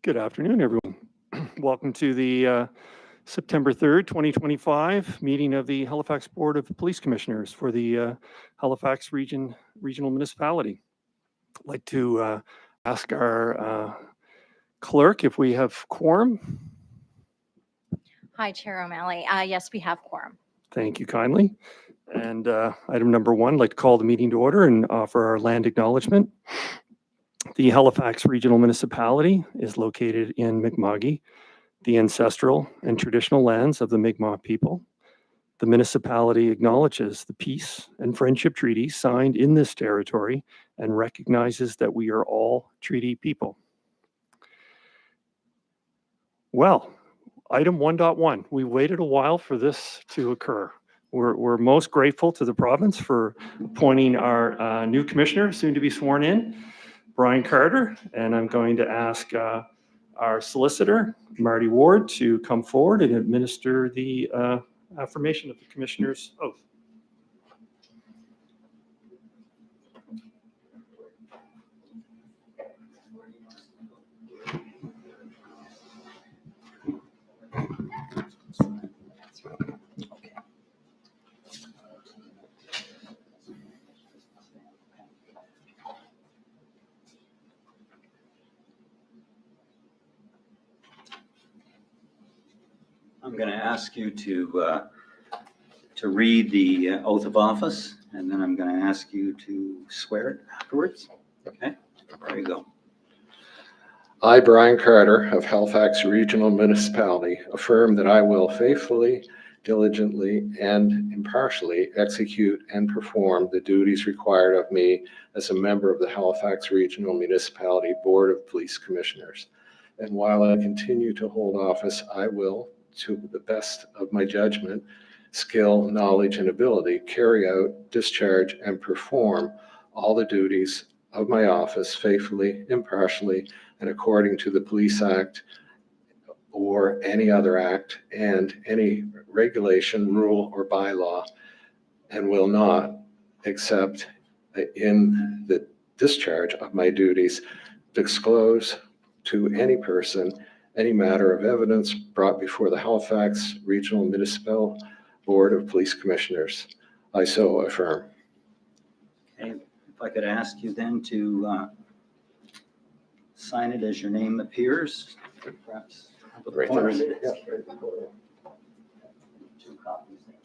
Good afternoon, everyone. Welcome to the September 3rd, 2025 meeting of the Halifax Board of Police Commissioners for the Halifax Regional Municipality. I'd like to ask our clerk if we have quorum. Hi, Chair O'Malley. Yes, we have quorum. Thank you kindly. And item number one, I'd like to call the meeting to order and offer our land acknowledgement. The Halifax Regional Municipality is located in Mi'kma'ki, the ancestral and traditional lands of the Mi'kmaq people. The municipality acknowledges the peace and friendship treaties signed in this territory and recognizes that we are all treaty people. Well, item 1.1, we waited a while for this to occur. We're most grateful to the province for appointing our new commissioner, soon to be sworn in, Brian Carter, and I'm going to ask our solicitor, Marty Ward, to come forward and administer the affirmation of the commissioner's oath. I'm going to ask you to read the oath of office, and then I'm going to ask you to swear it afterwards. Okay, there you go. I, Brian Carter of Halifax Regional Municipality, affirm that I will faithfully, diligently, and impartially execute and perform the duties required of me as a member of the Halifax Regional Municipality Board of Police Commissioners. And while I continue to hold office, I will, to the best of my judgment, skill, knowledge, and ability, carry out, discharge, and perform all the duties of my office faithfully, impartially, and according to the Police Act or any other act and any regulation, rule, or bylaw, and will not, except in the discharge of my duties, disclose to any person any matter of evidence brought before the Halifax Regional Municipal Board of Police Commissioners. I so affirm. Okay, if I could ask you then to sign it as your name appears, perhaps. Right there. Yeah, right before. 2 copies there.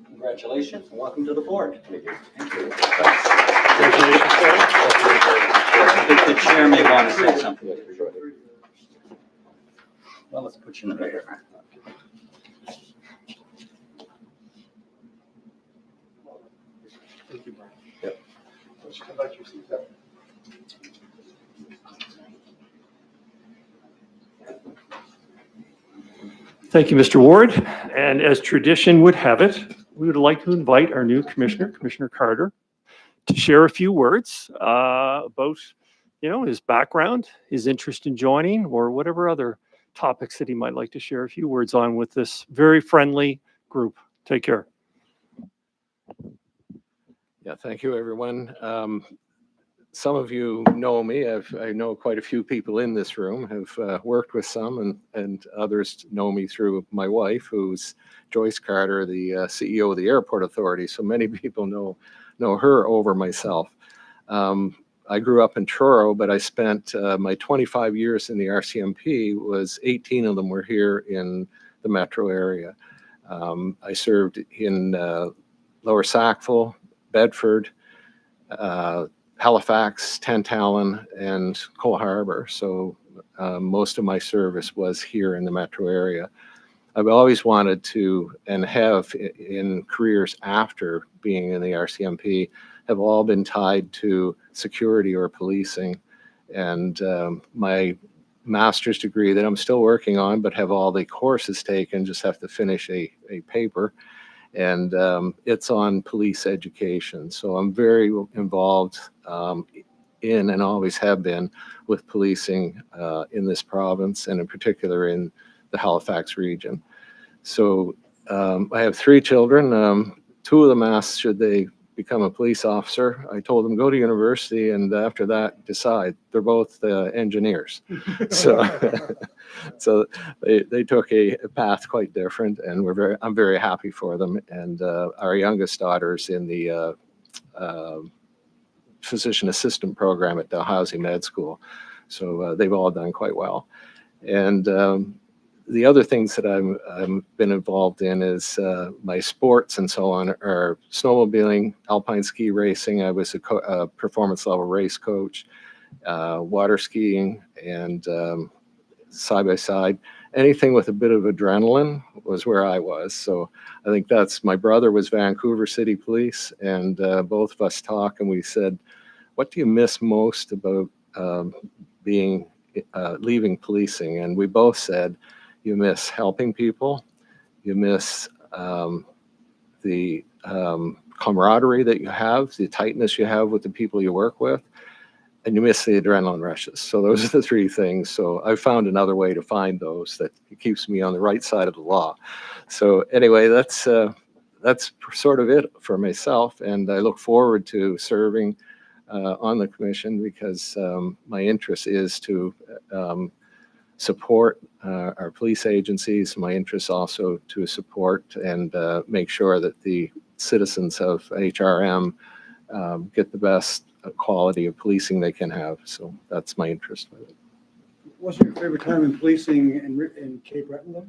Congratulations and welcome to the board. Thank you. Congratulations, sir. I think the chair may want to say something. Well, let's put you in the middle. Thank you, Brian. Yep. Let's come back to your seat. Yep. Thank you, Mr. Ward. And as tradition would have it, we would like to invite our new commissioner, Commissioner Carter, to share a few words about, his background, his interest in joining, or whatever other topics that he might like to share a few words on with this very friendly group. Take care. Yeah, thank you, everyone. Some of you know me. I know quite a few people in this room, have worked with some, and others know me through my wife, who's Joyce Carter, the CEO of the Airport Authority. So many people know her over myself. I grew up in Truro, but I spent my 25 years in the RCMP, was 18 of them were here in the metro area. I served in Lower Sackville, Bedford, Halifax, Tantallon, and Cole Harbour. So most of my service was here in the metro area. I've always wanted to, and have in careers after being in the RCMP, have all been tied to security or policing. And my master's degree that I'm still working on, but have all the courses taken, just have to finish a paper. And it's on police education. So I'm very involved in and always have been with policing in this province, and in particular in the Halifax region. So I have 3 children. 2 of them asked, should they become a police officer? I told them, go to university, and after that, decide. They're both engineers. So, so they took a path quite different, and I'm very happy for them. And our youngest daughter's in the physician assistant program at Dalhousie Med School. So they've all done quite well. And the other things that I've been involved in is my sports and so on are snowmobiling, alpine ski racing. I was a performance level race coach, water skiing, and side by side. Anything with a bit of adrenaline was where I was. So I think my brother was Vancouver City Police, and both of us talked and we said, what do you miss most about leaving policing? And we both said, you miss helping people, you miss the camaraderie that you have, the tightness you have with the people you work with, and you miss the adrenaline rushes. So those are the 3 things. So I found another way to find those that keeps me on the right side of the law. So anyway, that's sort of it for myself, and I look forward to serving on the commission because my interest is to support our police agencies. My interest also to support and make sure that the citizens of HRM get the best quality of policing they can have. So that's my interest with it. What's your favorite time in policing in Cape Breton, though?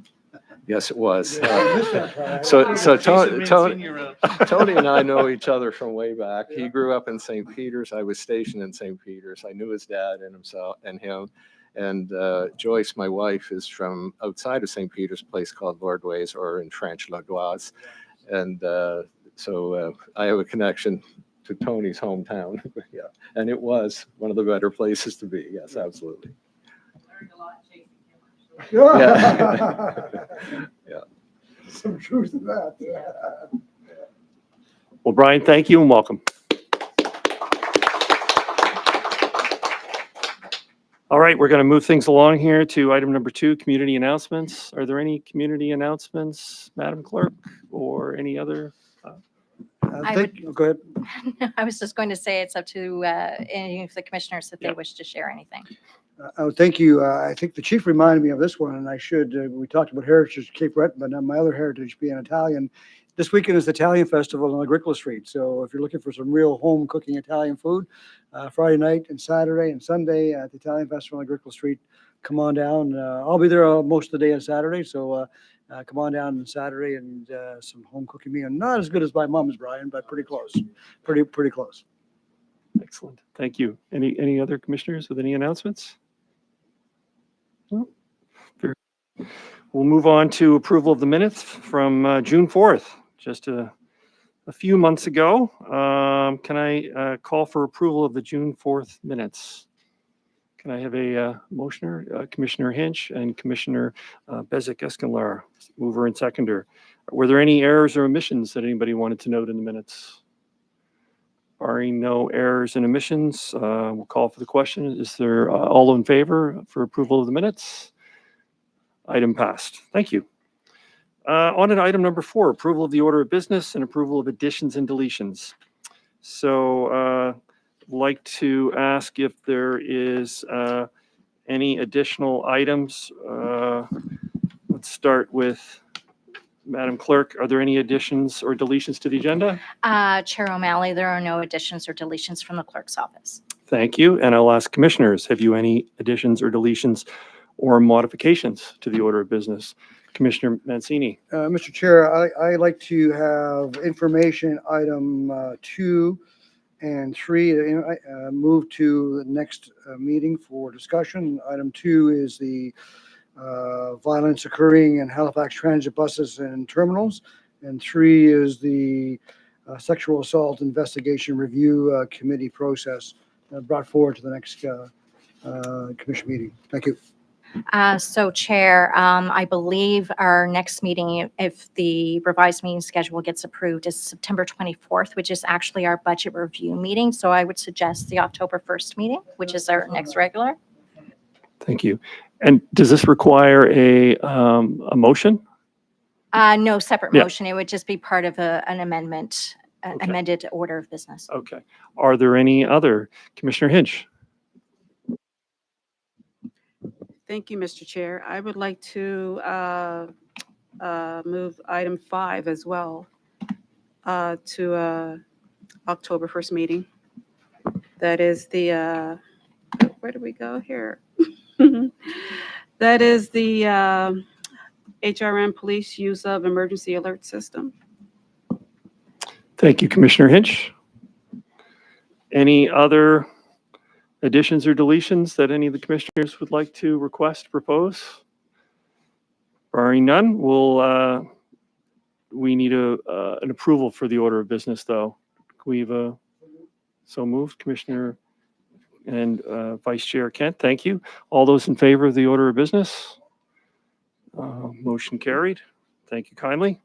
Yes, it was. Yeah, I missed that part. So Tony and I know each other from way back. He grew up in St. Peters. I was stationed in St. Peters. I knew his dad and him. And Joyce, my wife, is from outside of St. Peters, a place called Lordways, or in French, Laudoise. And so I have a connection to Tony's hometown. Yeah, and it was one of the better places to be. Yes, absolutely. Learned a lot chasing him. Yeah. Yeah. Some truth in that. Well, Brian, thank you and welcome. All right, we're going to move things along here to item number 2, community announcements. Are there any community announcements, Madam Clerk, or any other? Go ahead. I was just going to say it's up to any of the commissioners if they Yeah. wish to share anything. Thank you. I think the chief reminded me of this one, and I should. We talked about heritage Cape Breton, but my other heritage being Italian. This weekend is the Italian Festival on Agricola Street. So if you're looking for some real home cooking Italian food, Friday night and Saturday and Sunday at the Italian Festival on Agricola Street, come on down. I'll be there most of the day on Saturday. So come on down on Saturday and some home cooking meal. Not as good as my mom's, Brian, but pretty close. Pretty close. Excellent. Thank you. Any other commissioners with any announcements? No? We'll move on to approval of the minutes from June 4th, just a few months ago. Can I call for approval of the June 4th minutes? Can I have a motioner, Commissioner Hinch and Commissioner Bezic-Escanlar, mover and seconder? Were there any errors or omissions that anybody wanted to note in the minutes? Barring no errors and omissions, we'll call for the question. Is there all in favor for approval of the minutes? Item passed. Thank you. On to item number 4, approval of the order of business and approval of additions and deletions. So like to ask if there is any additional items. Let's start with Madam Clerk. Are there any additions or deletions to the agenda? Chair O'Malley, there are no additions or deletions from the clerk's office. Thank you. And I'll ask commissioners, have you any additions or deletions or modifications to the order of business? Commissioner Mancini. Mr. Chair, I like to have information item 2 and 3 move to the next meeting for discussion. Item 2 is the violence occurring in Halifax transit buses and terminals. And 3 is the sexual assault investigation review committee process brought forward to the next commission meeting. Thank you. So Chair, I believe our next meeting, if the revised meeting schedule gets approved, is September 24th, which is actually our budget review meeting. So I would suggest the October 1st meeting, which is our next regular. Thank you. And does this require a motion? No separate Yeah. motion. It would just be part of an amendment, Okay. amended order of business. Okay. Are there any other? Commissioner Hinch? Thank you, Mr. Chair. I would like to move item 5 as well to October 1st meeting. That is the, where do we go here? That is the HRM Police use of emergency alert system. Thank you, Commissioner Hinch. Any other additions or deletions that any of the commissioners would like to request, propose? Barring none, we need an approval for the order of business, though. We've so moved, Commissioner and Vice Chair Kent. Thank you. All those in favor of the order of business? Motion carried. Thank you kindly.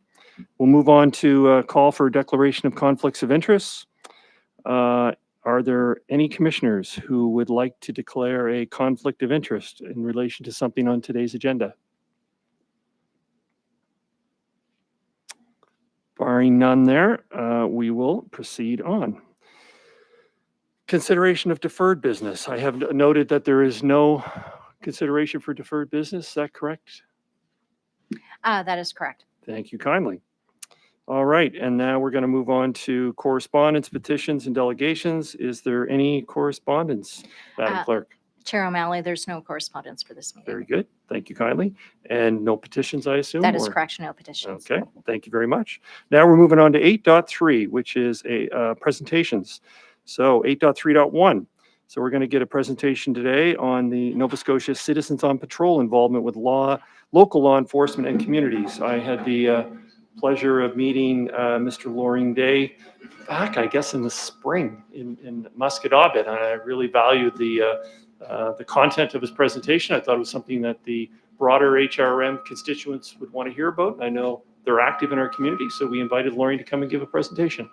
We'll move on to call for a declaration of conflicts of interest. Are there any commissioners who would like to declare a conflict of interest in relation to something on today's agenda? Barring none there, we will proceed on. Consideration of deferred business. I have noted that there is no consideration for deferred business. Is that correct? That is correct. Thank you kindly. All right, and now we're going to move on to correspondence, petitions, and delegations. Is there any correspondence, Madam Clerk? Chair O'Malley, there's no correspondence for this meeting. Very good. Thank you kindly. And no petitions, I assume? That is or- correct, no petitions. Okay, thank you very much. Now we're moving on to 8.3, which is presentations. So 8.3.1. So we're going to get a presentation today on the Nova Scotia Citizens on Patrol involvement with local law enforcement and communities. I had the pleasure of meeting Mr. Loring Day back, I guess, in the spring in Musquodoboit, and I really valued the content of his presentation. I thought it was something that the broader HRM constituents would want to hear about. I know they're active in our community, so we invited Loring to come and give a presentation.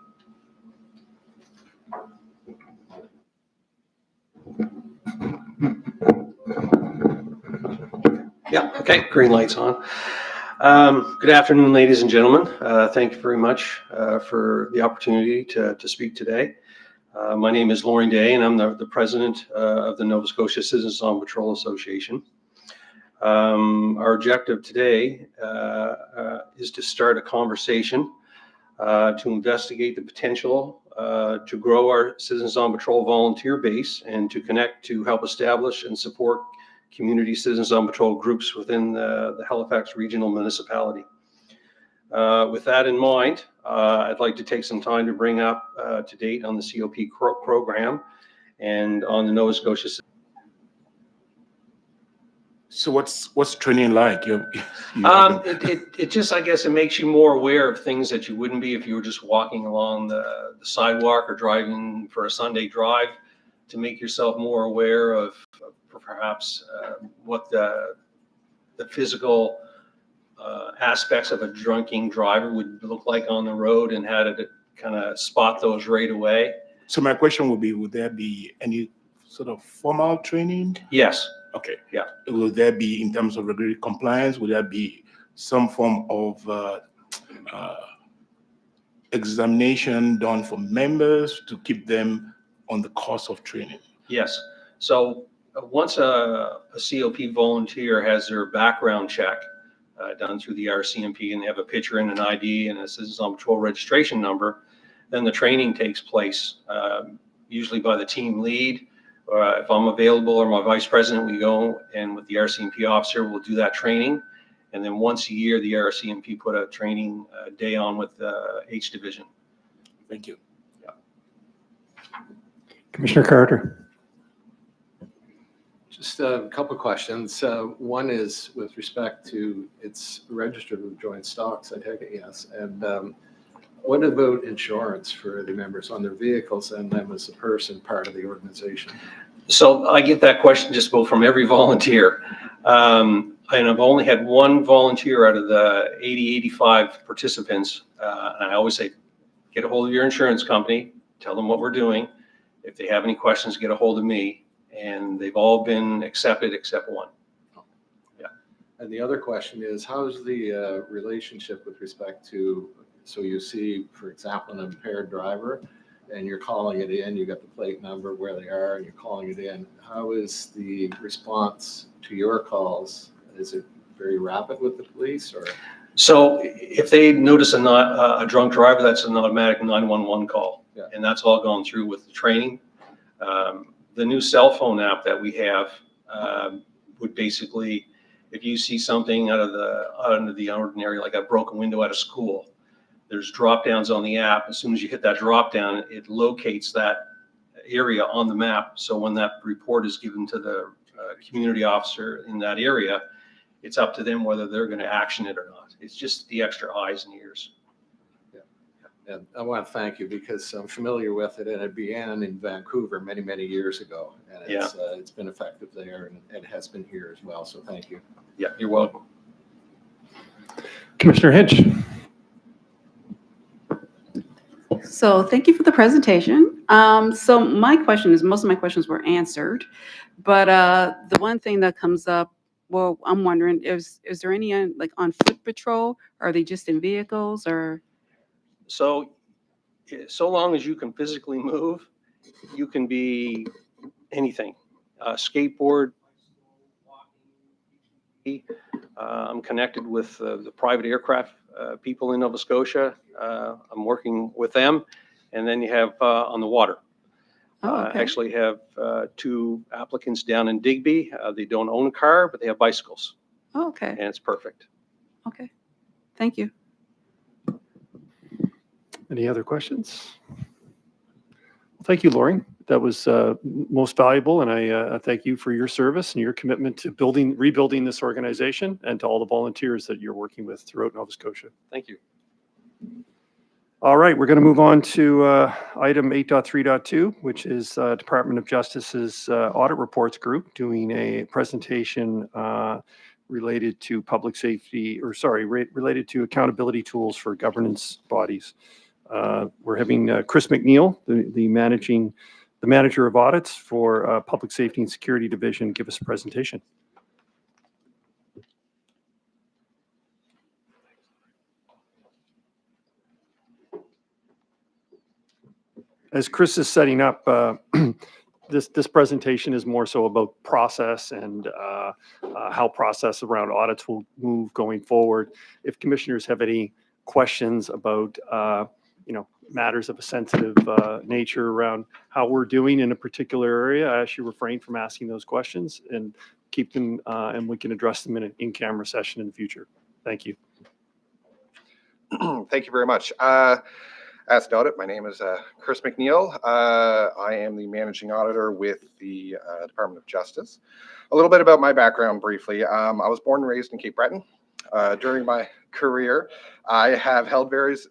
Yeah, okay, green light's on. Good afternoon, ladies and gentlemen. Thank you very much for the opportunity to speak today. My name is Loring Day, and I'm the president of the Nova Scotia Citizens on Patrol Association. Our objective today is to start a conversation to investigate the potential to grow our Citizens on Patrol volunteer base and to connect to help establish and support community Citizens on Patrol groups within the Halifax Regional Municipality. With that in mind, I'd like to take some time to bring up to date on the COP program and on the Nova Scotia. So what's training like? It just, I guess, it makes you more aware of things that you wouldn't be if you were just walking along the sidewalk or driving for a Sunday drive, to make yourself more aware of perhaps what the physical aspects of a drunken driver would look like on the road, and how to kind of spot those right away. So my question would be, would there be any sort of formal training? Yes. Okay. Yeah. Will there be, in terms of regulatory compliance, will there be some form of examination done for members to keep them on the course of training? Yes. So once a COP volunteer has their background check done through the RCMP, and they have a picture and an ID and a Citizens on Patrol registration number, then the training takes place, usually by the team lead. If I'm available or my vice president, we go and with the RCMP officer, we'll do that training. And then once a year, the RCMP put a training day on with H Division. Thank you. Commissioner Carter. Just a couple of questions. One is with respect to it's registered with joint stocks, I take it, yes. And what about insurance for the members on their vehicles and them as a person part of the organization? So I get that question just about from every volunteer. And I've only had one volunteer out of the 80, 85 participants. And I always say, get a hold of your insurance company, tell them what we're doing. If they have any questions, get a hold of me. And they've all been accepted except one. And the other question is, how's the relationship with respect to, so you see, for example, an impaired driver and you're calling it in, you got the plate number where they are and you're calling it in. How is the response to your calls? Is it very rapid with the police or? So if they notice a drunk driver, that's an automatic 911 call. Yeah. And that's all gone through with the training. The new cell phone app that we have would basically, if you see something out of the ordinary, like a broken window at a school, there's drop downs on the app. As soon as you hit that drop down, it locates that area on the map. So when that report is given to the community officer in that area, it's up to them whether they're going to action it or not. It's just the extra eyes and ears. And I want to thank you because I'm familiar with it and it began in Vancouver many, many years ago. And it's been effective there and it has been here as well. So thank you. Yeah, you're welcome. Commissioner Hinch. So thank you for the presentation. So my question is, most of my questions were answered, but the one thing that comes up, well, I'm wondering, is there any like on foot patrol? Are they just in vehicles or? So long as you can physically move, you can be anything. Skateboard. I'm connected with the private aircraft people in Nova Scotia. I'm working with them. And then you have on the water. Oh, okay. Actually have two applicants down in Digby. They don't own a car, but they have bicycles. Oh, okay. And it's perfect. Okay. Thank you. Any other questions? Thank you, Lauren. That was most valuable, and I thank you for your service and your commitment to rebuilding this organization and to all the volunteers that you're working with throughout Nova Scotia. Thank you. All right, we're going to move on to item 8.3.2, which is Department of Justice's Audit Reports Group doing a presentation related to related to accountability tools for governance bodies. We're having Chris McNeil, the manager of audits for Public Safety and Security Division, give us a presentation. As Chris is setting up, this presentation is more so about process and how process around audits will move going forward. If commissioners have any questions about matters of a sensitive nature around how we're doing in a particular area, I actually refrain from asking those questions and keep them, and we can address them in an in-camera session in the future. Thank you. Thank you very much. As noted, my name is Chris McNeil. I am the managing auditor with the Department of Justice. A little bit about my background briefly. I was born and raised in Cape Breton. During my career, I have held various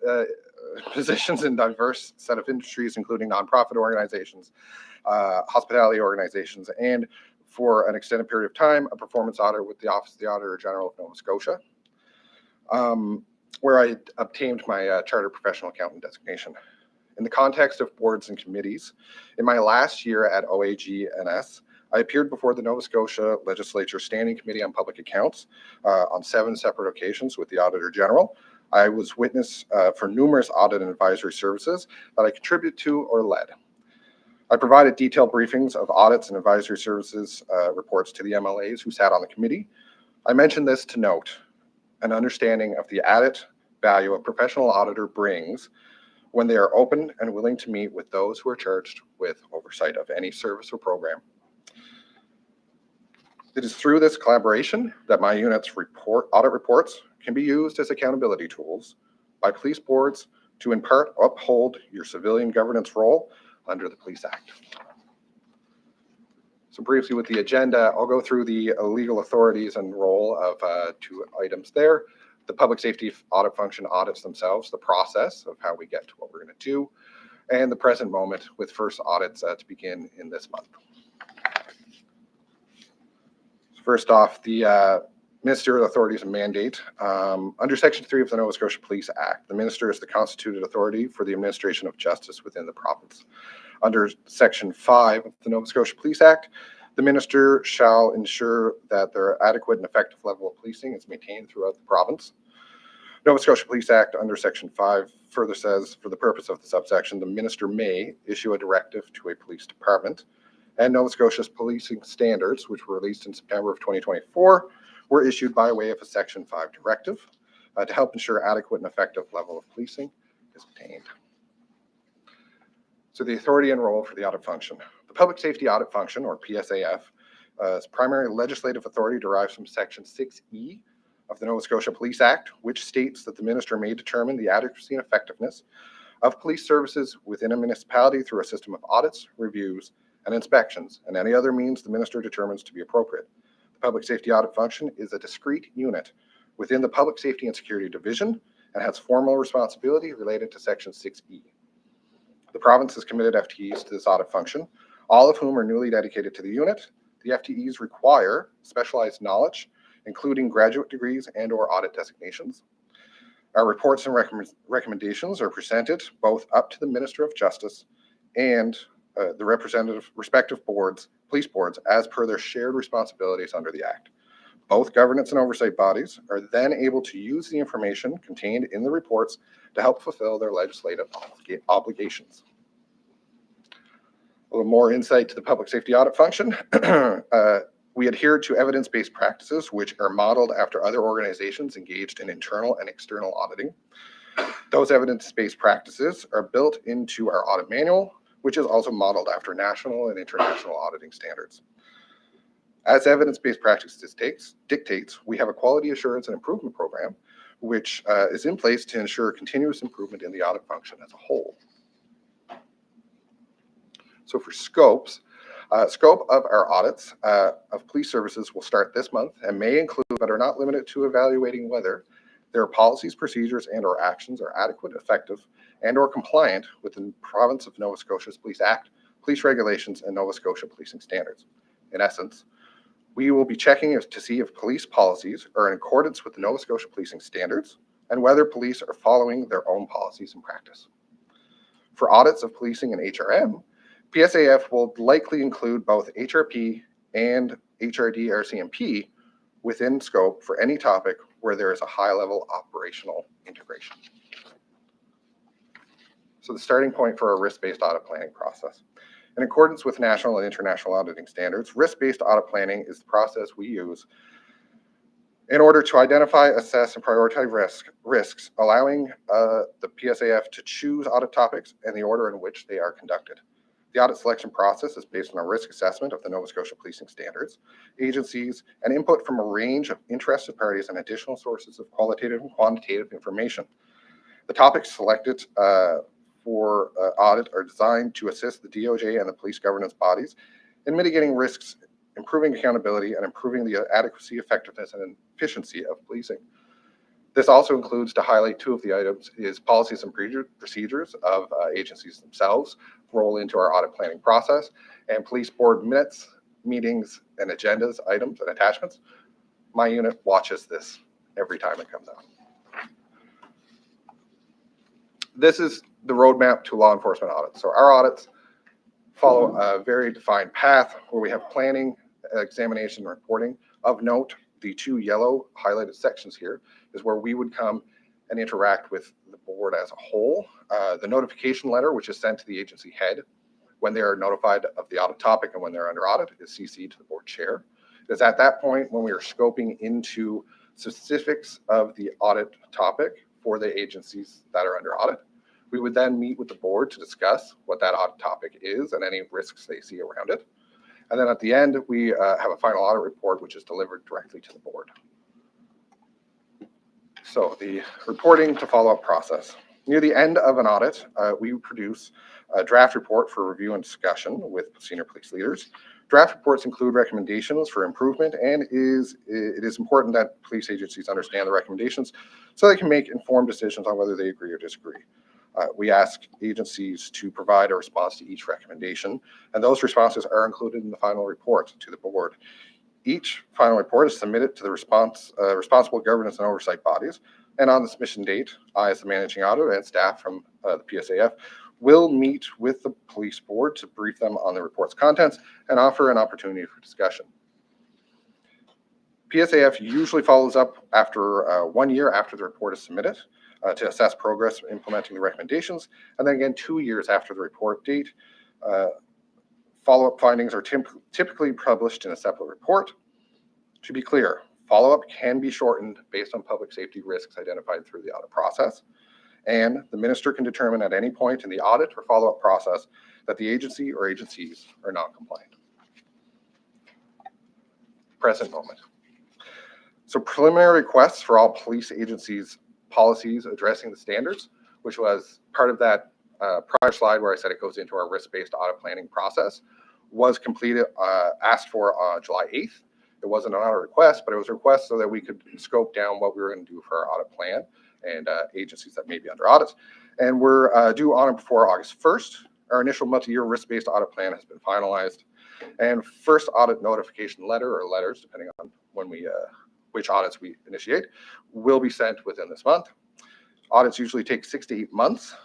positions in diverse set of industries, including nonprofit organizations, hospitality organizations, and for an extended period of time, a performance auditor with the Office of the Auditor General of Nova Scotia, where I obtained my Chartered Professional Accountant designation. In the context of boards and committees, in my last year at OAG-NS, I appeared before the Nova Scotia Legislature Standing Committee on Public Accounts on 7 separate occasions with the Auditor General. I was witness for numerous audit and advisory services that I contributed to or led. I provided detailed briefings of audits and advisory services reports to the MLAs who sat on the committee. I mention this to note an understanding of the added value a professional auditor brings when they are open and willing to meet with those who are charged with oversight of any service or program. It is through this collaboration that my unit's audit reports can be used as accountability tools by police boards to in part uphold your civilian governance role under the Police Act. So briefly with the agenda, I'll go through the legal authorities and role of 2 items there. The public safety audit function audits themselves, the process of how we get to what we're going to do, and the present moment with first audits to begin in this month. First off, the ministerial authorities and mandate. Under Section 3 of the Nova Scotia Police Act, the minister is the constituted authority for the administration of justice within the province. Under Section 5 of the Nova Scotia Police Act, the minister shall ensure that their adequate and effective level of policing is maintained throughout the province. Nova Scotia Police Act under Section 5 further says, for the purpose of the subsection, the minister may issue a directive to a police department. And Nova Scotia's policing standards, which were released in September of 2024, were issued by way of a Section 5 directive to help ensure adequate and effective level of policing is obtained. So the authority and role for the audit function. The Public Safety Audit Function, or PSAF, its primary legislative authority derives from Section 6E of the Nova Scotia Police Act, which states that the minister may determine the adequacy and effectiveness of police services within a municipality through a system of audits, reviews, and inspections, and any other means the minister determines to be appropriate. The Public Safety Audit Function is a discrete unit within the Public Safety and Security Division and has formal responsibility related to Section 6E. The province has committed FTEs to this audit function, all of whom are newly dedicated to the unit. The FTEs require specialized knowledge, including graduate degrees and/or audit designations. Our reports and recommendations are presented both up to the Minister of Justice and the respective boards, police boards, as per their shared responsibilities under the Act. Both governance and oversight bodies are then able to use the information contained in the reports to help fulfill their legislative obligations. A little more insight to the Public Safety Audit Function. We adhere to evidence-based practices which are modeled after other organizations engaged in internal and external auditing. Those evidence-based practices are built into our audit manual, which is also modeled after national and international auditing standards. As evidence-based practices dictates, we have a quality assurance and improvement program, which is in place to ensure continuous improvement in the audit function as a whole. So for scopes, scope of our audits of police services will start this month and may include, but are not limited to, evaluating whether their policies, procedures, and/or actions are adequate, effective, and/or compliant with the province of Nova Scotia's Police Act, police regulations, and Nova Scotia policing standards. In essence, we will be checking to see if police policies are in accordance with the Nova Scotia policing standards and whether police are following their own policies and practice. For audits of policing and HRM, PSAF will likely include both HRP and HRD RCMP within scope for any topic where there is a high-level operational integration. So the starting point for a risk-based audit planning process. In accordance with national and international auditing standards, risk-based audit planning is the process we use in order to identify, assess, and prioritize risks, allowing the PSAF to choose audit topics and the order in which they are conducted. The audit selection process is based on a risk assessment of the Nova Scotia policing standards, agencies, and input from a range of interested parties and additional sources of qualitative and quantitative information. The topics selected for audit are designed to assist the DOJ and the police governance bodies in mitigating risks, improving accountability, and improving the adequacy, effectiveness, and efficiency of policing. This also includes, to highlight two of the items, is policies and procedures of agencies themselves roll into our audit planning process, and police board minutes, meetings, and agendas, items, and attachments. My unit watches this every time it comes out. This is the roadmap to law enforcement audits. So our audits follow a very defined path where we have planning, examination, and reporting. Of note, the two yellow highlighted sections here is where we would come and interact with the board as a whole. The notification letter, which is sent to the agency head when they are notified of the audit topic and when they're under audit, is CC'd to the board chair. It is at that point when we are scoping into specifics of the audit topic for the agencies that are under audit. We would then meet with the board to discuss what that audit topic is and any risks they see around it. And then at the end, we have a final audit report, which is delivered directly to the board. So the reporting to follow-up process. Near the end of an audit, we produce a draft report for review and discussion with senior police leaders. Draft reports include recommendations for improvement, and it is important that police agencies understand the recommendations so they can make informed decisions on whether they agree or disagree. We ask agencies to provide a response to each recommendation, and those responses are included in the final report to the board. Each final report is submitted to the responsible governance and oversight bodies. And on the submission date, I, as the managing auditor, and staff from the PSAF will meet with the police board to brief them on the report's contents and offer an opportunity for discussion. PSAF usually follows up after 1 year after the report is submitted to assess progress implementing the recommendations, and then again 2 years after the report date. Follow-up findings are typically published in a separate report. To be clear, follow-up can be shortened based on public safety risks identified through the audit process, and the minister can determine at any point in the audit or follow-up process that the agency or agencies are non-compliant. Present moment. So preliminary requests for all police agencies' policies addressing the standards, which was part of that prior slide where I said it goes into our risk-based audit planning process, was completed, asked for on July 8th. It wasn't an audit request, but it was a request so that we could scope down what we were going to do for our audit plan and agencies that may be under audits. And we're due on or before August 1st. Our initial multi-year risk-based audit plan has been finalized. And first audit notification letter or letters, depending on when we which audits we initiate, will be sent within this month. Audits usually take 6 to 8 months.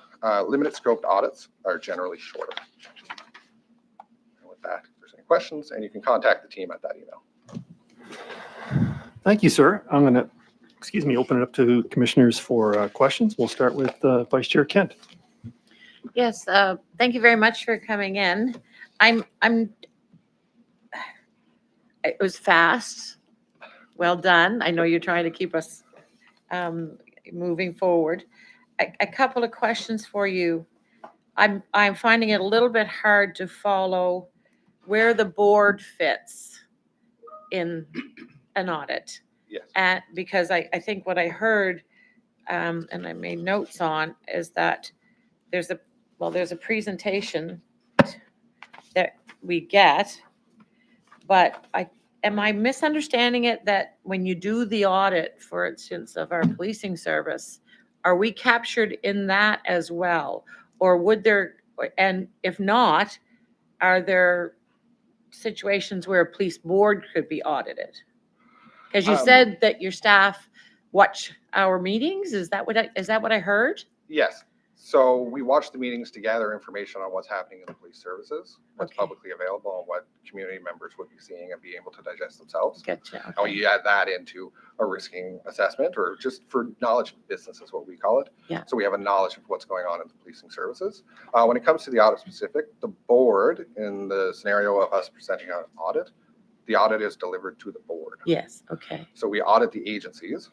Limited scoped audits are generally shorter. And with that, if there's any questions, and you can contact the team at that email. Thank you, sir. I'm going to, open it up to commissioners for questions. We'll start with Vice Chair Kent. Yes, thank you very much for coming in. It was fast. Well done. I know you're trying to keep us moving forward. A couple of questions for you. I'm finding it a little bit hard to follow where the board fits in an audit. Yes. Because I think what I heard, and I made notes on, is that there's a presentation that we get, but am I misunderstanding it that when you do the audit, for instance, of our policing service, are we captured in that as well? Or would there, and if not, are there situations where a police board could be audited? Because you said that your staff watch our meetings. Is that what I heard? Yes. So we watch the meetings to gather information on what's happening in the police services, what's Okay. publicly available, and what community members would be seeing and be able to digest themselves. Gotcha. And we add that into a risking assessment, or just for knowledge of business is what we call it. Yeah. So we have a knowledge of what's going on in the policing services. When it comes to the audit specific, the board, in the scenario of us presenting an audit, the audit is delivered to the board. Yes. Okay. So we audit the agencies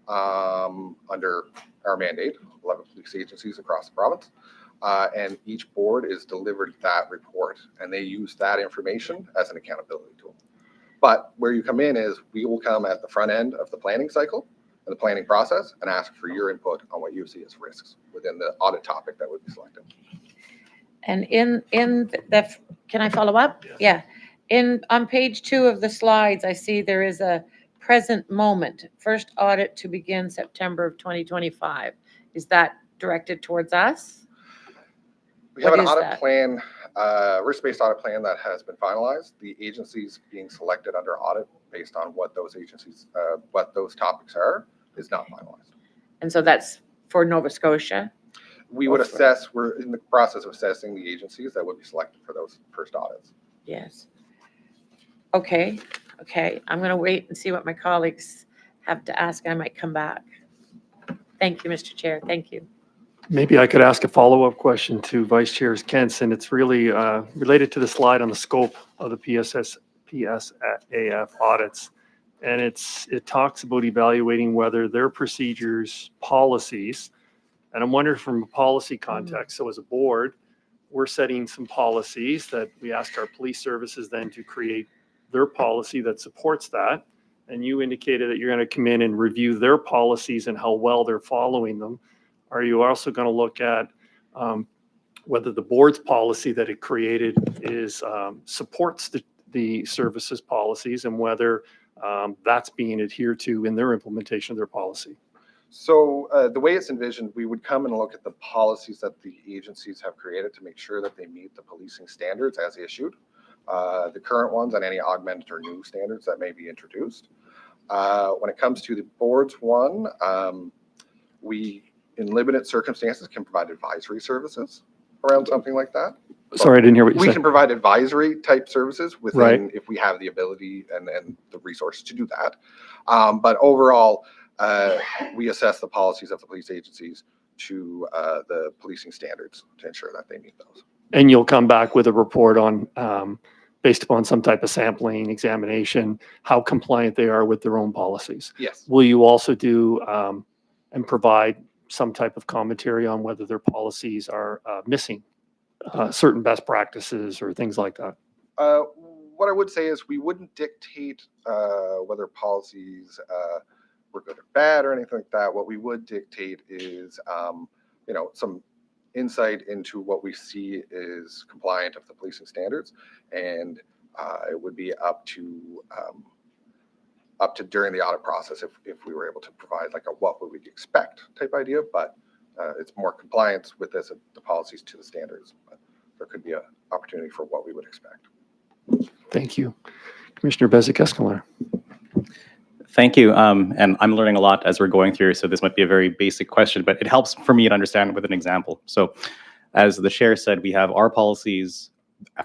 under our mandate, 11 police agencies across the province. And each board is delivered that report, and they use that information as an accountability tool. But where you come in is we will come at the front end of the planning cycle and the planning process and ask for your input on what you see as risks within the audit topic that would be selected. And in the, can I follow up? Yes. Yeah. On page 2 of the slides, I see there is a present moment, first audit to begin September of 2025. Is that directed towards us? We have What an is audit that? plan, risk-based audit plan that has been finalized. The agencies being selected under audit based on what those agencies, what those topics are, is not finalized. And so that's for Nova Scotia? We would Go for it. assess, we're in the process of assessing the agencies that would be selected for those first audits. Yes. Okay. I'm going to wait and see what my colleagues have to ask. I might come back. Thank you, Mr. Chair. Thank you. Maybe I could ask a follow-up question to Vice Chair Kent, and it's really related to the slide on the scope of the PSAF audits. And it talks about evaluating whether their procedures, policies, and I'm wondering from a policy context, so as a board, we're setting some policies that we ask our police services then to create their policy that supports that. And you indicated that you're going to come in and review their policies and how well they're following them. Are you also going to look at whether the board's policy that it created is supports the services policies and whether that's being adhered to in their implementation of their policy? So the way it's envisioned, we would come and look at the policies that the agencies have created to make sure that they meet the policing standards as issued. the current ones and any augmented or new standards that may be introduced. When it comes to the board's one, we, in limited circumstances, can provide advisory services around something like that. Sorry, I didn't hear what you We said. can provide advisory type services within, Right. if we have the ability and the resources to do that. But overall, we assess the policies of the police agencies to the policing standards to ensure that they meet those. And you'll come back with a report on, based upon some type of sampling, examination, how compliant they are with their own policies. Yes. Will you also do and provide some type of commentary on whether their policies are missing certain best practices or things like that? What I would say is we wouldn't dictate whether policies were good or bad or anything like that. What we would dictate is, some insight into what we see is compliant of the policing standards, and it would be up to during the audit process if we were able to provide like a what would we expect type idea, but it's more compliance with this, the policies to the standards. But there could be an opportunity for what we would expect. Thank you. Commissioner Bezic-Escalante. Thank you. And I'm learning a lot as we're going through, so this might be a very basic question, but it helps for me to understand with an example. So as the chair said, we have our policies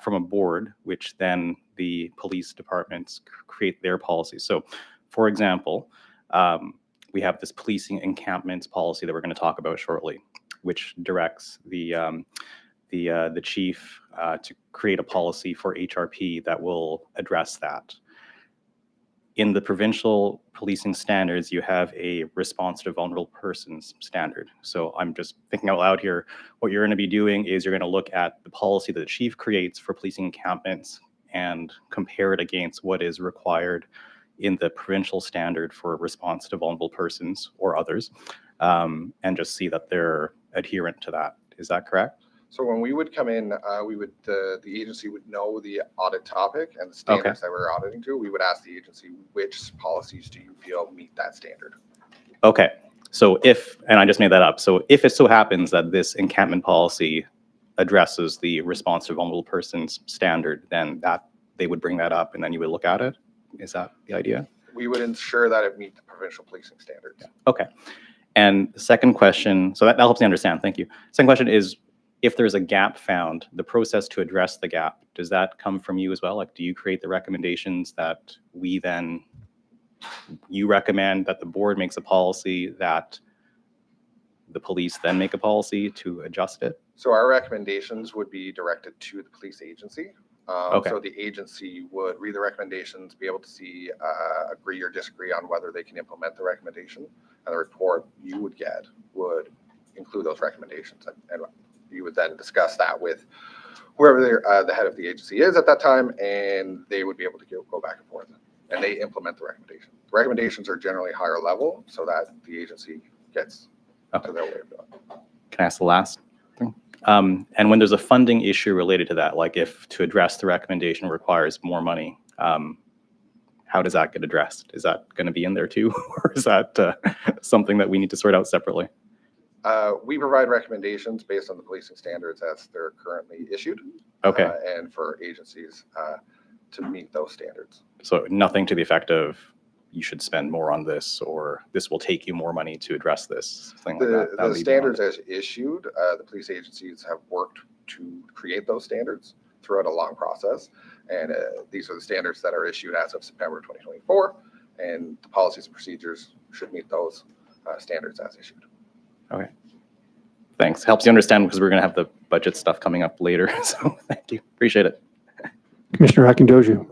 from a board, which then the police departments create their policies. So for example, we have this policing encampments policy that we're going to talk about shortly, which directs the chief to create a policy for HRP that will address that. In the provincial policing standards, you have a response to vulnerable persons standard. So I'm just thinking out loud here. What you're going to be doing is you're going to look at the policy that the chief creates for policing encampments and compare it against what is required in the provincial standard for response to vulnerable persons or others, and just see that they're adherent to that. Is that correct? So when we would come in, the agency would know the audit topic and the standards that we're auditing to. We would ask the agency, which policies do you feel meet that standard? Okay. So and I just made that up. So if it so happens that this encampment policy addresses the response to vulnerable persons standard, then they would bring that up and then you would look at it. Is that the idea? We would ensure that it meet the provincial policing standards. Yeah. Okay. And the second question, so that helps me understand. Thank you. Second question is, if there's a gap found, the process to address the gap, does that come from you as well? Like, do you create the recommendations that you recommend that the board makes a policy that the police then make a policy to adjust it? So our recommendations would be directed to the police agency. Okay. So the agency would read the recommendations, be able to see, agree or disagree on whether they can implement the recommendation. And the report you would get would include those recommendations. And you would then discuss that with whoever the head of the agency is at that time, and they would be able to go back and forth, and they implement the recommendation. The recommendations are generally higher level so that the agency gets to their way of doing it. Can I ask the last thing? And when there's a funding issue related to that, like if to address the recommendation requires more money, how does that get addressed? Is that going to be in there too? Or is that something that we need to sort out separately? We provide recommendations based on the policing standards as they're currently issued. Okay. And for agencies to meet those standards. So nothing to the effect of you should spend more on this, or this will take you more money to address this, thing like that. That would The be standards beyond. as issued, the police agencies have worked to create those standards throughout a long process. And these are the standards that are issued as of September 2024. And the policies and procedures should meet those standards as issued. Okay. Thanks. Helps you understand because we're going to have the budget stuff coming up later. So thank you. Appreciate it. Commissioner Akindoju.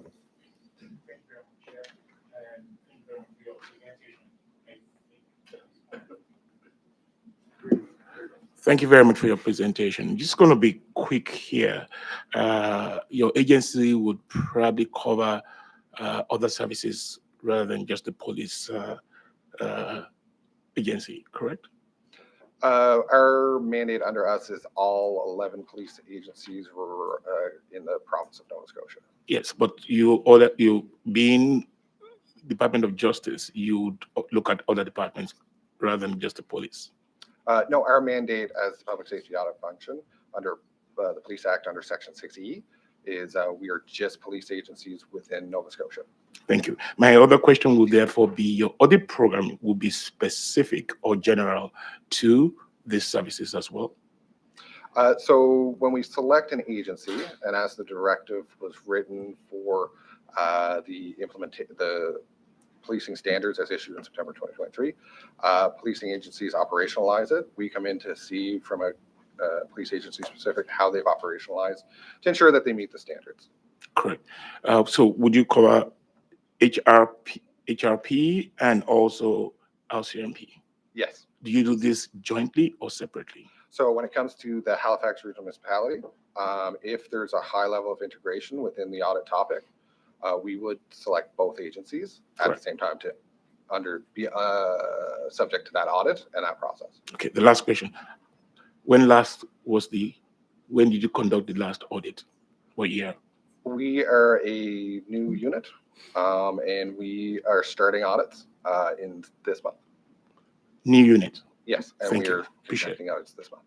Thank you very much for your presentation. Just going to be quick here. Your agency would probably cover other services rather than just the police agency, correct? Our mandate under us is all 11 police agencies were in the province of Nova Scotia. Yes, but you being Department of Justice, you would look at other departments rather than just the police. No, our mandate as the public safety audit function under the Police Act under Section 6E is we are just police agencies within Nova Scotia. Thank you. My other question will therefore be, your audit program will be specific or general to these services as well? So when we select an agency, and as the directive was written for the policing standards as issued in September 2023, policing agencies operationalize it. We come in to see from a police agency specific how they've operationalized to ensure that they meet the standards. Correct. So would you cover HRP and also LCMP? Yes. Do you do this jointly or separately? So when it comes to the Halifax Regional Municipality, if there's a high level of integration within the audit topic, we would select both agencies at Correct. the same time to be subject to that audit and that process. Okay, the last question. When did you conduct the last audit? What year? We are a new unit, and we are starting audits in this month. New unit. Yes, and Thank we you. are Appreciate conducting audits this month.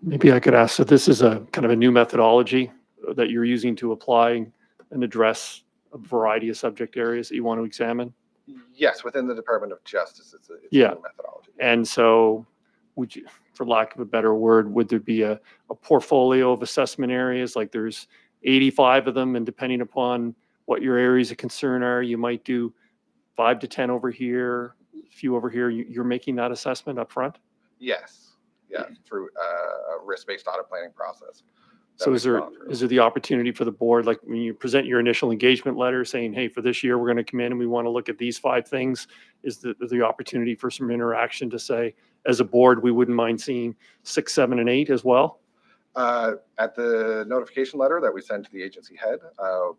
Maybe I could ask, so this is a kind of a new methodology that you're using to apply and address a variety of subject areas that you want to examine? Yes, within the Department of Justice, it's a Yeah. new methodology. And so would you, for lack of a better word, would there be a portfolio of assessment areas? Like there's 85 of them, and depending upon what your areas of concern are, you might do 5 to 10 over here, a few over here. You're making that assessment up front? Yes, yeah, through a risk-based audit planning process. that So we've is there gone through. is there the opportunity for the board, like when you present your initial engagement letter saying, hey, for this year, we're going to come in and we want to look at these 5 things? Is the opportunity for some interaction to say, as a board, we wouldn't mind seeing 6, 7, and 8 as well? At the notification letter that we send to the agency head,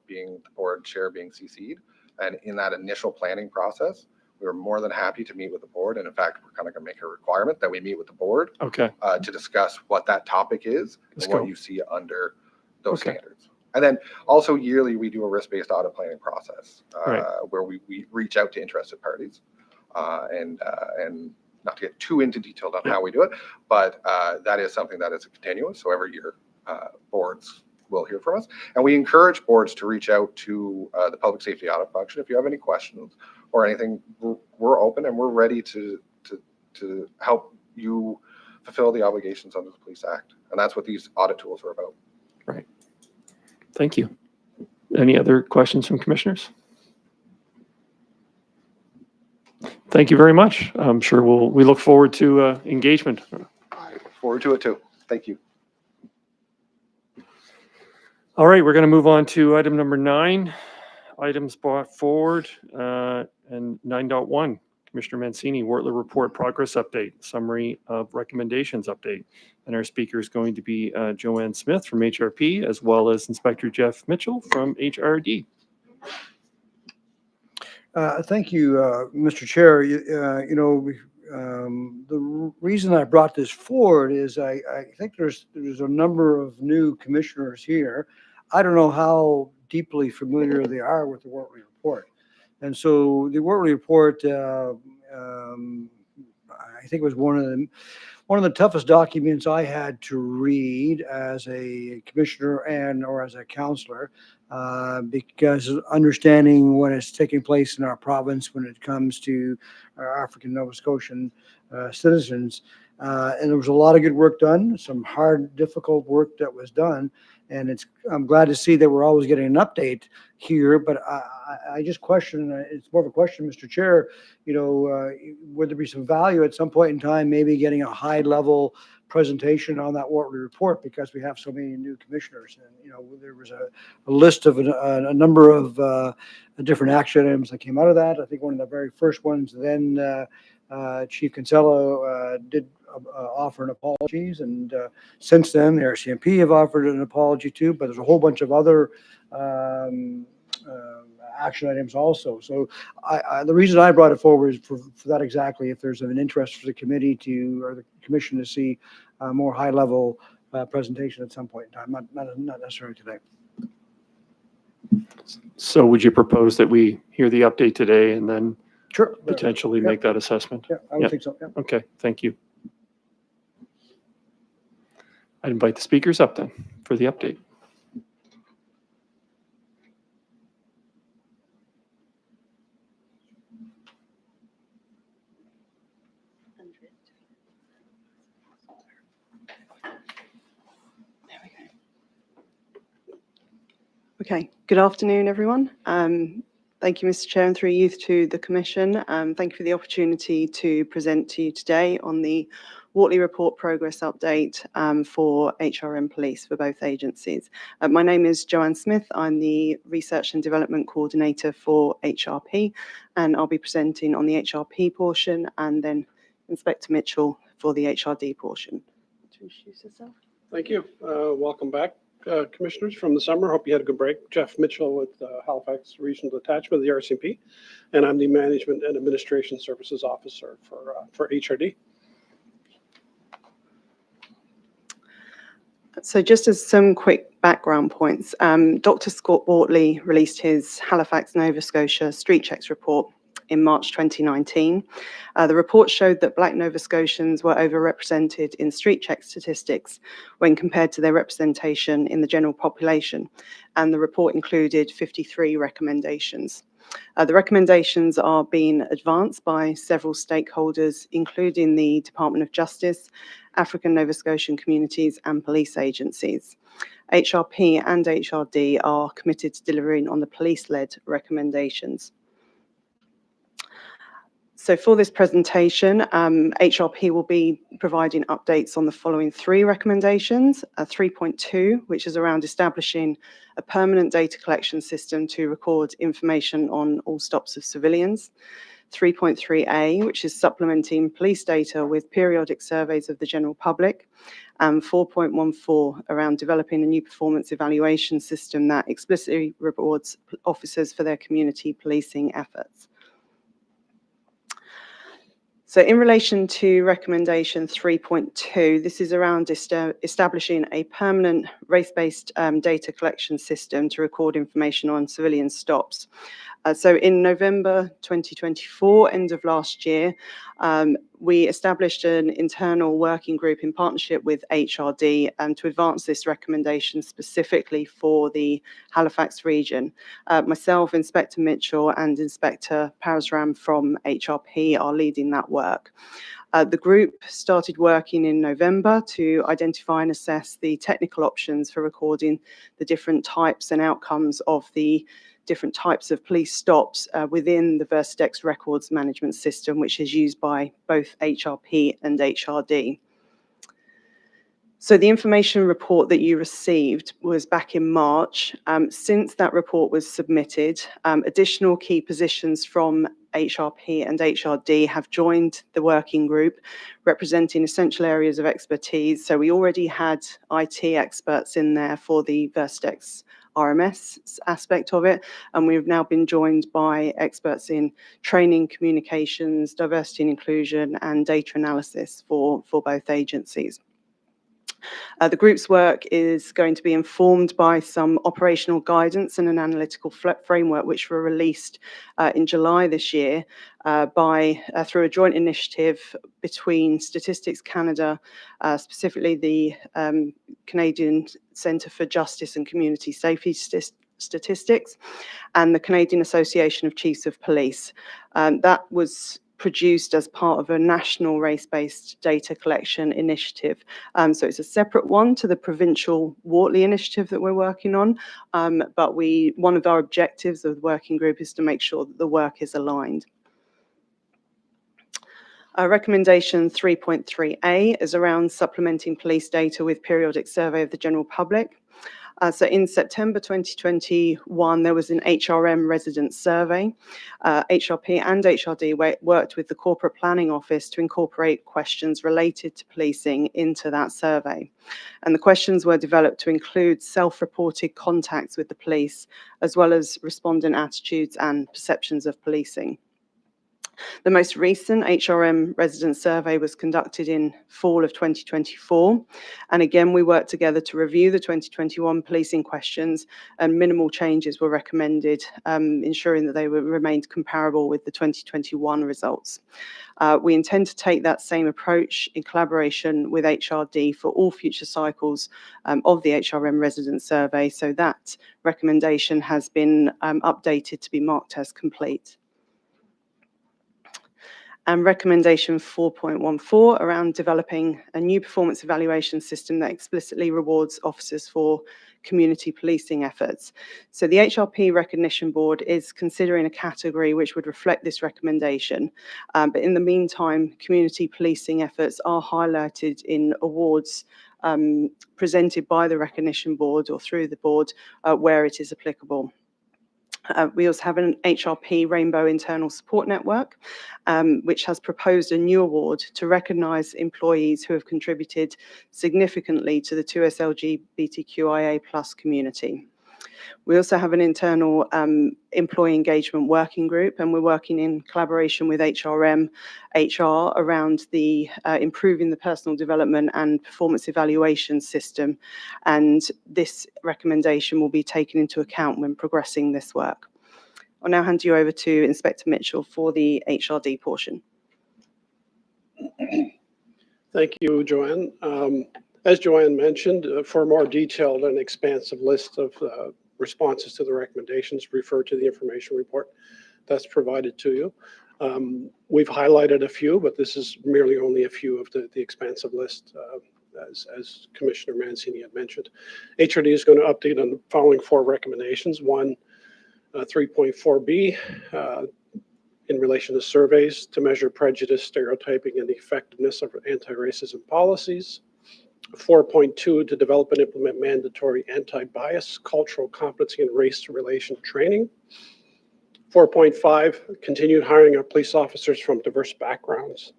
being the board chair being CC'd, and in that initial planning process, we were more than happy to meet with the board. And in fact, we're kind of going to make a requirement that we meet with the board Okay, to discuss what that topic is Let's and what go. you see under those Okay. standards. And then also yearly, we do a risk-based audit planning process Right. where we reach out to interested parties and not to get too into detail on how we do it, but that is something that is continuous. So every year, boards will hear from us. And we encourage boards to reach out to the Public Safety Audit Function if you have any questions or anything. We're open and we're ready to help you fulfill the obligations under the Police Act. And that's what these audit tools are about. thank you. Any other questions from commissioners? Thank you very much. I'm sure we look forward to engagement. I look forward to it too. Thank you. All right, we're going to move on to item number 9, items brought forward, and 9.1, Commissioner Mancini, Wortler Report Progress Update, Summary of Recommendations Update. And our speaker is going to be Joanne Smith from HRP, as well as Inspector Jeff Mitchell from HRD. Thank you, Mr. Chair. The reason I brought this forward is I think there's a number of new commissioners here. I don't know how deeply familiar they are with the Wortley Report. And so the Wortley Report, I think it was one of the toughest documents I had to read as a commissioner or as a counselor, because understanding what is taking place in our province when it comes to our African Nova Scotian citizens. And there was a lot of good work done, some hard, difficult work that was done. And I'm glad to see that we're always getting an update here, but I just question, it's more of a question, Mr. Chair, would there be some value at some point in time, maybe getting a high level presentation on that Wortley Report, because we have so many new commissioners. And, there was a list of a number of different action items that came out of that. I think one of the very first ones, then Chief Kinsella did offer an apologies, and since then the RCMP have offered an apology too, but there's a whole bunch of other action items also. So the reason I brought it forward is for that exactly, if there's an interest for the committee or the commission to see a more high level presentation at some point in time, not necessarily today. So would you propose that we hear the update today and then Sure. potentially Yeah. make that assessment? Yeah, I would Yeah. think so. Yeah. Okay, thank you. I'd invite the speakers up then for the update. Okay, good afternoon, everyone. Thank you, Mr. Chair, and through you to the Commission. Thank you for the opportunity to present to you today on the Wortley Report Progress Update for HRM Police for both agencies. My name is Joanne Smith. I'm the Research and Development Coordinator for HRP, and I'll be presenting on the HRP portion, and then Inspector Mitchell for the HRD portion. To introduce yourself. Thank you. Welcome back, Commissioners, from the summer. Hope you had a good break. Jeff Mitchell with Halifax Regional Detachment of the RCMP, and I'm the Management and Administration Services Officer for HRD. So just as some quick background points, Dr. Scott Wortley released his Halifax, Nova Scotia Street Checks report in March 2019. The report showed that Black Nova Scotians were overrepresented in street check statistics when compared to their representation in the general population, and the report included 53 recommendations. The recommendations are being advanced by several stakeholders, including the Department of Justice, African Nova Scotian communities, and police agencies. HRP and HRD are committed to delivering on the police-led recommendations. So for this presentation, HRP will be providing updates on the following three recommendations. 3.2, which is around establishing a permanent data collection system to record information on all stops of civilians. 3.3a, which is supplementing police data with periodic surveys of the general public. And 4.14, around developing a new performance evaluation system that explicitly rewards officers for their community policing efforts. So in relation to recommendation 3.2, this is around establishing a permanent race-based data collection system to record information on civilian stops. So in November 2024, end of last year, we established an internal working group in partnership with HRD to advance this recommendation specifically for the Halifax region. Myself, Inspector Mitchell, and Inspector Parasram from HRP are leading that work. The group started working in November to identify and assess the technical options for recording the different types and outcomes of the different types of police stops within the Verstex records management system, which is used by both HRP and HRD. So the information report that you received was back in March. Since that report was submitted, additional key positions from HRP and HRD have joined the working group, representing essential areas of expertise. So we already had IT experts in there for the Verstex RMS aspect of it, and we've now been joined by experts in training, communications, diversity and inclusion, and data analysis for both agencies. The group's work is going to be informed by some operational guidance and an analytical framework which were released in July this year through a joint initiative between Statistics Canada, specifically the Canadian Centre for Justice and Community Safety Statistics, and the Canadian Association of Chiefs of Police. That was produced as part of a national race-based data collection initiative. So it's a separate one to the provincial Wortley initiative that we're working on. But one of our objectives of the working group is to make sure that the work is aligned. Recommendation 3.3a is around supplementing police data with periodic survey of the general public. So in September 2021, there was an HRM resident survey. HRP and HRD worked with the Corporate Planning Office to incorporate questions related to policing into that survey. And the questions were developed to include self-reported contacts with the police, as well as respondent attitudes and perceptions of policing. The most recent HRM resident survey was conducted in fall of 2024. And again, we worked together to review the 2021 policing questions, and minimal changes were recommended, ensuring that they remained comparable with the 2021 results. We intend to take that same approach in collaboration with HRD for all future cycles of the HRM resident survey. So that recommendation has been updated to be marked as complete. And recommendation 4.14 around developing a new performance evaluation system that explicitly rewards officers for community policing efforts. So the HRP Recognition Board is considering a category which would reflect this recommendation. But in the meantime, community policing efforts are highlighted in awards presented by the Recognition Board or through the board where it is applicable. We also have an HRP Rainbow Internal Support Network, which has proposed a new award to recognise employees who have contributed significantly to the 2S LGBTQIA+ community. We also have an internal employee engagement working group, and we're working in collaboration with HRM, HR around the improving the personal development and performance evaluation system. And this recommendation will be taken into account when progressing this work. I'll now hand you over to Inspector Mitchell for the HRD portion. Thank you, Joanne. As Joanne mentioned, for a more detailed and expansive list of responses to the recommendations, refer to the information report that's provided to you. We've highlighted a few, but this is merely only a few of the expansive list, as Commissioner Mancini had mentioned. HRD is going to update on the following 4 recommendations. 1, 3.4b, in relation to surveys to measure prejudice, stereotyping, and the effectiveness of anti-racism policies. 4.2, to develop and implement mandatory anti-bias, cultural competency, and race relation training. 4.5, continued hiring of police officers from diverse backgrounds.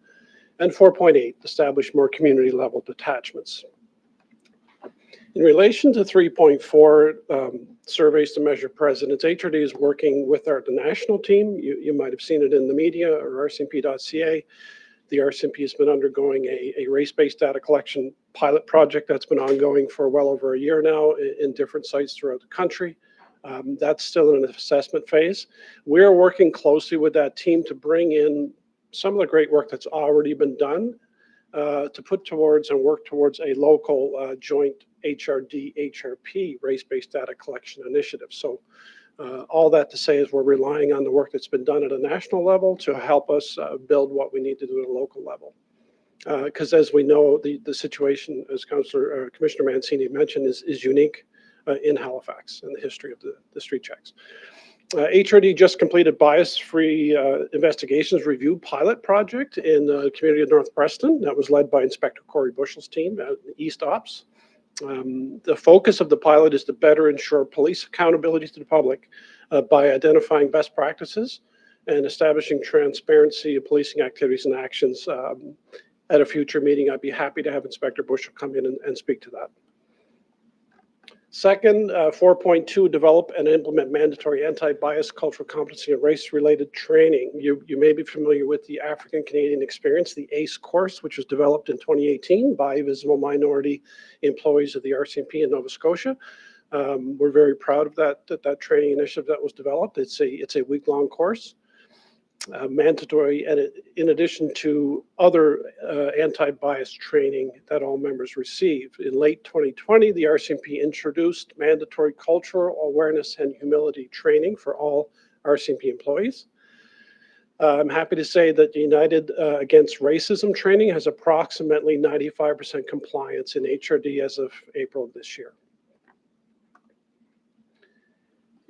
And 4.8, establish more community-level detachments. In relation to 3.4, surveys to measure presidents, HRD is working with the national team. You might have seen it in the media or rcmp.ca. The RCMP has been undergoing a race-based data collection pilot project that's been ongoing for well over a year now in different sites throughout the country. That's still in an assessment phase. We're working closely with that team to bring in some of the great work that's already been done to put towards and work towards a local joint HRD-HRP race-based data collection initiative. So all that to say is we're relying on the work that's been done at a national level to help us build what we need to do at a local level. Because as we know, the situation, as Commissioner Mancini mentioned, is unique in Halifax in the history of the street checks. HRD just completed bias-free investigations review pilot project in the community of North Preston. That was led by Inspector Corey Bushell's team at East Ops. The focus of the pilot is to better ensure police accountability to the public by identifying best practices and establishing transparency of policing activities and actions. At a future meeting, I'd be happy to have Inspector Bushell come in and speak to that. Second, 4.2, develop and implement mandatory anti-bias, cultural competency, and race-related training. You may be familiar with the African Canadian Experience, the ACE course, which was developed in 2018 by visible minority employees of the RCMP in Nova Scotia. We're very proud of that training initiative that was developed. It's a week-long course. Mandatory, and in addition to other anti-bias training that all members receive. In late 2020, the RCMP introduced mandatory cultural awareness and humility training for all RCMP employees. I'm happy to say that the United Against Racism training has approximately 95% compliance in HRD as of April of this year.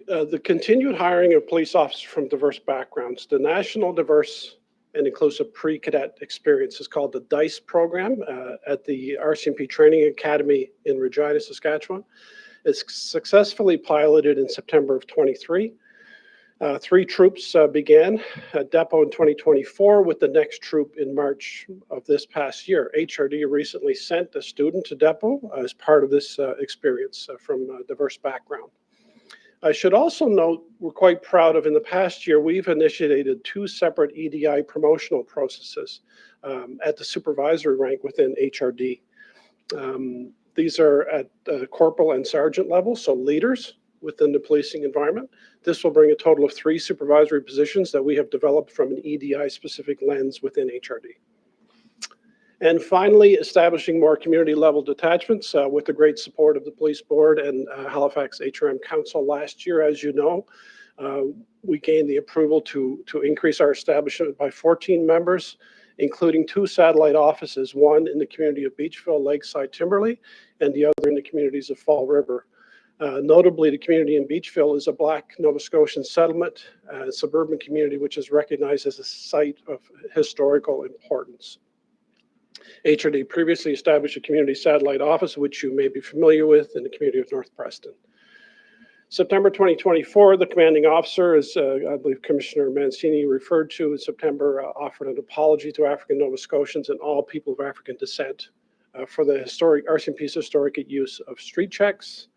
The continued hiring of police officers from diverse backgrounds. The National Diverse and Inclusive Pre-Cadet Experience is called the DICE program at the RCMP Training Academy in Regina, Saskatchewan. It's successfully piloted in September of 23. 3 troops began at Depot in 2024 with the next troop in March of this past year. HRD recently sent a student to Depot as part of this experience from a diverse background. I should also note, we're quite proud of, in the past year, we've initiated 2 separate EDI promotional processes at the supervisory rank within HRD. These are at corporal and sergeant level, so leaders within the policing environment. This will bring a total of 3 supervisory positions that we have developed from an EDI-specific lens within HRD. And finally, establishing more community-level detachments with the great support of the Police Board and Halifax HRM Council last year. As you know, we gained the approval to increase our establishment by 14 members, including 2 satellite offices, one in the community of Beachville, Lakeside, Timberley, and the other in the communities of Fall River. Notably, the community in Beachville is a Black Nova Scotian settlement, suburban community, which is recognized as a site of historical importance. HRD previously established a community satellite office, which you may be familiar with, in the community of North Preston. September 2024, the commanding officer, as I believe Commissioner Mancini referred to in September, offered an apology to African Nova Scotians and all people of African descent for the historic RCMP's historic use of street checks.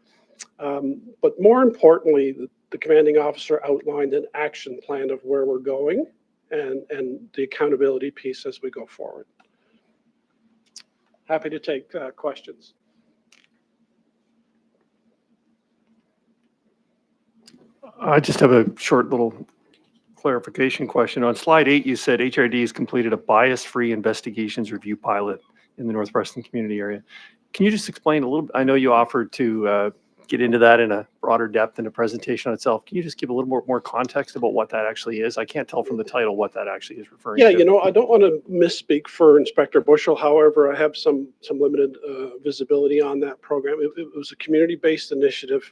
But more importantly, the commanding officer outlined an action plan of where we're going and the accountability piece as we go forward. Happy to take questions. I just have a short little clarification question. On slide 8, you said HRD has completed a bias-free investigations review pilot in the North Preston community area. Can you just explain a little bit? I know you offered to get into that in a broader depth in a presentation on itself. Can you just give a little more context about what that actually is? I can't tell from the title what that actually is referring to. Yeah, you know, I don't want to misspeak for Inspector Bushell. However, I have some limited visibility on that program. It was a community-based initiative.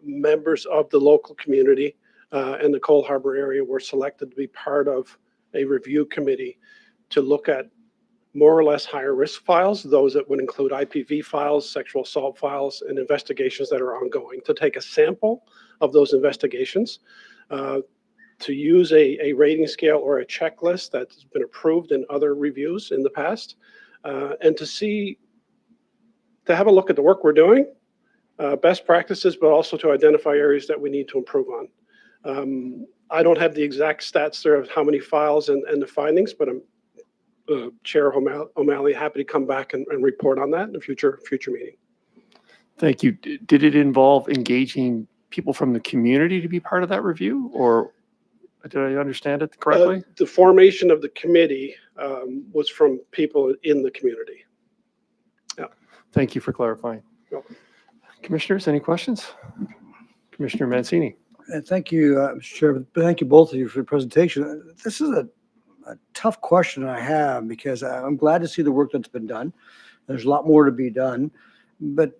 Members of the local community and the Cole Harbour area were selected to be part of a review committee to look at more or less higher risk files, those that would include IPV files, sexual assault files, and investigations that are ongoing, to take a sample of those investigations, to use a rating scale or a checklist that's been approved in other reviews in the past, and to have a look at the work we're doing, best practices, but also to identify areas that we need to improve on. I don't have the exact stats there of how many files and the findings, but I'm Chair O'Malley, happy to come back and report on that in a future meeting. Thank you. Did it involve engaging people from the community to be part of that review, or did I understand it correctly? The formation of the committee was from people in the community. Yeah. Thank you for clarifying. Welcome. Commissioners, any questions? Commissioner Mancini. Thank you, Mr. Chair. Thank you both of you for the presentation. This is a tough question I have, because I'm glad to see the work that's been done. There's a lot more to be done, but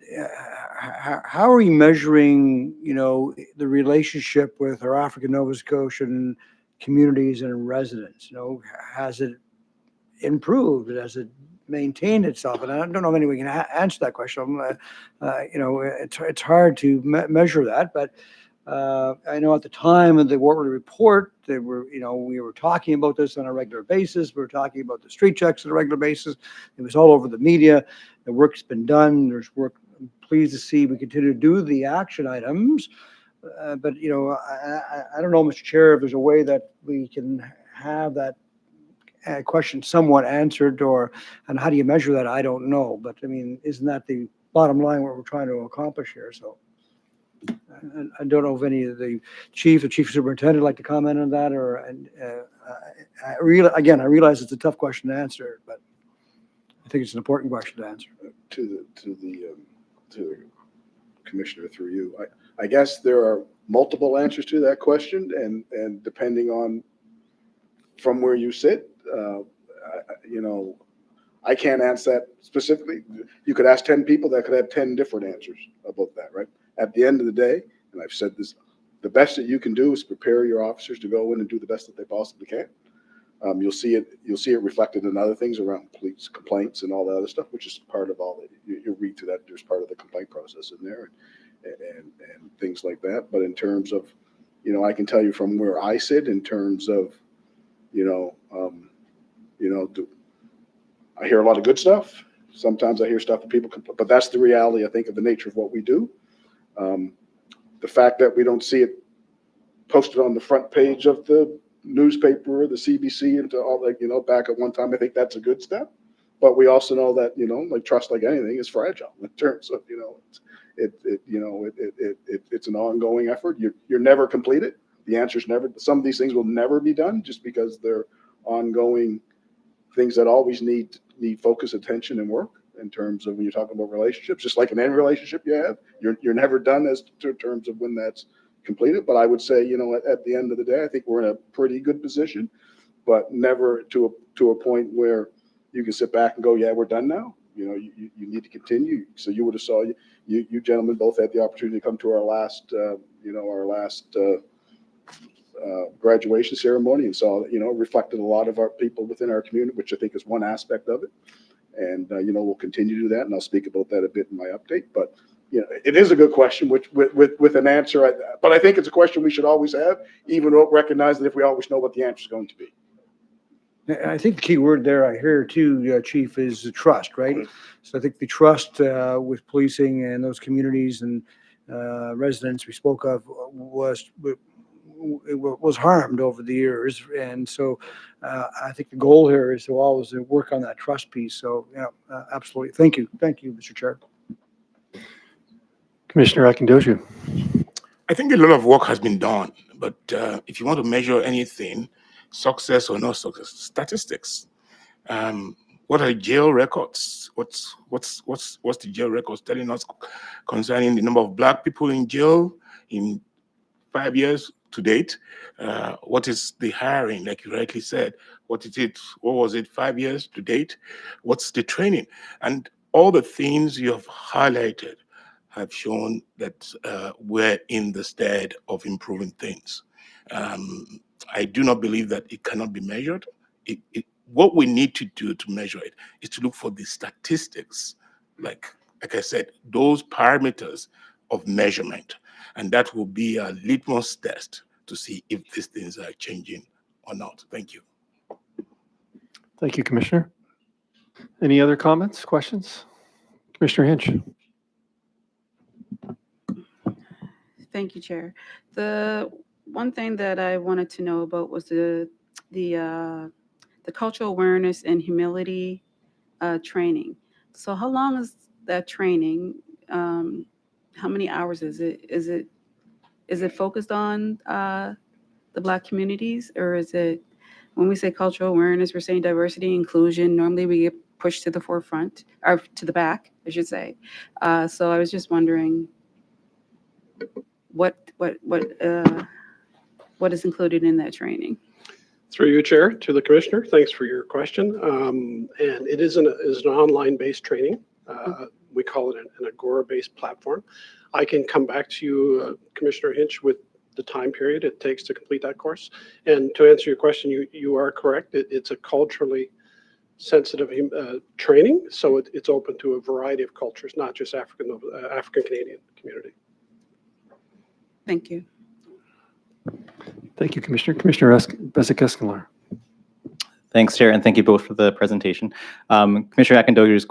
how are we measuring, you know, the relationship with our African Nova Scotian communities and residents? You know, has it improved? Has it maintained itself? And I don't know if anyone can answer that question. You know, it's hard to measure that, but I know at the time of the Wortley report, we were talking about this on a regular basis. We were talking about the street checks on a regular basis. It was all over the media. The work's been done. There's work. I'm pleased to see we continue to do the action items. But, you know, I don't know, Mr. Chair, if there's a way that we can have that question somewhat answered, and how do you measure that? I don't know. But, I mean, isn't that the bottom line, what we're trying to accomplish here? So I don't know if any of the chief or chief superintendent would like to comment on that, I realize it's a tough question to answer, but I think it's an important question to answer. To the commissioner through you, I guess there are multiple answers to that question, and depending on from where you sit, you know, I can't answer that specifically. You could ask 10 people that could have 10 different answers about that, right? At the end of the day, and I've said this, the best that you can do is prepare your officers to go in and do the best that they possibly can. You'll see it reflected in other things around police complaints and all that other stuff, which is part of all that. You read through that. There's part of the complaint process in there, and things like that. But in terms of, you know, I can tell you from where I sit in terms of, I hear a lot of good stuff. Sometimes I hear stuff that people, but that's the reality, I think, of the nature of what we do. the fact that we don't see it posted on the front page of the newspaper or the CBC and to all like, back at one time, I think that's a good step. But we also know that, like trust, like anything, is fragile in terms of, it's an ongoing effort. You're never completed. The answer's never, some of these things will never be done just because they're ongoing things that always need focus, attention, and work in terms of when you're talking about relationships, just like in any relationship you have, you're never done as to terms of when that's completed. But I would say, at the end of the day, I think we're in a pretty good position, but never to a point where you can sit back and go, yeah, we're done now. You need to continue. So you would have saw you gentlemen both had the opportunity to come to our last graduation ceremony and saw, reflected a lot of our people within our community, which I think is one aspect of it. And, we'll continue to do that. And I'll speak about that a bit in my update. But, it is a good question, which with an answer. But I think it's a question we should always have, even though recognizing if we always know what the answer is going to be. I think the key word there I hear too, Chief, is the trust, right? So I think the trust with policing and those communities and residents we spoke of was harmed over the years. And so I think the goal here is to always work on that trust piece. So, yeah, absolutely. Thank you. Thank you, Mr. Chair. Commissioner Akindoju. I think a lot of work has been done, but if you want to measure anything, success or not success, statistics. What are jail records? What's the jail records telling us concerning the number of Black people in jail in 5 years to date? What is the hiring, like you rightly said? What is it? What was it 5 years to date? What's the training? And all the things you have highlighted have shown that we're in the stead of improving things. I do not believe that it cannot be measured. What we need to do to measure it is to look for the statistics, like I said, those parameters of measurement. And that will be a litmus test to see if these things are changing or not. Thank you. Thank you, Commissioner. Any other comments, questions? Commissioner Hinch. Thank you, Chair. The one thing that I wanted to know about was the cultural awareness and humility training. So how long is that training? How many hours is it? Is it focused on the Black communities, or is it, when we say cultural awareness, we're saying diversity, inclusion? Normally we get pushed to the forefront, or to the back, I should say. So I was just wondering what is included in that training? Through you, Chair, to the Commissioner, thanks for your question. And it is an online-based training. We call it an Agora-based platform. I can come back to you, Commissioner Hinch, with the time period it takes to complete that course. And to answer your question, you are correct. It's a culturally sensitive training, so it's open to a variety of cultures, not just African-Canadian community. Thank you. Thank you, Commissioner. Commissioner Bezic-Escalante. Thanks, Chair, and thank you both for the presentation. Commissioner Akindoju's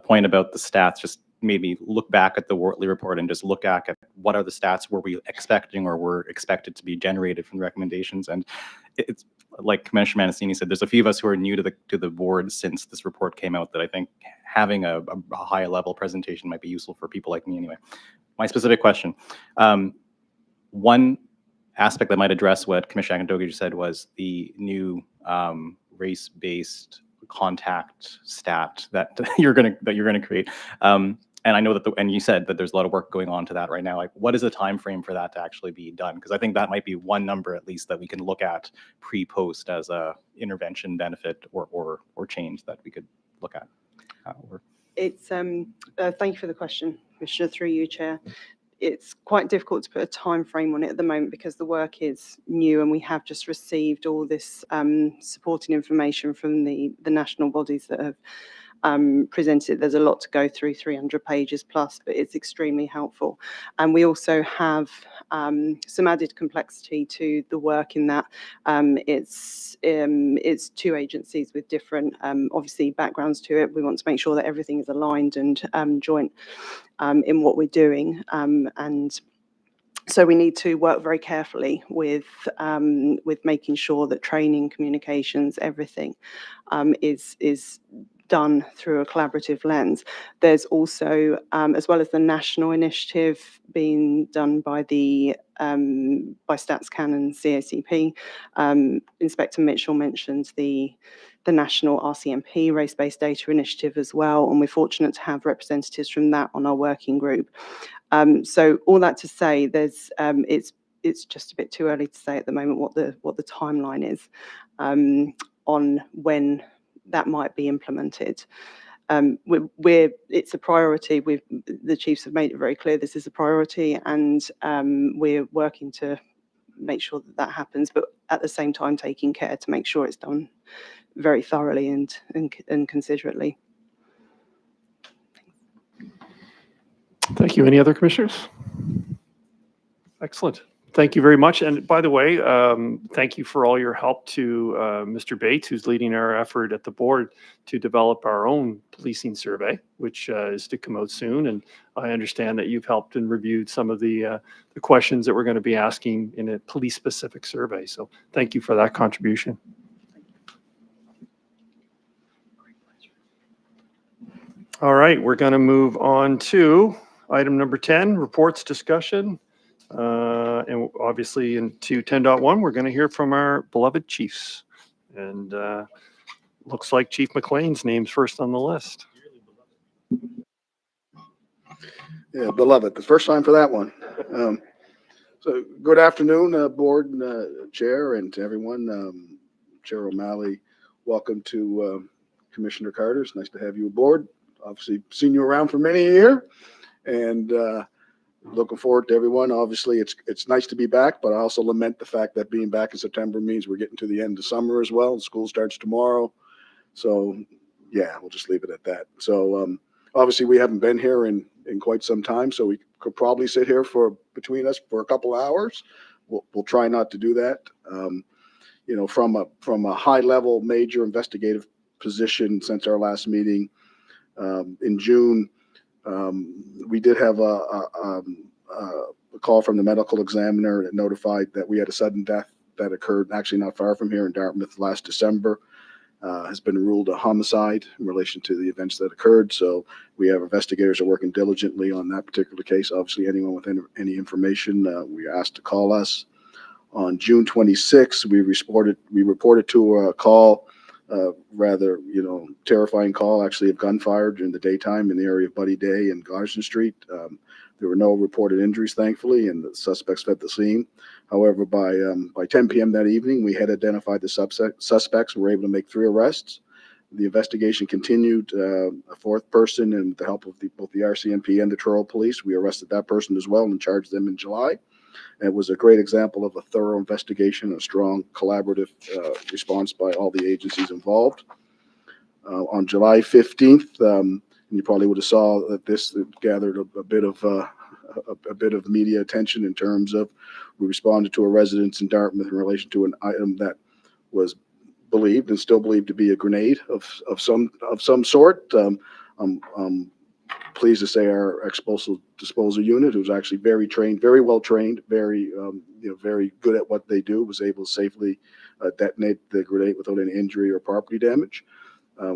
point about the stats just made me look back at the Wortley report and just look at what are the stats were we expecting or were expected to be generated from the recommendations. And it's like Commissioner Mancini said, there's a few of us who are new to the board since this report came out that I think having a high level presentation might be useful for people like me anyway. My specific question, one aspect that might address what Commissioner Akindoju said was the new race-based contact stat that you're gonna create. And I know that and you said that there's a lot of work going on to that right now. Like, what is the time frame for that to actually be done? Because I think that might be one number at least that we can look at pre-post as a intervention benefit or change that we could look at. It's thank you for the question, Commissioner, through you, Chair. It's quite difficult to put a time frame on it at the moment because the work is new and we have just received all this supporting information from the national bodies that have presented. There's a lot to go through, 300 pages plus, but it's extremely helpful. And we also have some added complexity to the work in that it's two agencies with different, obviously, backgrounds to it. We want to make sure that everything is aligned and joint in what we're doing. And So we need to work very carefully with making sure that training, communications, everything is done through a collaborative lens. There's also, as well as the national initiative being done by the by StatsCan and CACP, Inspector Mitchell mentioned the national RCMP, Race-Based Data Initiative as well, and we're fortunate to have representatives from that on our working group. So all that to say, there's it's just a bit too early to say at the moment what the timeline is on when that might be implemented. It's a priority. The chiefs have made it very clear this is a priority, and we're working to make sure that that happens, but at the same time taking care to make sure it's done very thoroughly and considerately. Thank you. Any other commissioners? Excellent. Thank you very much. And by the way, thank you for all your help to Mr. Bates, who's leading our effort at the board to develop our own policing survey, which is to come out soon. And I understand that you've helped and reviewed some of the questions that we're going to be asking in a police-specific survey. So thank you for that contribution. All right, we're going to move on to item number 10, reports discussion. And obviously into 10.1, we're going to hear from our beloved chiefs. And looks like Chief McLean's name's first on the list. Yeah, beloved, the first time for that one. So good afternoon, board chair, and to everyone. Chair O'Malley, welcome to Commissioner Carter. It's nice to have you aboard. Obviously, seen you around for many a year, and looking forward to everyone. Obviously, it's nice to be back, but I also lament the fact that being back in September means we're getting to the end of summer as well. School starts tomorrow, so yeah, we'll just leave it at that. So obviously, we haven't been here in quite some time, so we could probably sit here between us for a couple hours. We'll try not to do that. You know, from a high level major investigative position since our last meeting in June. We did have a call from the medical examiner that notified that we had a sudden death that occurred actually not far from here in Dartmouth last December. Has been ruled a homicide in relation to the events that occurred. So we have investigators are working diligently on that particular case. Obviously, anyone with any information, we are asked to call us. On June 26th, we reported to a call. Rather, terrifying call actually of gunfire during the daytime in the area of Buddy Day and Garston Street. There were no reported injuries, thankfully, and the suspects fled the scene. However, by 10 p.m. that evening, we had identified the suspects and were able to make 3 arrests. The investigation continued. A 4th person, and with the help of both the RCMP and the Truro Police, we arrested that person as well and charged them in July. And it was a great example of a thorough investigation, a strong collaborative response by all the agencies involved. On July 15th, and you probably would have saw that this gathered a bit of media attention in terms of we responded to a residence in Dartmouth in relation to an item that was believed and still believed to be a grenade of some sort. I'm pleased to say our explosive disposal unit, who's actually very trained, very well trained, very good at what they do, was able to safely detonate the grenade without any injury or property damage.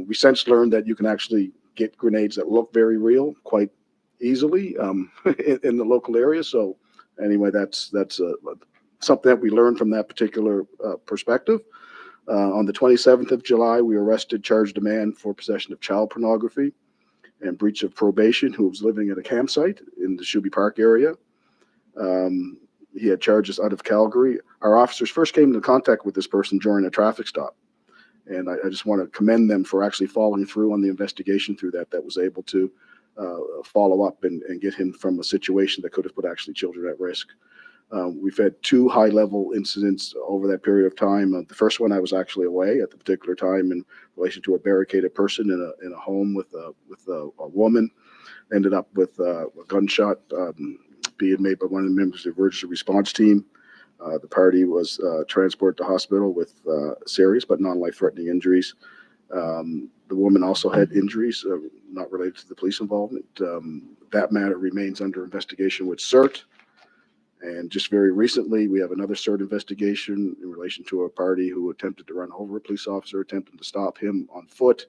We since learned that you can actually get grenades that look very real quite easily in the local area. So anyway, that's something that we learned from that particular perspective. On the 27th of July, we arrested, charged a man for possession of child pornography and breach of probation who was living at a campsite in the Shuby Park area. He had charges out of Calgary. Our officers first came into contact with this person during a traffic stop. And I just want to commend them for actually following through on the investigation through that was able to follow up and get him from a situation that could have put actually children at risk. We've had 2 high-level incidents over that period of time. The first one, I was actually away at the particular time in relation to a barricaded person in a home with a woman. Ended up with a gunshot being made by one of the members of the emergency response team. The party was transported to hospital with serious but non-life-threatening injuries. The woman also had injuries not related to the police involvement. That matter remains under investigation with CERT. And just very recently, we have another CERT investigation in relation to a party who attempted to run over a police officer, attempting to stop him on foot.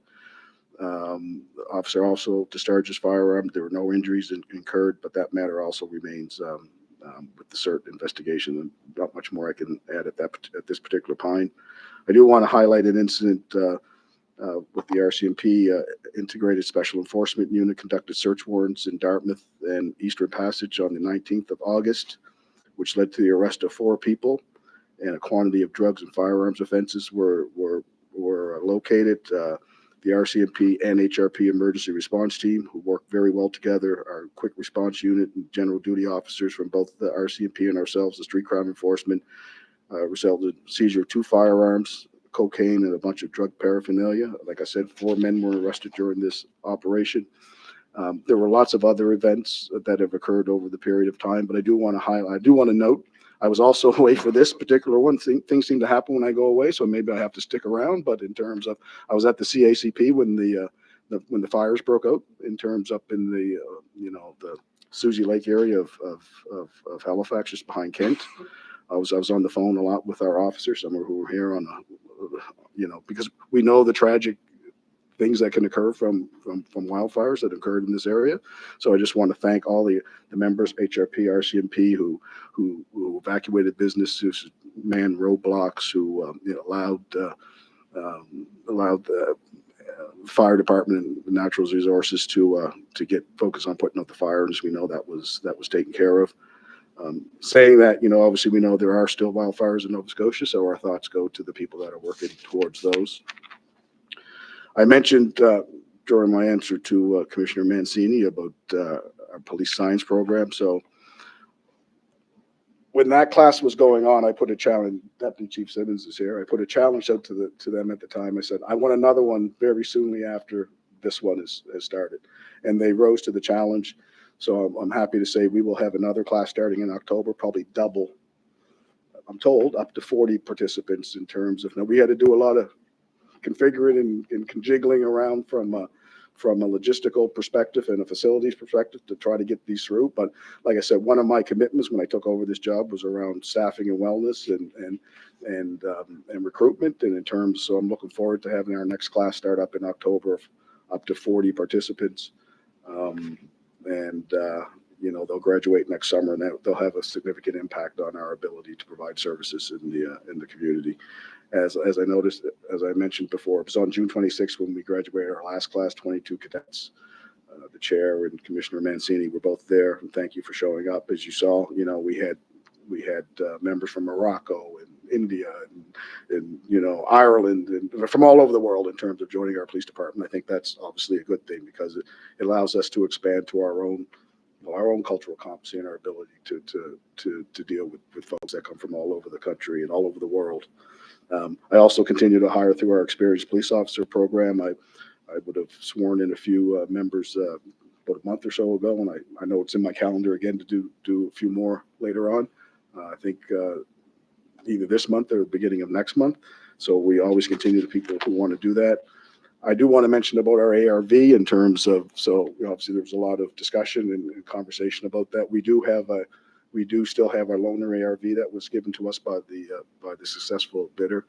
The officer also discharged his firearm. There were no injuries incurred, but that matter also remains with the CERT investigation, and not much more I can add at this particular time. I do want to highlight an incident with the RCMP Integrated Special Enforcement Unit conducted search warrants in Dartmouth and Eastern Passage on the 19th of August, which led to the arrest of 4 people, and a quantity of drugs and firearms offenses were located. The RCMP and HRP emergency response team, who work very well together, our quick response unit and general duty officers from both the RCMP and ourselves, the street crime enforcement, resulted in seizure of 2 firearms, cocaine, and a bunch of drug paraphernalia. Like I said, 4 men were arrested during this operation. There were lots of other events that have occurred over the period of time, but I do want to highlight, I do want to note, I was also away for this particular one. Things seem to happen when I go away, so maybe I have to stick around. But in terms of, I was at the CACP when the fires broke out. In terms up in the the Susie Lake area of Halifax, just behind Kent. I was on the phone a lot with our officers, some who were here on because we know the tragic things that can occur from wildfires that occurred in this area. So I just want to thank all the members, HRP, RCMP, who evacuated businesses, manned roadblocks, who allowed the fire department and natural resources to get focused on putting out the fires. We know that was taken care of. Saying that, obviously we know there are still wildfires in Nova Scotia, so our thoughts go to the people that are working towards those. I mentioned during my answer to Commissioner Mancini about our police science program. So when that class was going on, I put a challenge. Deputy Chief Simmons is here. I put a challenge out to them at the time. I said, I want another one very soonly after this one has started, and they rose to the challenge. So I'm happy to say we will have another class starting in October, probably double. I'm told up to 40 participants in terms of. Now we had to do a lot of configuring and jiggling around from a logistical perspective and a facilities perspective to try to get these through. But like I said, one of my commitments when I took over this job was around staffing and wellness and recruitment. And in terms, so I'm looking forward to having our next class start up in October of up to 40 participants. They'll graduate next summer, and they'll have a significant impact on our ability to provide services in the community. As I noticed, as I mentioned before, it was on June 26th when we graduated our last class, 22 cadets. The chair and Commissioner Mancini were both there, and thank you for showing up. As you saw, we had members from Morocco and India and Ireland and from all over the world in terms of joining our police department. I think that's obviously a good thing because it allows us to expand to our own cultural competency and our ability to deal with folks that come from all over the country and all over the world. I also continue to hire through our experienced police officer program. I would have sworn in a few members about a month or so ago, and I know it's in my calendar again to do a few more later on. I think either this month or the beginning of next month. So we always continue to people who want to do that. I do want to mention about our ARV in terms of, obviously there was a lot of discussion and conversation about that. We do still have our loaner ARV that was given to us by the successful bidder.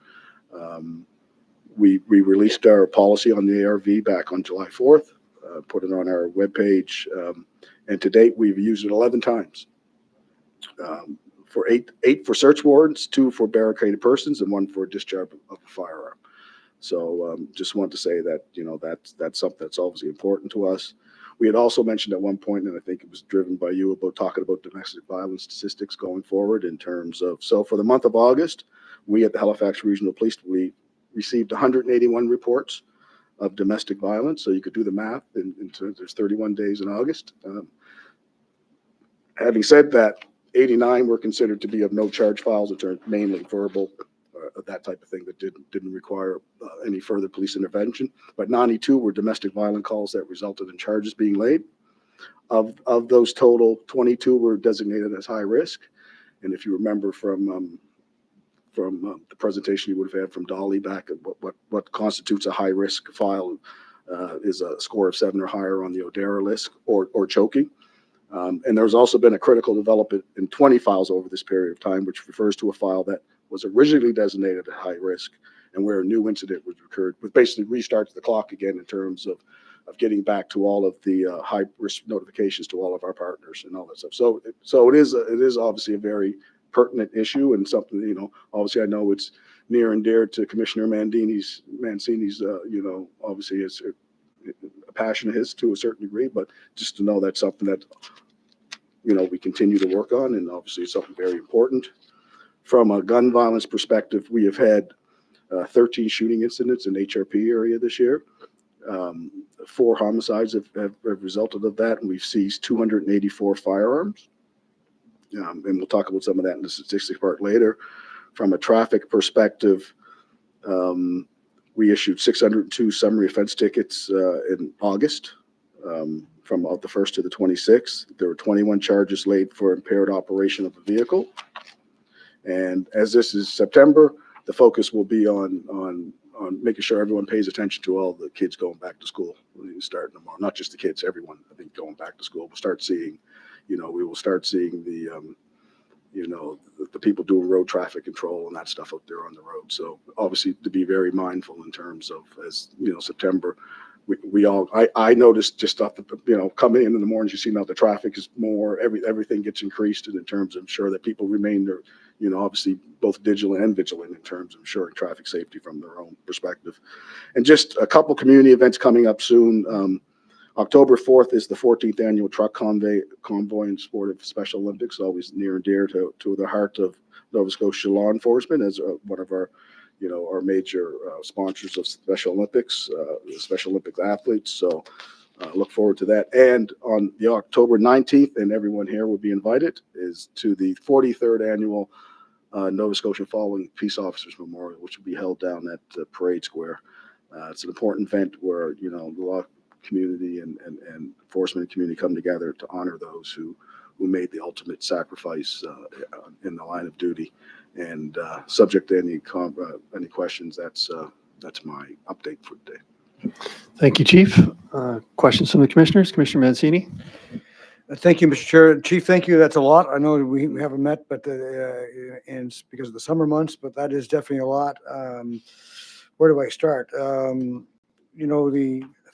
We released our policy on the ARV back on July 4th, put it on our webpage, and to date we've used it 11 times. For eight for search warrants, 2 for barricaded persons, and 1 for discharge of a firearm. So just want to say that that's something that's obviously important to us. We had also mentioned at one point, and I think it was driven by you, about talking about domestic violence statistics going forward in terms of, so for the month of August, we at the Halifax Regional Police, we received 181 reports of domestic violence. So you could do the math, and there's 31 days in August. Having said that, 89 were considered to be of no charge files, which are mainly verbal, that type of thing that didn't require any further police intervention. But 92 were domestic violence calls that resulted in charges being laid. Of those total, 22 were designated as high risk. And if you remember from the presentation you would have had from Dolly back at what constitutes a high risk file is a score of 7 or higher on the ODERA list or choking. And there's also been a critical development in 20 files over this period of time, which refers to a file that was originally designated at high risk and where a new incident was occurred, which basically restarts the clock again in terms of getting back to all of the high risk notifications to all of our partners and all that stuff. So it is obviously a very pertinent issue and something, obviously I know it's near and dear to Commissioner Mancini's, obviously it's a passion of his to a certain degree, but just to know that's something that, we continue to work on, and obviously it's something very important. From a gun violence perspective, we have had 13 shooting incidents in HRP area this year. 4 homicides have resulted of that, and we've seized 284 firearms. And we'll talk about some of that in the statistics part later. From a traffic perspective, we issued 602 summary offense tickets in August, from the 1st to the 26th. There were 21 charges laid for impaired operation of a vehicle. And as this is September, the focus will be on making sure everyone pays attention to all the kids going back to school starting tomorrow. Not just the kids, everyone, I think, going back to school. We'll start seeing, we will start seeing the people doing road traffic control and that stuff out there on the road. So obviously to be very mindful in terms of, as September, I noticed just off the, coming in the mornings, you see now the traffic is more, everything gets increased, and in terms of ensuring that people remain there, obviously both vigilant and vigilant in terms of ensuring traffic safety from their own perspective. And just a couple community events coming up soon. October 4th is the 14th annual truck convoy in support of Special Olympics, always near and dear to the heart of Nova Scotia law enforcement, as one of our major sponsors of Special Olympics, Special Olympic athletes. So look forward to that. And on the October 19th, and everyone here will be invited, is to the 43rd annual Nova Scotia Fallen Peace Officers Memorial, which will be held down at Parade Square. It's an important event where, the law community and enforcement community come together to honor those who made the ultimate sacrifice in the line of duty. And subject to any questions, that's my update for today. Thank you, Chief. Questions from the commissioners? Commissioner Mancini? Thank you, Mr. Chair. Chief, thank you. That's a lot. I know we haven't met, but and because of the summer months, but that is definitely a lot. Where do I start?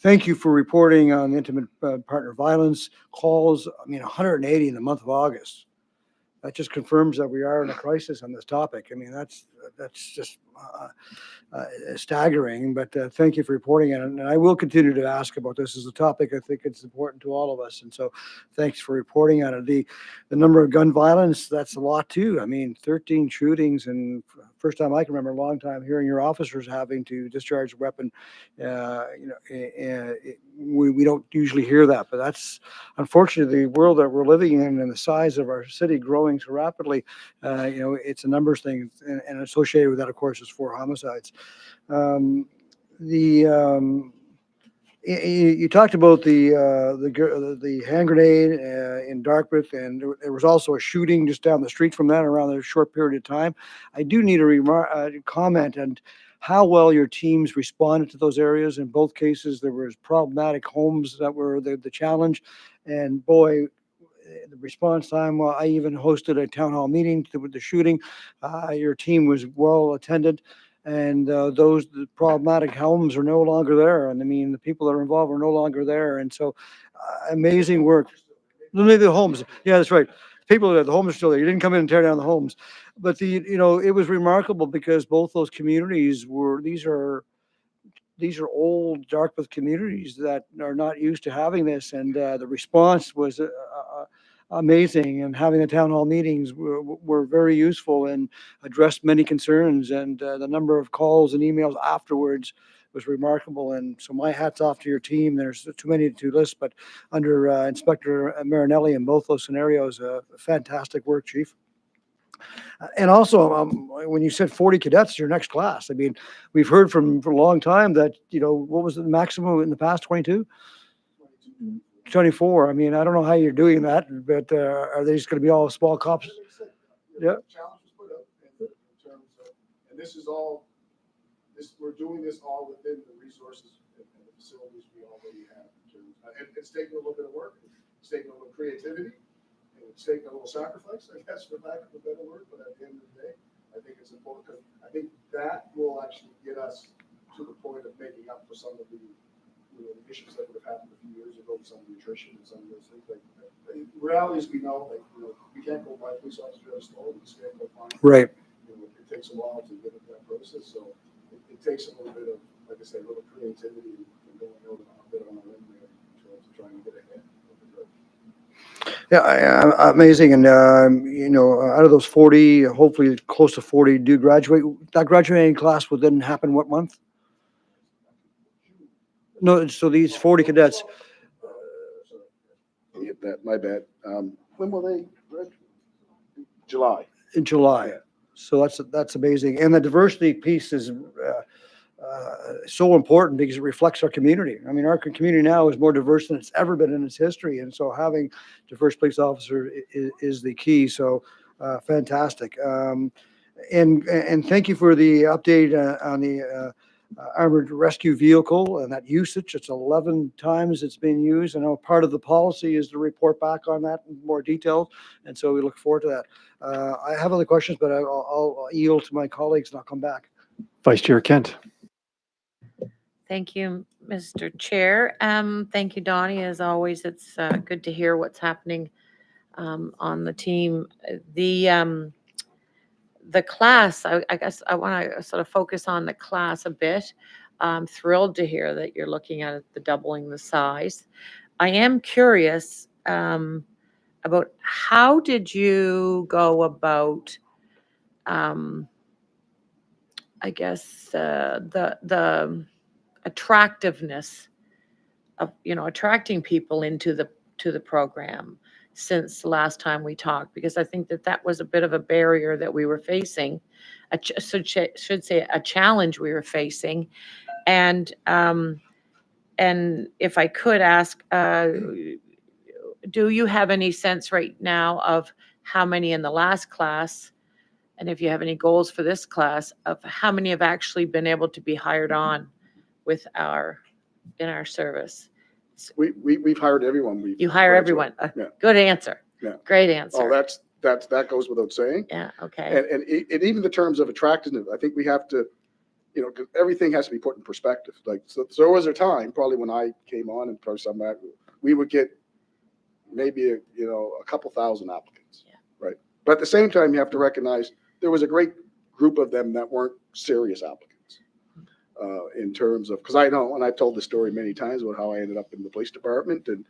Thank you for reporting on intimate partner violence calls. 180 in the month of August. That just confirms that we are in a crisis on this topic. That's just staggering, but thank you for reporting it. And I will continue to ask about this as a topic. I think it's important to all of us. And so thanks for reporting on it. The number of gun violence, that's a lot too. 13 shootings, and first time I can remember, a long time, hearing your officers having to discharge a weapon. We don't usually hear that, but that's unfortunately the world that we're living in, and the size of our city growing so rapidly. It's a numbers thing, and associated with that, of course, is 4 homicides. You talked about the hand grenade in Dartmouth, and there was also a shooting just down the street from that around a short period of time. I do need a comment on how well your teams responded to those areas. In both cases, there was problematic homes that were the challenge, and boy, the response time. Well, I even hosted a town hall meeting with the shooting. Your team was well attended, and the problematic homes are no longer there. And the people that are involved are no longer there. And so, amazing work. Maybe the homes. Yeah, that's right. People, the homes are still there. You didn't come in and tear down the homes, but it was remarkable because both those communities these are old Dartmouth communities that are not used to having this, and the response was amazing. And having the town hall meetings were very useful and addressed many concerns, and the number of calls and emails afterwards was remarkable. And so my hat's off to your team. There's too many to list, but under Inspector Marinelli in both those scenarios, fantastic work, Chief. And also, when you said 40 cadets, your next class, we've heard for a long time that, what was the maximum in the past, 22? 24. I don't know how you're doing that, but are they just going to be all small cops? Yeah. Challenge was put up in terms of, and this is all, we're doing this all within the resources and the facilities we already have. It's taken a little bit of work. It's taken a little creativity, and it's taken a little sacrifice, I guess, for lack of a better word, but at the end of the day, I think it's important, because I think that will actually get us to the point of making up for some of the, the issues that would have happened a few years ago with some nutrition and some of those things. Like, reality is we know, like, we can't go buy police officers at a store, we just can't go find. Right. It takes a while to get into that process, so it takes a little bit of, like I said, a little creativity and going out a bit on a limb there to try and get ahead of the curve. Yeah, amazing. And, out of those 40, hopefully close to 40 do graduate. That graduating class will then happen what month? No, so these 40 cadets, Yeah, my bad. When will they graduate? July. in July. Yeah. So that's amazing. And the diversity piece is so important because it reflects our community. I mean, our community now is more diverse than it's ever been in its history. And so having diverse police officer is the key. So fantastic. And thank you for the update on the armored rescue vehicle and that usage. It's 11 times it's been used. I know part of the policy is to report back on that in more detail. And so we look forward to that. I have other questions, but I'll yield to my colleagues and I'll come back. Vice Chair Kent. Thank you, Mr. Chair. Thank you, Donnie. As always, it's good to hear what's happening on the team. The class, I guess I want to sort of focus on the class a bit. I'm thrilled to hear that you're looking at the doubling the size. I am curious about how did you go about, I guess, the attractiveness of, attracting people into the program since the last time we talked, because I think that was a bit of a barrier that we were facing, should say a challenge we were facing. And if I could ask, do you have any sense right now of how many in the last class, and if you have any goals for this class, of how many have actually been able to be hired on in our service? We've hired everyone. You hire everyone. Yeah. Good answer. Yeah. Great answer. Oh, that goes without saying. Yeah. Okay. And even the terms of attractiveness, I think we have to, 'cause everything has to be put in perspective. Like, so there was a time, probably when I came on and probably some back, we would get maybe a couple thousand applicants. Yeah. Right. But at the same time, you have to recognize there was a great group of them that weren't serious applicants. In terms of, because I know, and I've told the story many times about how I ended up in the police department, and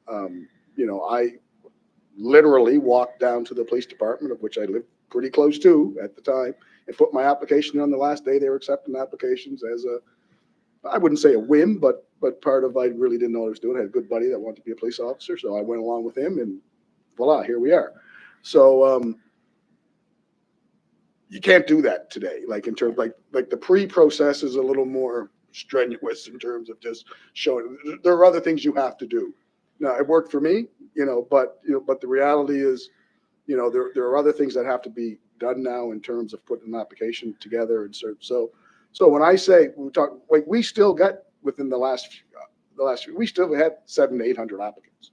I literally walked down to the police department, of which I lived pretty close to at the time, and put my application on the last day they were accepting applications as I wouldn't say a whim, but part of, I really didn't know what I was doing. I had a good buddy that wanted to be a police officer, so I went along with him, and voila, here we are. So you can't do that today. Like in terms, like the pre-process is a little more strenuous in terms of just showing. There are other things you have to do. Now, it worked for me, but the reality is, there are other things that have to be done now in terms of putting an application together and so when I say we still got within the last we still had 700 to 800 applicants.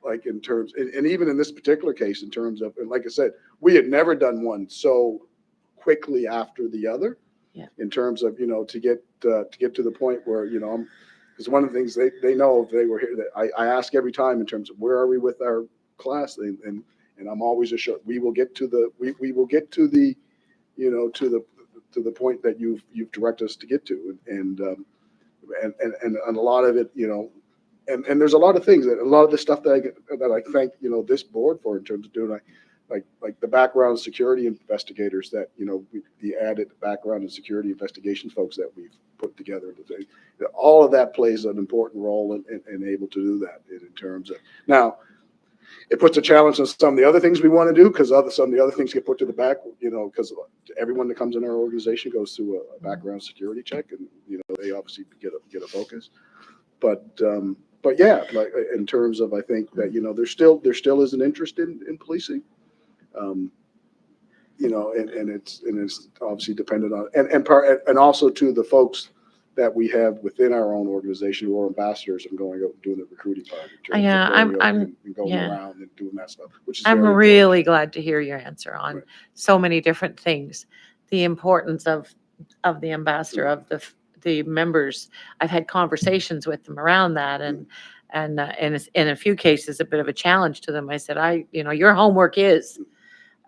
Like in terms, and even in this particular case, in terms of, and like I said, we had never done one so quickly after the other. Yeah. In terms of, to get to the point where, because one of the things they know if they were here, that I ask every time in terms of where are we with our class, and I'm always assured we will get to the we will get to the to the point that you've directed us to get to, and a lot of it, and there's a lot of things that a lot of the stuff that I thank this board for in terms of doing like the background security investigators that the added background and security investigation folks that we've put together. All of that plays an important role in able to do that in terms of now. It puts a challenge on some of the other things we want to do because some of the other things get put to the back, because everyone that comes in our organization goes through a background security check, and they obviously get a focus. But yeah, like in terms of, I think that there still is an interest in policing, and it's obviously dependent on and also to the folks that we have within our own organization who are ambassadors and going out and doing the recruiting part. in terms of Yeah, going out I'm- and going yeah. around and doing that stuff, which is I'm very really important. glad to hear your answer on Right. so many different things. The importance of the ambassador, of the members. I've had conversations with them around that, and in a few cases, a bit of a challenge to them. I said, your homework is,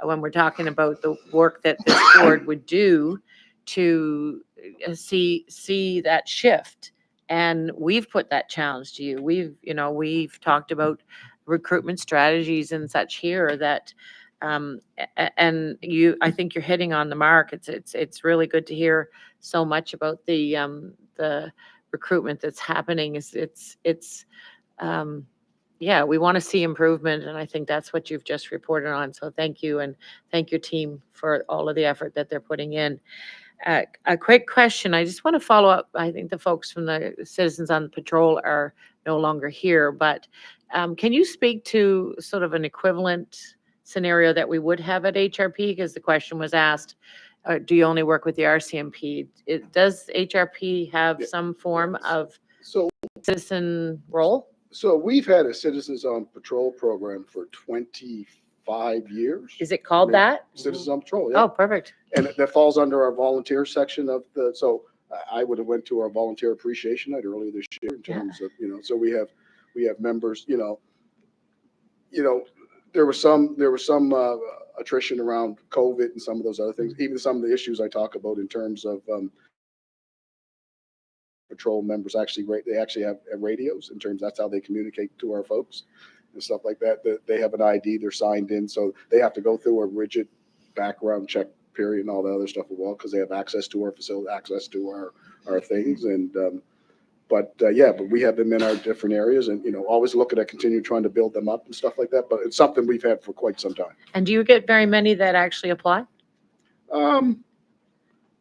when we're talking about the work that this board would do to see that shift. And we've put that challenge to you. We've talked about recruitment strategies and such here that, and I think you're hitting on the mark. It's really good to hear so much about the recruitment that's happening. Yeah, we want to see improvement, and I think that's what you've just reported on. So thank you, and thank your team for all of the effort that they're putting in. A quick question. I just want to follow up. I think the folks from the Citizens on Patrol are no longer here, but can you speak to sort of an equivalent scenario that we would have at HRP? Because the question was asked, do you only work with the RCMP? Does HRP have some form of So, citizen role? so we've had a Citizens on Patrol program for 25 years. Is it called that? Citizens on Patrol, yeah. Oh, perfect. And that falls under our volunteer section of the, so I would have went to our volunteer appreciation night earlier this year in terms of, so we have members, there was some attrition around COVID and some of those other things, even some of the issues I talk about in terms of patrol members they actually have radios in terms, that's how they communicate to our folks and stuff like that. They have an ID, they're signed in, so they have to go through a rigid background check period and all the other stuff as well, because they have access to our facility, access to our things. And but we have them in our different areas, and always looking at continue trying to build them up and stuff like that. But it's something we've had for quite some time. And do you get very many that actually apply?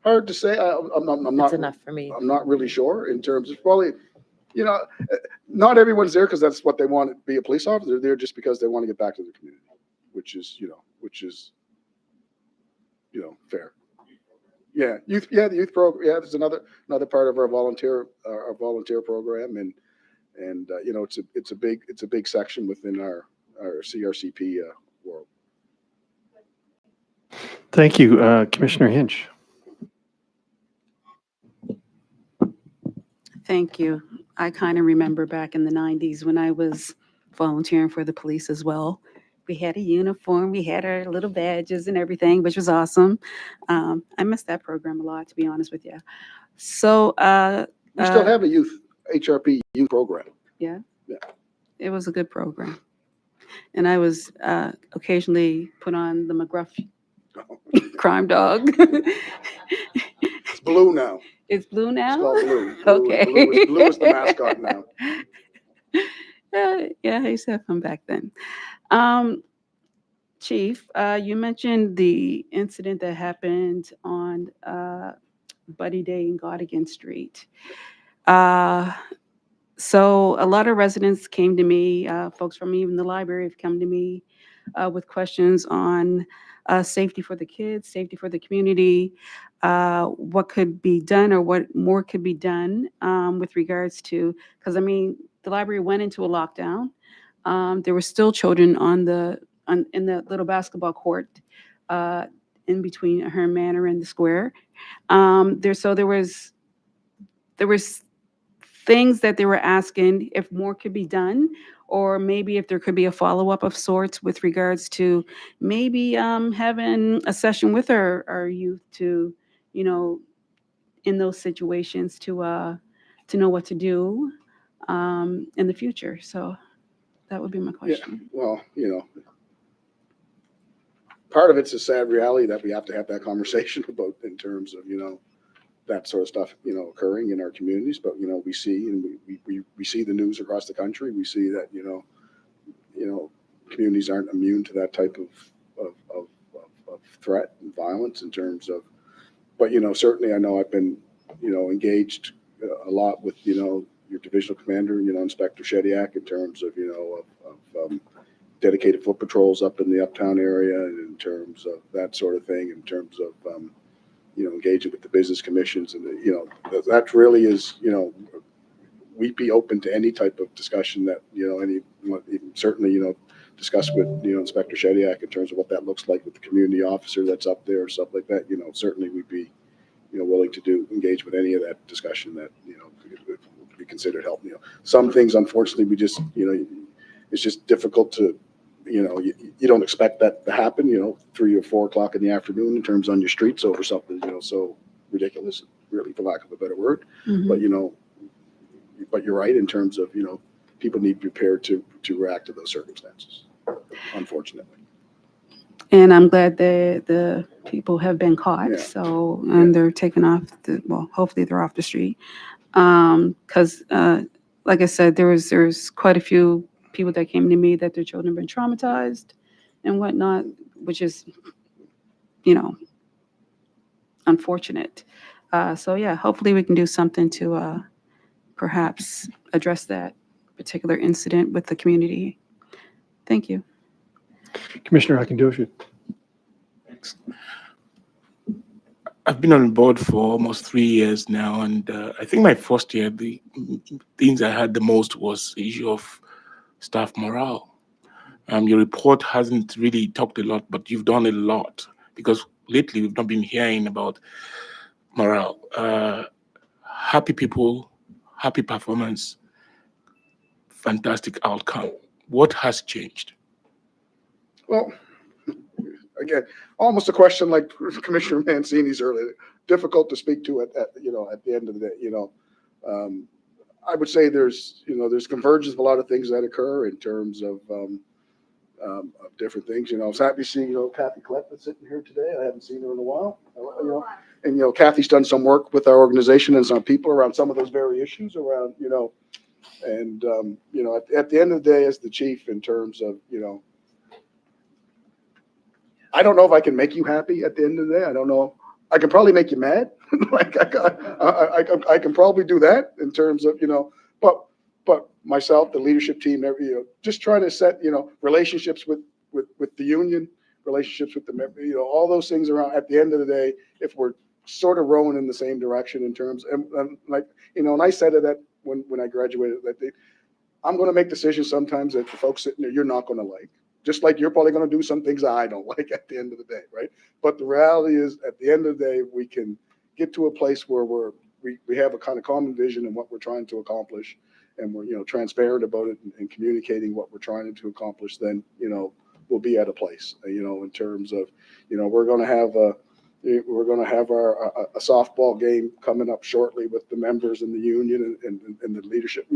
Hard to say. I'm That's not enough for me. I'm not really sure in terms of probably, not everyone's there because that's what they want to be a police officer. They're there just because they want to get back to the community, which is fair. Yeah, the youth program. Yeah, there's another part of our volunteer program, and it's a big section within our CRCP world. Thank you, Commissioner Hinch. Thank you. I kind of remember back in the 90s when I was volunteering for the police as well. We had a uniform, we had our little badges and everything, which was awesome. I missed that program a lot, to be honest with you. So, We still have a HRP youth program. yeah. Yeah. It was a good program. And I was occasionally put on the McGruff crime dog. It's blue now. It's blue now? It's called Blue. Okay. Blue is the mascot now. Yeah, I used to have fun back then. Chief, you mentioned the incident that happened on Buddy Day in Godigan Street. So a lot of residents came to me, folks from even the library have come to me with questions on safety for the kids, safety for the community, what could be done or what more could be done with regards to, because the library went into a lockdown. There were still children in the little basketball court in between Ahern Manor and the square. There was things that they were asking if more could be done, or maybe if there could be a follow-up of sorts with regards to maybe having a session with our youth to, in those situations to know what to do in the future. So that would be my question. Yeah, well, part of it's a sad reality that we have to have that conversation about in terms of, that sort of stuff, occurring in our communities. But, we see, and we see the news across the country. We see that, communities aren't immune to that type of threat and violence in terms of, but, certainly I know I've been, engaged a lot with, your divisional commander, Inspector Shediak, in terms of, dedicated foot patrols up in the uptown area, and in terms of that sort of thing, in terms of, engaging with the business commissions and, that really is, we'd be open to any type of discussion that, certainly, discuss with, Inspector Shediak in terms of what that looks like with the community officer that's up there, stuff like that, certainly we'd be, willing to engage with any of that discussion that, would be considered help. Some things, unfortunately, we just, it's just difficult to, you don't expect that to happen, 3 or 4 o'clock in the afternoon in terms on your streets over something, so ridiculous, really, for lack of a better word. But, but you're right in terms of, people need to be prepared to react to those circumstances, unfortunately. And I'm glad that the people have been caught. Yeah. So, and they're taken off hopefully they're off the street. Cause, like I said, there's quite a few people that came to me that their children have been traumatized and whatnot, which is, unfortunate. So yeah, hopefully we can do something to, perhaps address that particular incident with the community. Thank you. Commissioner Akindoshu. Thanks. I've been on the board for almost 3 years now, and I think my first year, the things I had the most was the issue of staff morale. Your report hasn't really talked a lot, but you've done a lot, because lately we've not been hearing about morale. Happy people, happy performance, fantastic outcome. What has changed? Well, again, almost a question like Commissioner Mancini's earlier, difficult to speak to at the end of the day, I would say there's convergence of a lot of things that occur in terms of different things. I was happy to see, Kathy Klepp sitting here today. I haven't seen her in a while, and, Kathy's done some work with our organization and some people around some of those very issues around, and, at the end of the day, as the chief, in terms of, I don't know if I can make you happy at the end of the day. I don't know. I can probably make you mad. Like I can probably do that in terms of, but myself, the leadership team, just trying to set, relationships with the union, relationships with the member, all those things around. At the end of the day, if we're sort of rowing in the same direction in terms, and like, and I said it that when I graduated, that I'm going to make decisions sometimes that the folks sitting there, you're not going to like. Just like you're probably going to do some things I don't like at the end of the day, right? But the reality is, at the end of the day, we can get to a place where we have a kind of common vision in what we're trying to accomplish, and we're transparent about it and communicating what we're trying to accomplish. Then we'll be at a place, in terms of we're going to have a softball game coming up shortly with the members and the union and the leadership,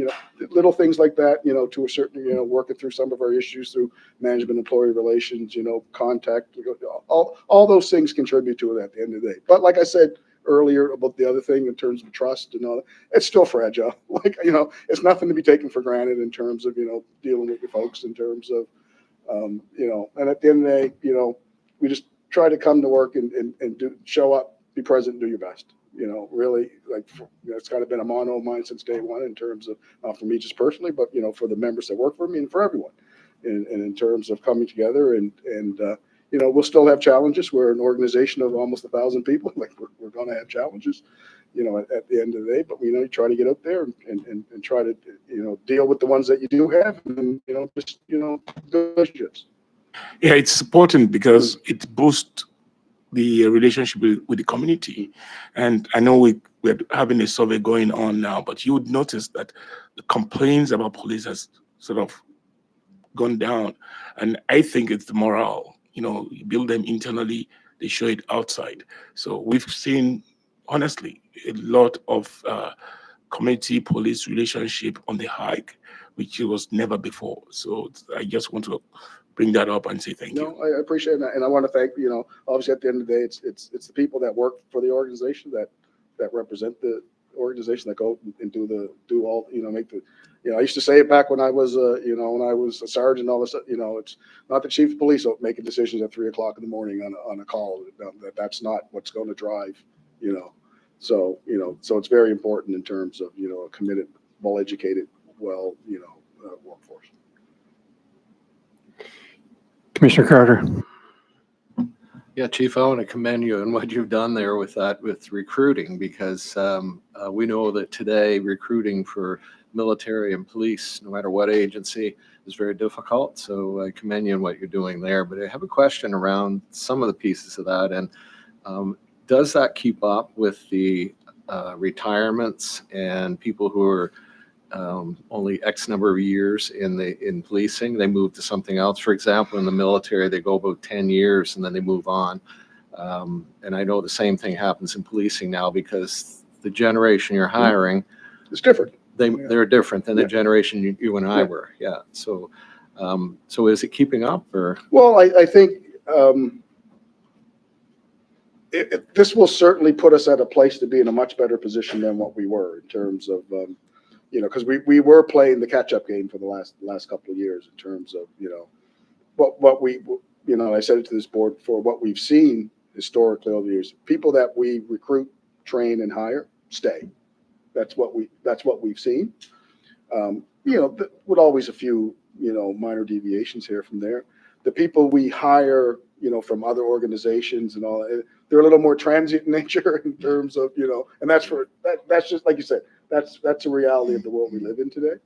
little things like that, to a certain, working through some of our issues through management, employee relations, contact, all those things contribute to it at the end of the day. But like I said earlier about the other thing in terms of trust and all that, it's still fragile. Like, it's nothing to be taken for granted in terms of, dealing with your folks in terms of, and at the end of the day, we just try to come to work and show up, be present, and do your best. Really, like, it's kind of been a motto of mine since day one in terms of, not for me just personally, but, for the members that work for me and for everyone. And in terms of coming together and we'll still have challenges. We're an organization of almost 1,000 people. Like, we're going to have challenges, at the end of the day, but you try to get out there and try to, deal with the ones that you do have and, just, relationships. Yeah, it's important because it boosts the relationship with the community. And I know we're having a survey going on now, but you would notice that the complaints about police has sort of gone down. And I think it's the morale. You build them internally, they show it outside. So we've seen, honestly, a lot of community police relationship on the hike, which it was never before. So I just want to bring that up and say thank you. No, I appreciate that, and I want to thank obviously at the end of the day, it's the people that work for the organization that represent the organization that go and do all make the I used to say it back when I was when I was a sergeant, all this it's not the chief of police making decisions at 3 o'clock in the morning on a call. That's not what's going to drive so so it's very important in terms of a committed, well-educated, workforce. Commissioner Carter. Yeah, Chief, I want to commend you on what you've done there with that, with recruiting, because we know that today recruiting for military and police, no matter what agency, is very difficult. So I commend you on what you're doing there. But I have a question around some of the pieces of that. And does that keep up with the retirements and people who are only X number of years in policing, they move to something else? For example, in the military, they go about 10 years and then they move on. And I know the same thing happens in policing now, because the generation you're hiring, It's different. they're different than the Yeah. generation you and I Yeah. were. Yeah. So, so is it keeping up, or? Well, I think this will certainly put us at a place to be in a much better position than what we were in terms of, because we were playing the catch-up game for the last couple of years in terms of, what we, I said it to this board before, what we've seen historically over the years, people that we recruit, train, and hire stay. That's what we've seen. With always a few, minor deviations here from there. The people we hire, from other organizations and all, they're a little more transient in nature in terms of, and that's just like you said, that's a reality of the world we live in today.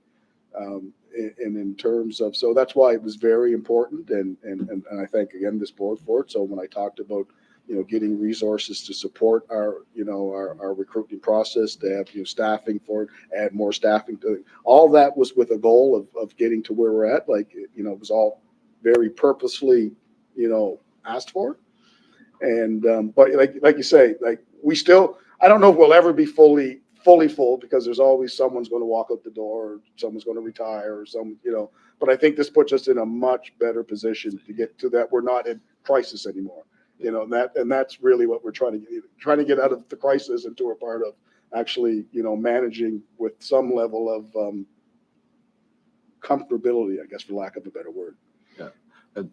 And in terms of, so that's why it was very important, and I thank again this board for it. So when I talked about, getting resources to support our, our recruiting process, to have, staffing for it, add more staffing to it, all that was with a goal of getting to where we're at. Like, it was all very purposefully, asked for. And, but like you say, like we still, I don't know if we'll ever be fully full, because there's always someone's going to walk out the door, or someone's going to retire, or but I think this puts us in a much better position to get to that. We're not in crisis anymore, and that's really what we're trying to get out of the crisis into a part of actually, managing with some level of comfortability, I guess, for lack of a better word.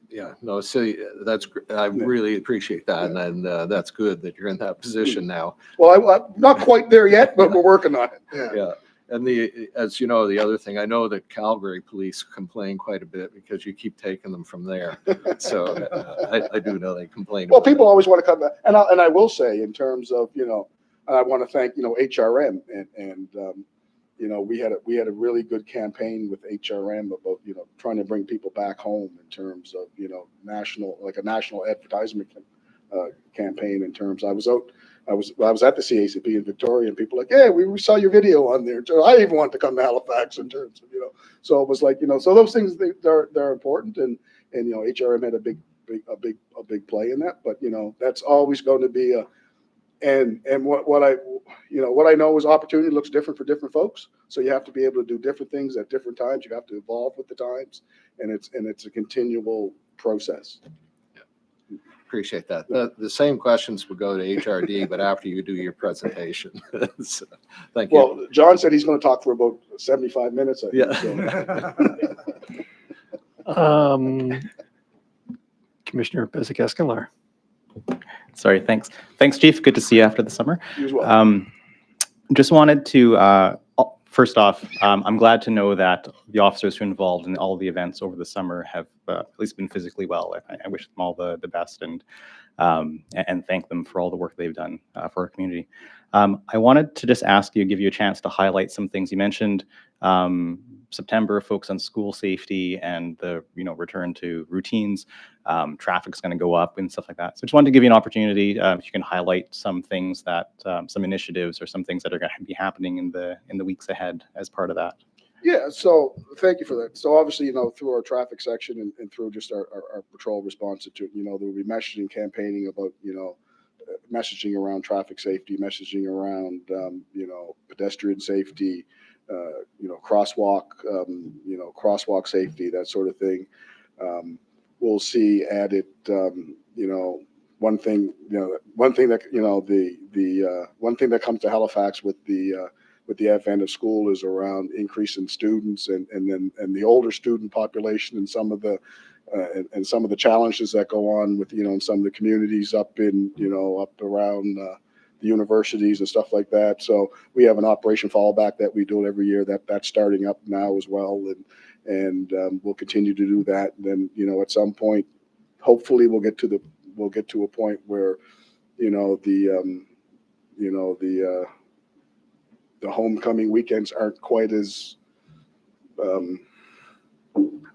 Yeah, no, so I really appreciate that. Yeah. And that's good that you're in that position now. Well, I'm not quite there yet, but we're working on it. Yeah. And as you know, the other thing, I know that Calgary police complain quite a bit because you keep taking them from there. So I do know they complain. Well, about people it. always want to come back. And I will say, in terms of, I want to thank, HRM and we had a really good campaign with HRM about, trying to bring people back home in terms of, a national advertisement campaign. In terms, I was at the CACP in Victoria, and people like, yeah, we saw your video on there. I even want to come to Halifax in terms of, so it was like, so those things, they're important. And HRM had a big play in that, but that's always going to be and what I know is opportunity looks different for different folks. So you have to be able to do different things at different times. You have to evolve with the times, and it's a continual process. Appreciate that. The same questions will go to HRD, but after you do your presentation. So, thank you. Well, John said he's going to talk for about 75 minutes. I think, Yeah. so. Commissioner Bezic-Escalard. Sorry, thanks. Thanks, Chief. Good to see you after the summer. You as well. Just wanted to, first off, I'm glad to know that the officers who are involved in all the events over the summer have at least been physically well. I wish them all the best and thank them for all the work they've done for our community. I wanted to just ask you, give you a chance to highlight some things. You mentioned September, focus on school safety and the return to routines. Traffic's going to go up and stuff like that. So just wanted to give you an opportunity if you can highlight some things that some initiatives or some things that are going to be happening in the weeks ahead as part of that. Yeah, so thank you for that. So obviously, through our traffic section and through just our patrol response to, there will be messaging campaigning about, messaging around traffic safety, messaging around, pedestrian safety, crosswalk, crosswalk safety, that sort of thing. We'll see added, one thing that comes to Halifax with the advent of school is around increase in students and the older student population and some of the challenges that go on with, in some of the communities up around the universities and stuff like that. So we have an Operation Fallback that we do every year that's starting up now as well. And we'll continue to do that. And then, at some point, hopefully we'll get to we'll get to a point where, you know, the homecoming weekends aren't quite as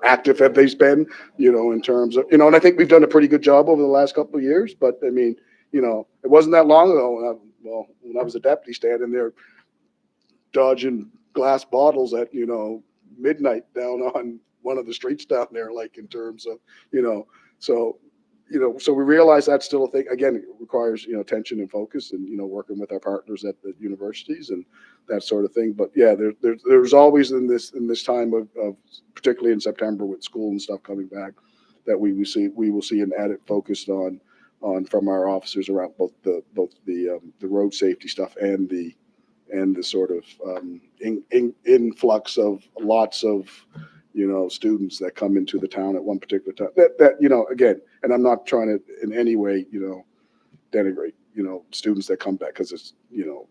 active as they've been, you know, in terms of, you know, and I think we've done a pretty good job over the last couple of years, but I mean, you know, it wasn't that long ago when I was a deputy standing there dodging glass bottles at, you know, midnight down on one of the streets down there, like in terms of, you know, so we realize that's still a thing. Again, it requires, you know, attention and focus and, you know, working with our partners at the universities and that sort of thing. But yeah, there's always in this time of particularly in September with school and stuff coming back, that we will see an added focus on from our officers around both the road safety stuff and the sort of influx of lots of, you know, students that come into the town at one particular time. That you know, again, and I'm not trying to in any way, you know, denigrate, you know, students that come back, because it's, you know,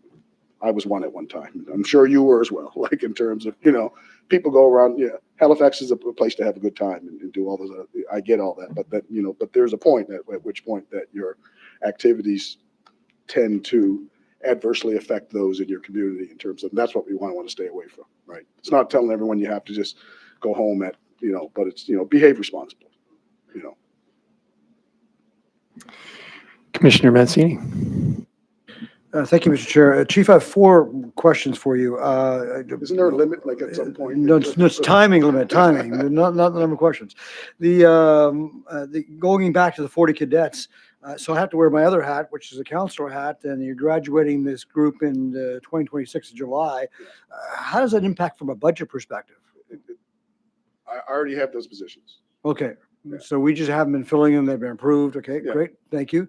I was one at one time. I'm sure you were as well. Like in terms of, you know, people go around. Yeah, Halifax is a place to have a good time and do all those. I get all that, but that, you know, but there's a point at which point that your activities tend to adversely affect those in your community in terms of, that's what we want to stay away from, right? It's not telling everyone you have to just go home at, you know, but it's, you know, behave responsibly, you know. Commissioner Mancini. Thank you, Mr. Chair. Chief, I have 4 questions for you. Isn't there a limit, like at some point? No, it's timing limit, timing, not the number of questions. The going back to the 40 cadets, so I have to wear my other hat, which is a counselor hat, and you're graduating this group in 2026 of July. How does that impact from a budget perspective? I already have those positions. Okay, so we just haven't been filling them, they've been approved, okay, Yeah. great, thank you.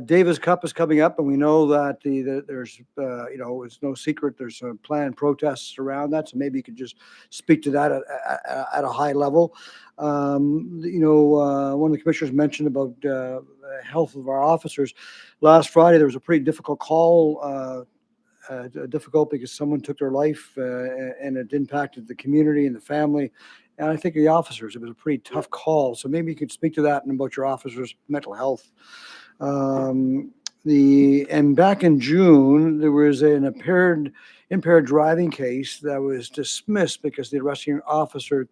Davis Cup is coming up, and we know that there's, you know, it's no secret, there's some planned protests around that, so maybe you could just speak to that at a high level. You know, one of the commissioners mentioned about health of our officers. Last Friday, there was a pretty difficult call, difficult because someone took their life and it impacted the community and the family. And I think the officers, it was a pretty tough call. So maybe you could speak to that and about your officers' mental health. And back in June, there was an impaired driving case that was dismissed because the arresting officer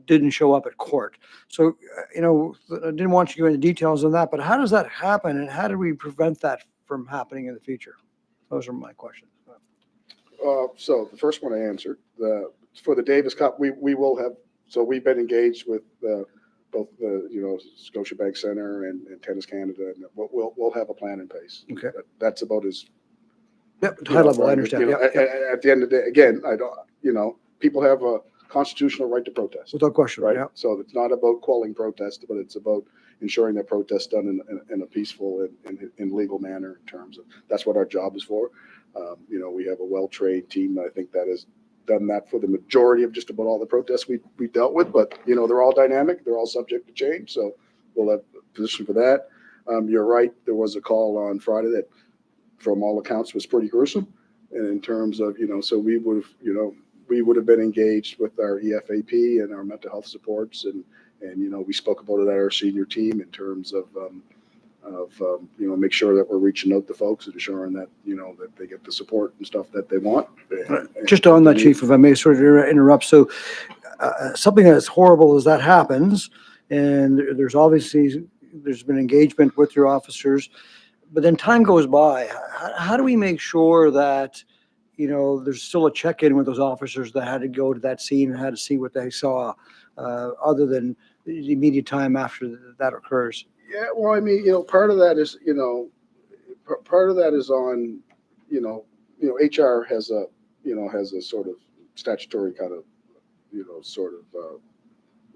didn't show up at court. So, you know, I didn't want you to go into details on that, but how does that happen and how do we prevent that from happening in the future? Those are my questions. So the first one I answered, for the Davis Cup, we will have, so we've been engaged with both the, you know, Scotiabank Center and Tennis Canada, and we'll have a plan in place. Okay. That's about as. Yep, you high know, level, I right, understand. you know, Yep, yep. At the end of the day, again, I don't, you know, people have a constitutional right to protest. Without question, Right. yeah. So it's not about quelling protest, but it's about ensuring that protest done in a peaceful and legal manner in terms of, that's what our job is for. You know, we have a well-trained team. I think that has done that for the majority of just about all the protests we dealt with, but you know, they're all dynamic. They're all subject to change. So we'll have a position for that. You're right. There was a call on Friday that from all accounts was pretty gruesome. And in terms of, you know, so we would have been engaged with our EFAP and our mental health supports. And, you know, we spoke about it at our senior team in terms of you know, make sure that we're reaching out to folks and ensuring that, you know, that they get the support and stuff that they want. And Just on that, Chief, if I may sort of interrupt. So something that's horrible as that happens, and there's been engagement with your officers, but then time goes by. How do we make sure that, you know, there's still a check-in with those officers that had to go to that scene and had to see what they saw, other than the immediate time after that occurs? Yeah, well, I mean, you know, part of that is, you know, part of that is on, you know, HR has a sort of statutory kind of, you know, sort of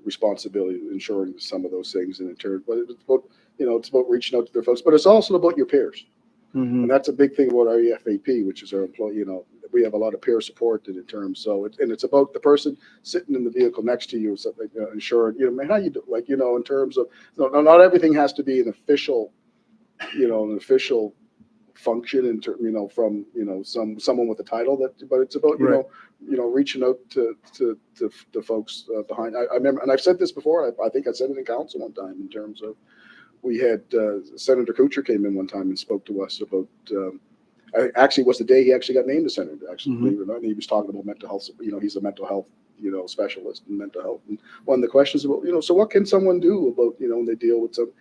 responsibility of ensuring some of those things in turn. But it's about, you know, it's about reaching out to their folks, but it's also about your peers. Mm-hmm. And that's a big thing about our EFAP, which is our employee, you know, we have a lot of peer support in terms. So it's about the person sitting in the vehicle next to you, something, ensuring, you know, man, how you do, like, you know, in terms of, not everything has to be an official, you know, an official function in terms, you know, from, you know, someone with a title but it's about, Right. you know, reaching out to folks behind. I remember, and I've said this before, I think I said it in council one time in terms of we had Senator Kuchar came in one time and spoke to us about, actually was the day he actually got named a senator, actually, believe it or not. And he was talking about mental health, he's a mental health, specialist in mental health. And one of the questions about, so what can someone do about, when they deal with some,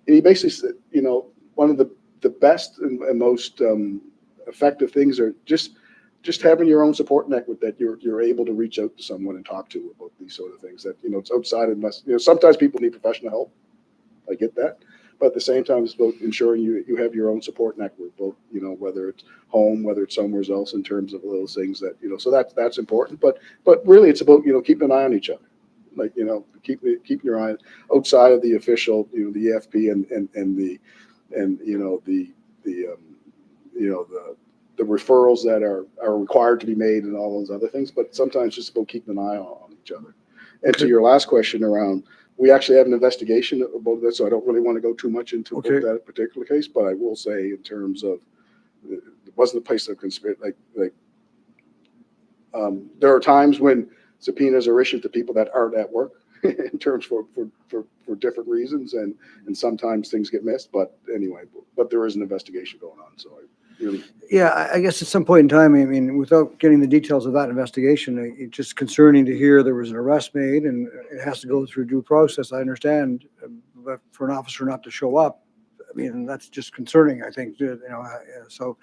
he basically said, one of the best and most effective things are just having your own support network that you're able to reach out to someone and talk to about these sort of things that, it's outside of sometimes people need professional help. I get that. But at the same time, it's about ensuring you have your own support network, both, whether it's home, whether it's somewhere else in terms of those things that, so that's important. But really it's about, keeping an eye on each other. Like, keep your eye outside of the official, the EFP the referrals that are required to be made and all those other things, but sometimes just about keeping an eye on each other. And to your last question around, we actually have an investigation about this, so I don't really want to go too much into that particular case, but I will say in terms of, it wasn't a place of conspiracy, there are times when subpoenas are issued to people that aren't at work in terms for different reasons, and sometimes things get missed, but anyway, but there is an investigation going on, so Yeah, I guess at some point in time, I mean, without getting the details of that investigation, it's just concerning to hear there was an arrest made and it has to go through due process. I understand, but for an officer not to show up, I mean, that's just concerning, I think, so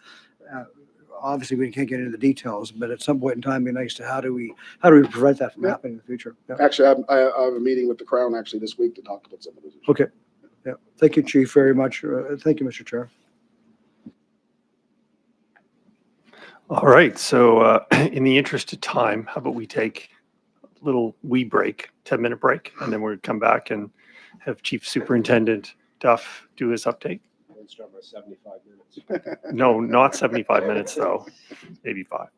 obviously we can't get into the details, but at some point in time, it'd be nice to, how do we prevent that from happening in the future? Yeah. Actually, I have a meeting with the Crown actually this week to talk about some of those issues. Okay. Yeah. Thank you, Chief, very much. Thank you, Mr. Chair. All right, so in the interest of time, how about we take a little wee break, 10-minute break, and then we'll come back and have Chief Superintendent Duff do his update. Let's start by 75 minutes. No, not 75 minutes though, maybe 5.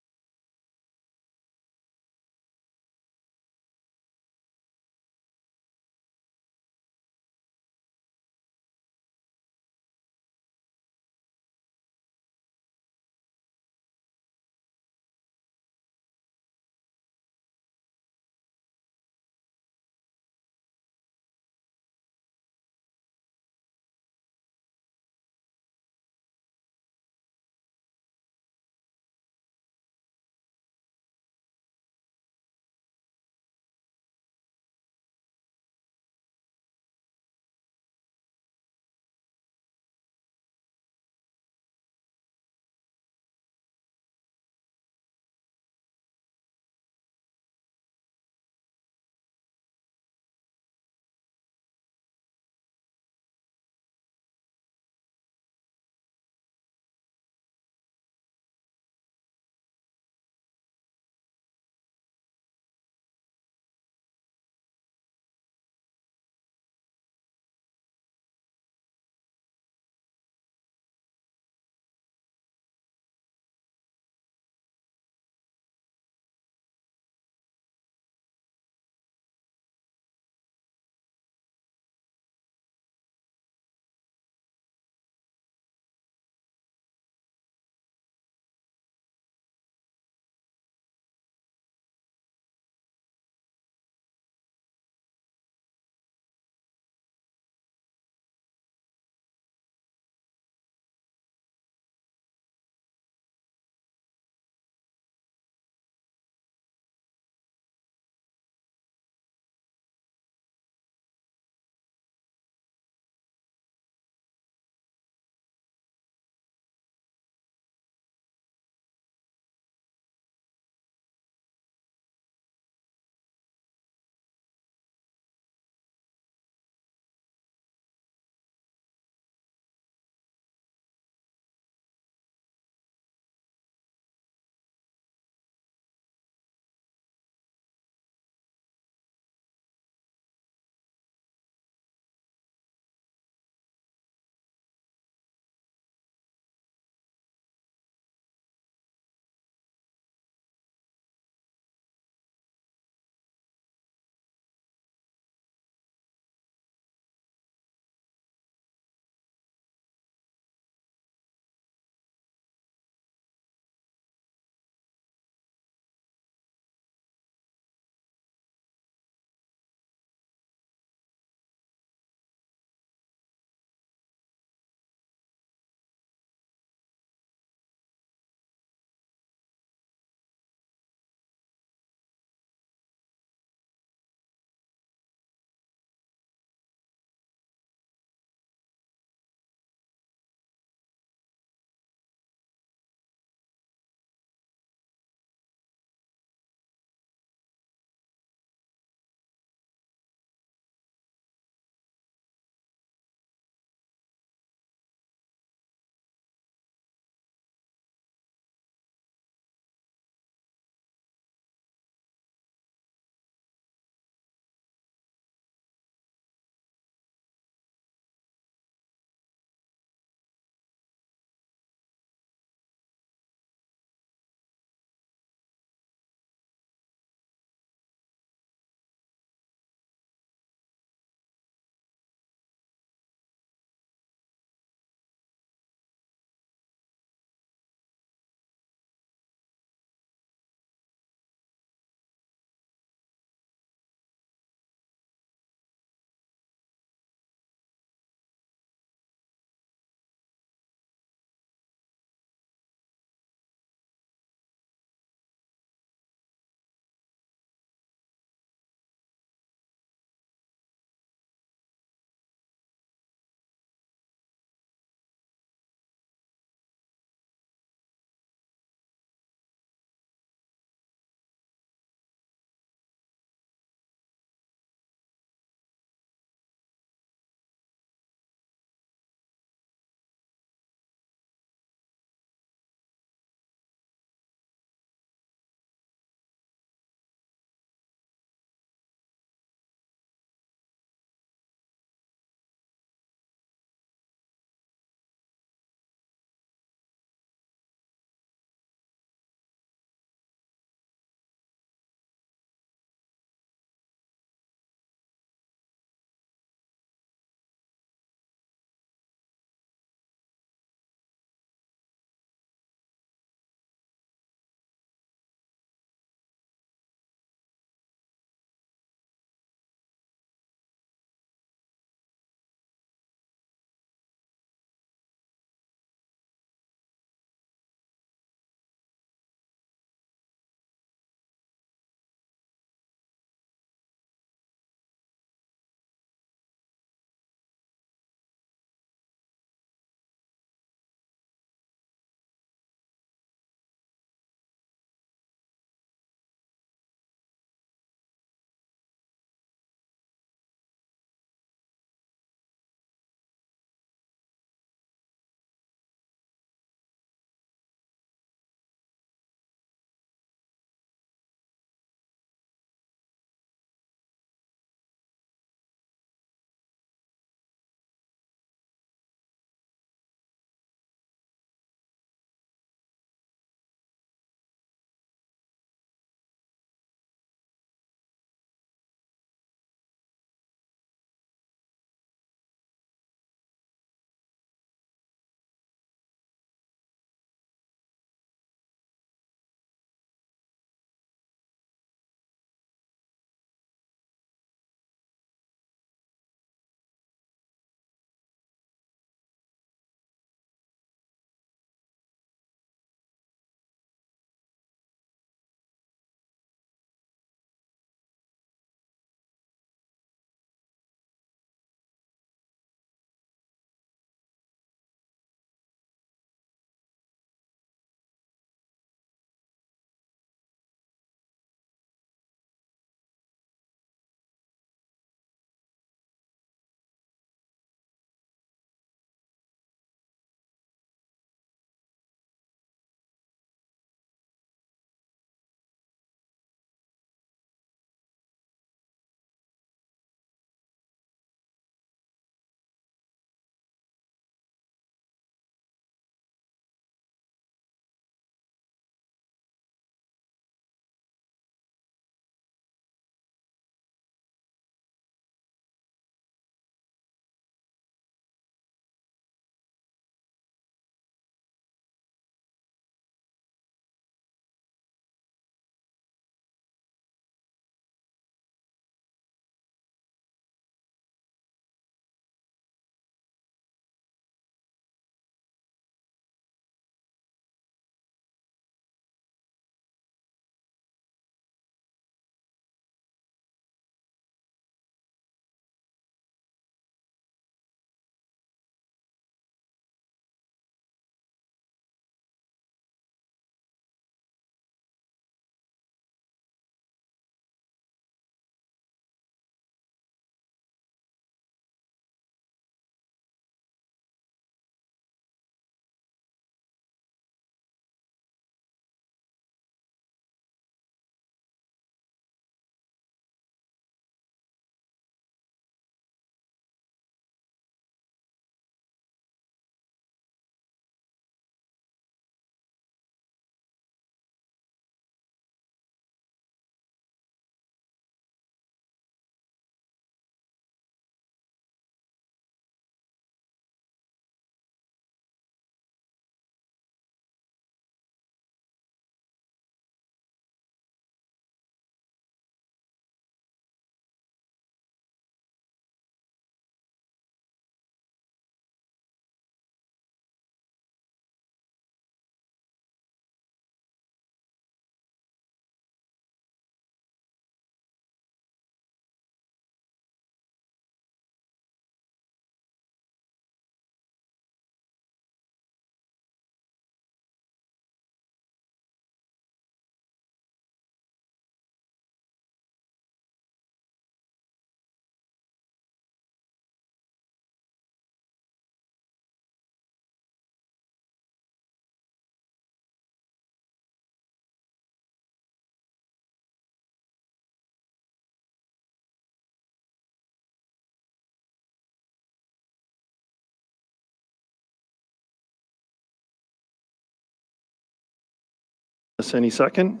Any second?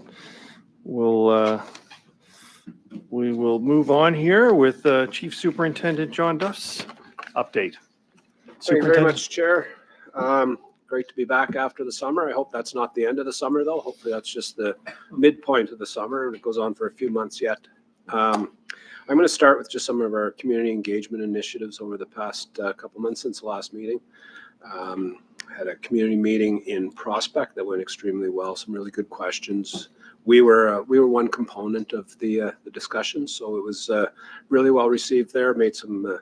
We will move on here with Chief Superintendent John Duff's update. Thank you very much, Chair. Great to be back after the summer. I hope that's not the end of the summer, though. Hopefully that's just the midpoint of the summer, and it goes on for a few months yet. I'm going to start with just some of our community engagement initiatives over the past couple months since the last meeting. Had a community meeting in Prospect that went extremely well. Some really good questions. We were one component of the discussion, so it was really well received there. Made some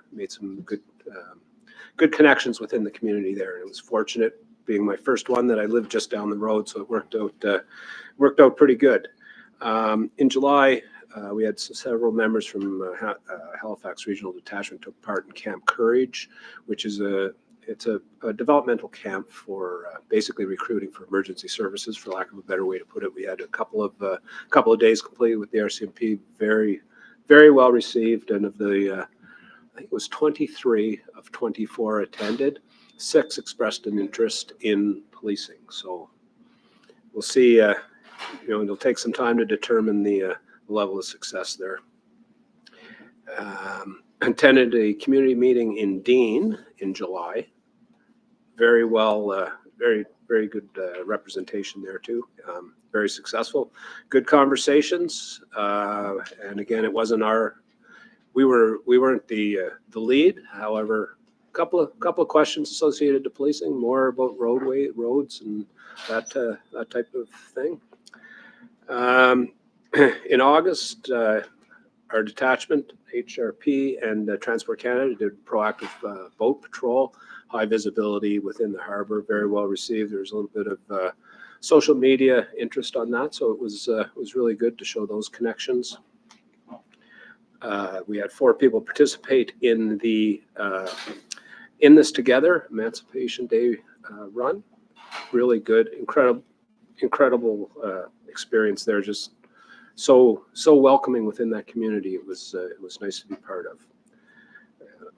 good connections within the community there, and it was fortunate being my first one that I lived just down the road, so it worked out pretty good. In July, we had several members from Halifax Regional Detachment took part in Camp Courage, which is a developmental camp for basically recruiting for emergency services, for lack of a better way to put it. We had a couple of days completed with the RCMP, very, very well received, and of the I think it was 23 of 24 attended, 6 expressed an interest in policing. So we'll see. It'll take some time to determine the level of success there. Attended a community meeting in Dean in July. Very well, very good representation there too. Very successful, good conversations. And again, it wasn't we weren't the lead. However, a couple of questions associated to policing, more about roads and that type of thing. In August, our detachment, HRP and Transport Canada, did proactive boat patrol, high visibility within the harbor, very well received. There was a little bit of social media interest on that, so it was really good to show those connections. We had 4 people participate in the In This Together Emancipation Day run. Really good, incredible experience there. Just so welcoming within that community. It was nice to be part of.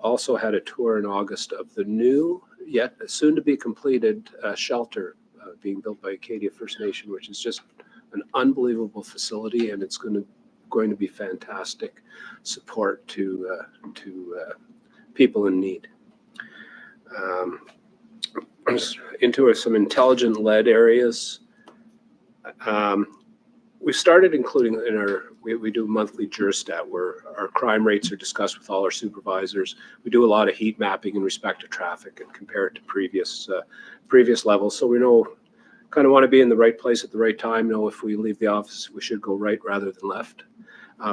Also had a tour in August of the new, yet soon to be completed shelter being built by Acadia First Nation, which is just an unbelievable facility, and it's going to be fantastic support to people in need. Into some intelligent-led areas. We started including in we do monthly Juristat, where our crime rates are discussed with all our supervisors. We do a lot of heat mapping in respect to traffic and compare it to previous levels. So we kind of want to be in the right place at the right time. Know if we leave the office, we should go right rather than left.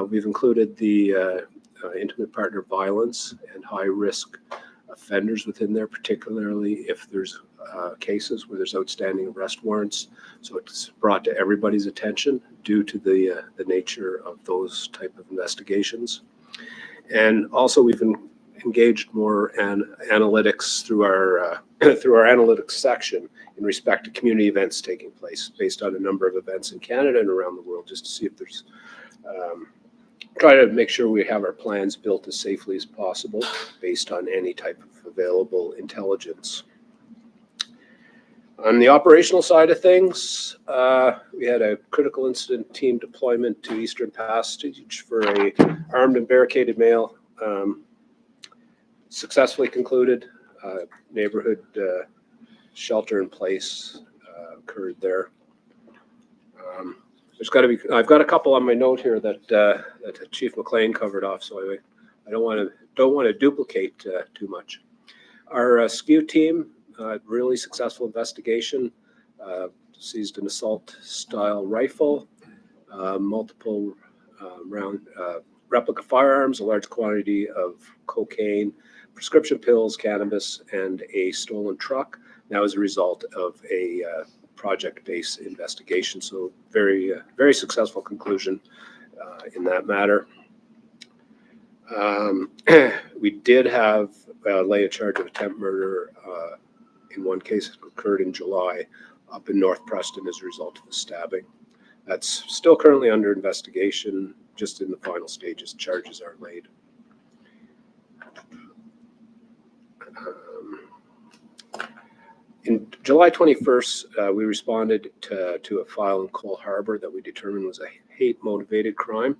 We've included the intimate partner violence and high-risk offenders within there, particularly if there's cases where there's outstanding arrest warrants. So it's brought to everybody's attention due to the nature of those type of investigations. And also we've engaged more analytics through our analytics section in respect to community events taking place based on a number of events in Canada and around the world, just to see if there's try to make sure we have our plans built as safely as possible based on any type of available intelligence. On the operational side of things, we had a critical incident team deployment to Eastern Passage for a armed and barricaded male. Successfully concluded. Neighborhood shelter in place occurred there. I've got a couple on my note here that Chief McLean covered off, so I don't want to duplicate too much. Our SKU team, really successful investigation, seized an assault-style rifle, multiple round replica firearms, a large quantity of cocaine, prescription pills, cannabis, and a stolen truck. Now, as a result of a project-based investigation, so very successful conclusion in that matter. We did have lay a charge of attempt murder in one case that occurred in July up in North Preston as a result of the stabbing. That's still currently under investigation, just in the final stages. Charges are laid. In July 21st, we responded to a file in Cole Harbor that we determined was a hate-motivated crime,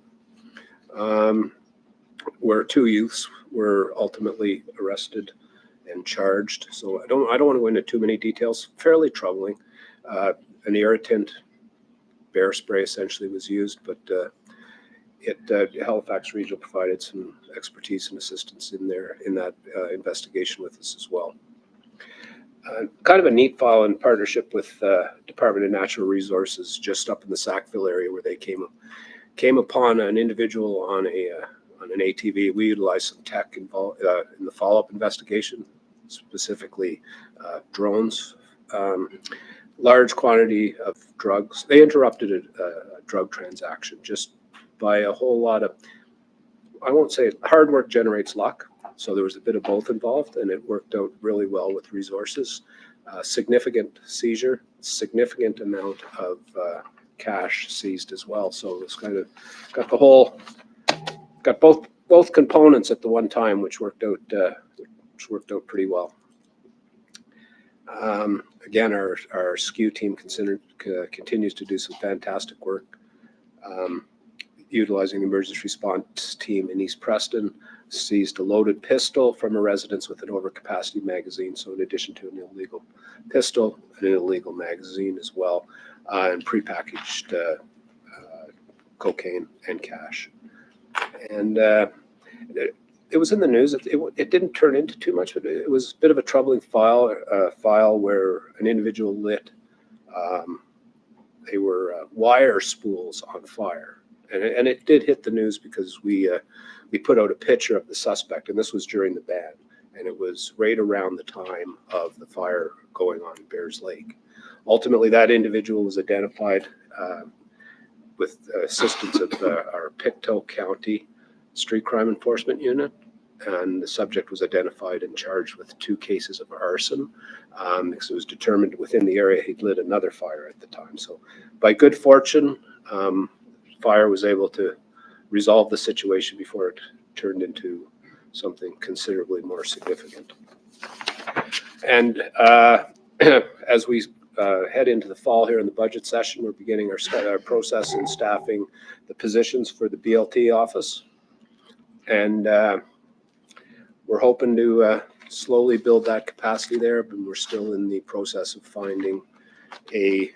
where 2 youths were ultimately arrested and charged. So I don't want to go into too many details. Fairly troubling. An irritant, bear spray essentially was used, but Halifax Regional provided some expertise and assistance in that investigation with us as well. Kind of a neat file in partnership with Department of Natural Resources just up in the Sackville area, where they came upon an individual on an ATV. We utilized some tech involved in the follow-up investigation, specifically drones. Large quantity of drugs. They interrupted a drug transaction just by a whole lot of, I won't say hard work generates luck. So there was a bit of both involved, and it worked out really well with resources. Significant seizure, significant amount of cash seized as well. So it was kind of got both components at the one time, which worked out pretty well. Again, our SKU team continues to do some fantastic work, utilizing the emergency response team in East Preston. Seized a loaded pistol from a residence with an overcapacity magazine. So in addition to an illegal pistol, an illegal magazine as well, and prepackaged cocaine and cash. And it was in the news. It didn't turn into too much, but it was a bit of a troubling file where an individual lit, they were wire spools on fire. And it did hit the news because we put out a picture of the suspect, and this was during the ban, and it was right around the time of the fire going on in Bears Lake. Ultimately, that individual was identified with assistance of our Pictou County Street Crime Enforcement Unit, and the subject was identified and charged with 2 cases of arson because it was determined within the area he'd lit another fire at the time. So by good fortune, fire was able to resolve the situation before it turned into something considerably more significant. And as we head into the fall here in the budget session, we're beginning our process in staffing the positions for the BLT office. And we're hoping to slowly build that capacity there, but we're still in the process of finding a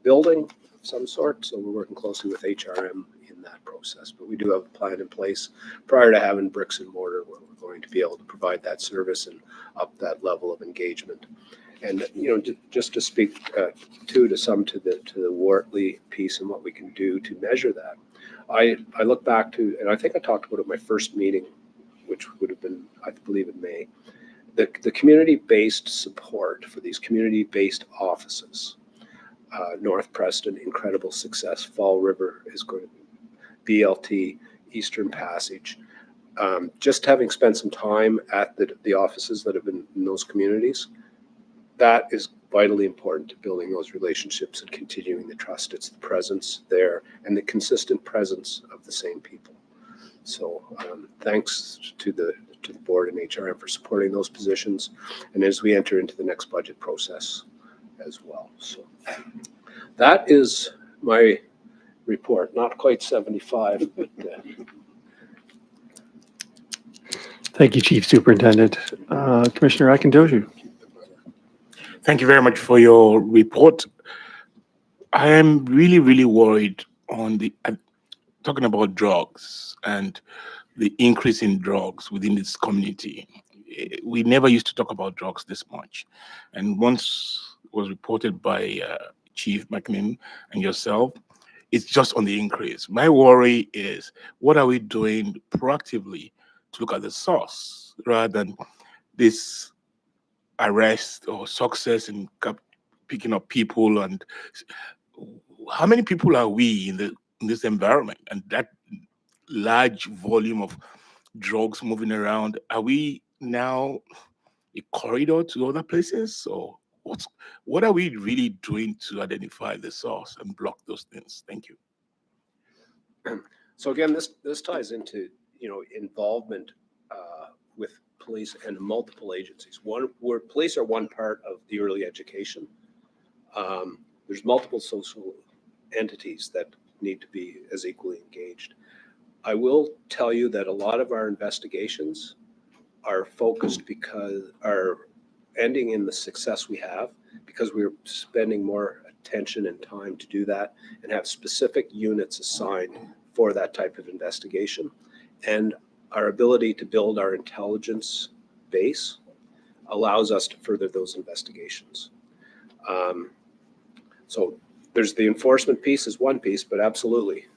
building of some sort. So we're working closely with HRM in that process. But we do have a plan in place prior to having bricks and mortar where we're going to be able to provide that service and up that level of engagement. And just to speak to some to the Wortley piece and what we can do to measure that. I look back to, and I think I talked about it at my first meeting, which would have been, I believe, in May, the community-based support for these community-based offices. North Preston, incredible success. Fall River is going to be BLT, Eastern Passage. Just having spent some time at the offices that have been in those communities, that is vitally important to building those relationships and continuing the trust. It's the presence there and the consistent presence of the same people. So thanks to the board and HRM for supporting those positions, and as we enter into the next budget process as well. So that is my report. Not quite 75, but Thank you, Chief Superintendent. Commissioner Akindoju. Thank you very much for your report. I am really, really worried on talking about drugs and the increase in drugs within this community. We never used to talk about drugs this much. And once it was reported by Chief McNeil and yourself, it's just on the increase. My worry is, what are we doing proactively to look at the source rather than this arrest or success in picking up people? And how many people are we in this environment and that large volume of drugs moving around? Are we now a corridor to other places, or what are we really doing to identify the source and block those things? Thank you. So again, this ties into involvement with police and multiple agencies. Where police are one part of the early education. There's multiple social entities that need to be as equally engaged. I will tell you that a lot of our investigations are focused because are ending in the success we have because we're spending more attention and time to do that and have specific units assigned for that type of investigation. And our ability to build our intelligence base allows us to further those investigations. So there's the enforcement piece is one piece, but absolutely.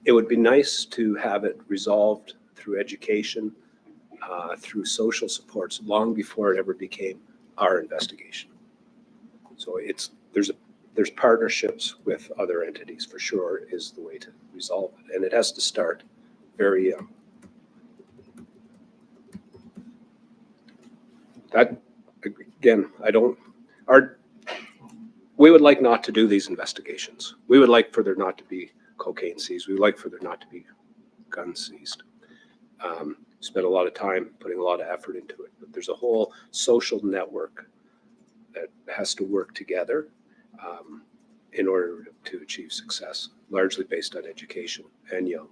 It would be nice to have it resolved through education, through social supports long before it ever became our investigation. So there's partnerships with other entities for sure is the way to resolve it. And it has to start very young. That, again, we would like not to do these investigations. We would like for there not to be cocaine seized. We would like for there not to be guns seized. Spent a lot of time putting a lot of effort into it, but there's a whole social network that has to work together in order to achieve success, largely based on education and young.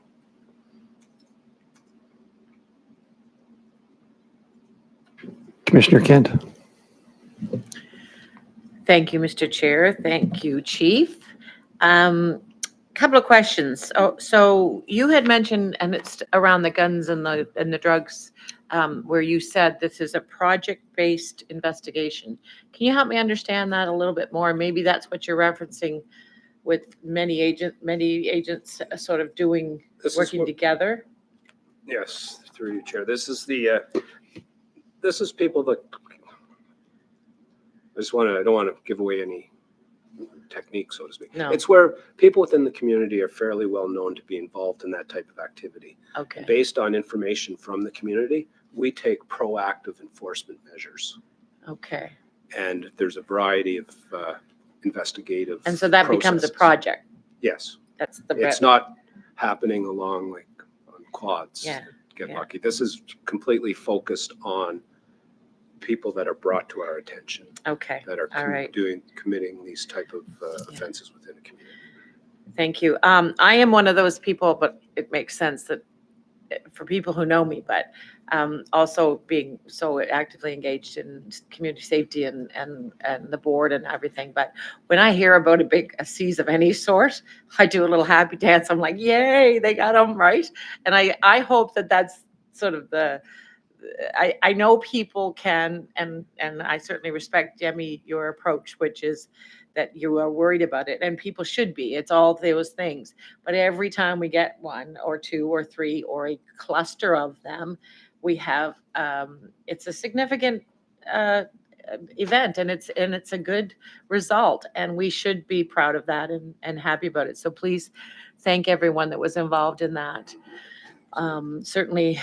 Commissioner Kent. Thank you, Mr. Chair. Thank you, Chief. Couple of questions. So you had mentioned, and it's around the guns and the drugs, where you said this is a project-based investigation. Can you help me understand that a little bit more? Maybe that's what you're referencing with many agents sort of working together. Yes, through you, Chair. This is people that I don't want to give away any technique, so to speak. No. It's where people within the community are fairly well known to be involved in that type of activity. Okay. Based on information from the community, we take proactive enforcement measures. Okay. And there's a variety of investigative And so that becomes a processes. project. Yes. That's the. It's not happening along like on quads. Yeah. Get yeah. lucky. This is completely focused on people that are brought to our attention Okay. that are All right. committing these type of offenses within a community. Thank you. I am one of those people, but it makes sense that for people who know me, but also being so actively engaged in community safety and the board and everything. But when I hear about a seize of any sort, I do a little happy dance. I'm like, yay, they got them right. And I hope that that's sort of I know people can, and I certainly respect, Demi, your approach, which is that you are worried about it, and people should be. It's all those things. But every time we get one or two or three or a cluster of them, we have it's a significant event, and it's a good result, and we should be proud of that and happy about it. So please thank everyone that was involved in that. Certainly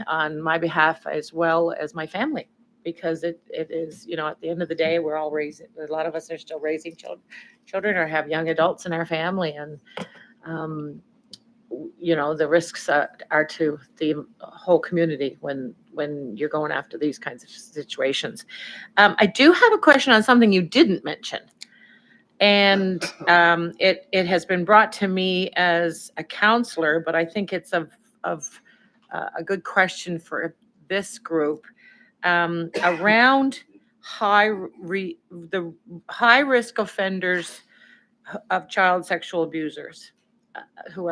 on my behalf as well as my family, because it is, at the end of the day, we're all raising, a lot of us are still raising children or have young adults in our family. And, the risks are to the whole community when you're going after these kinds of situations. I do have a question on something you didn't mention. And it has been brought to me as a counselor, but I think it's of a good question for this group around the high risk offenders of child sexual abusers who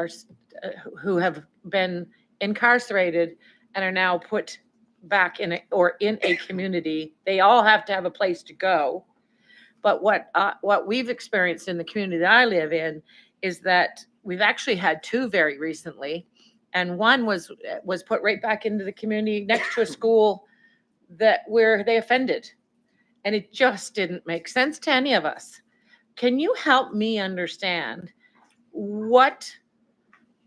have been incarcerated and are now put back in a community. They all have to have a place to go. But what we've experienced in the community that I live in is that we've actually had two very recently. And one was put right back into the community next to a school where they offended. And it just didn't make sense to any of us. Can you help me understand what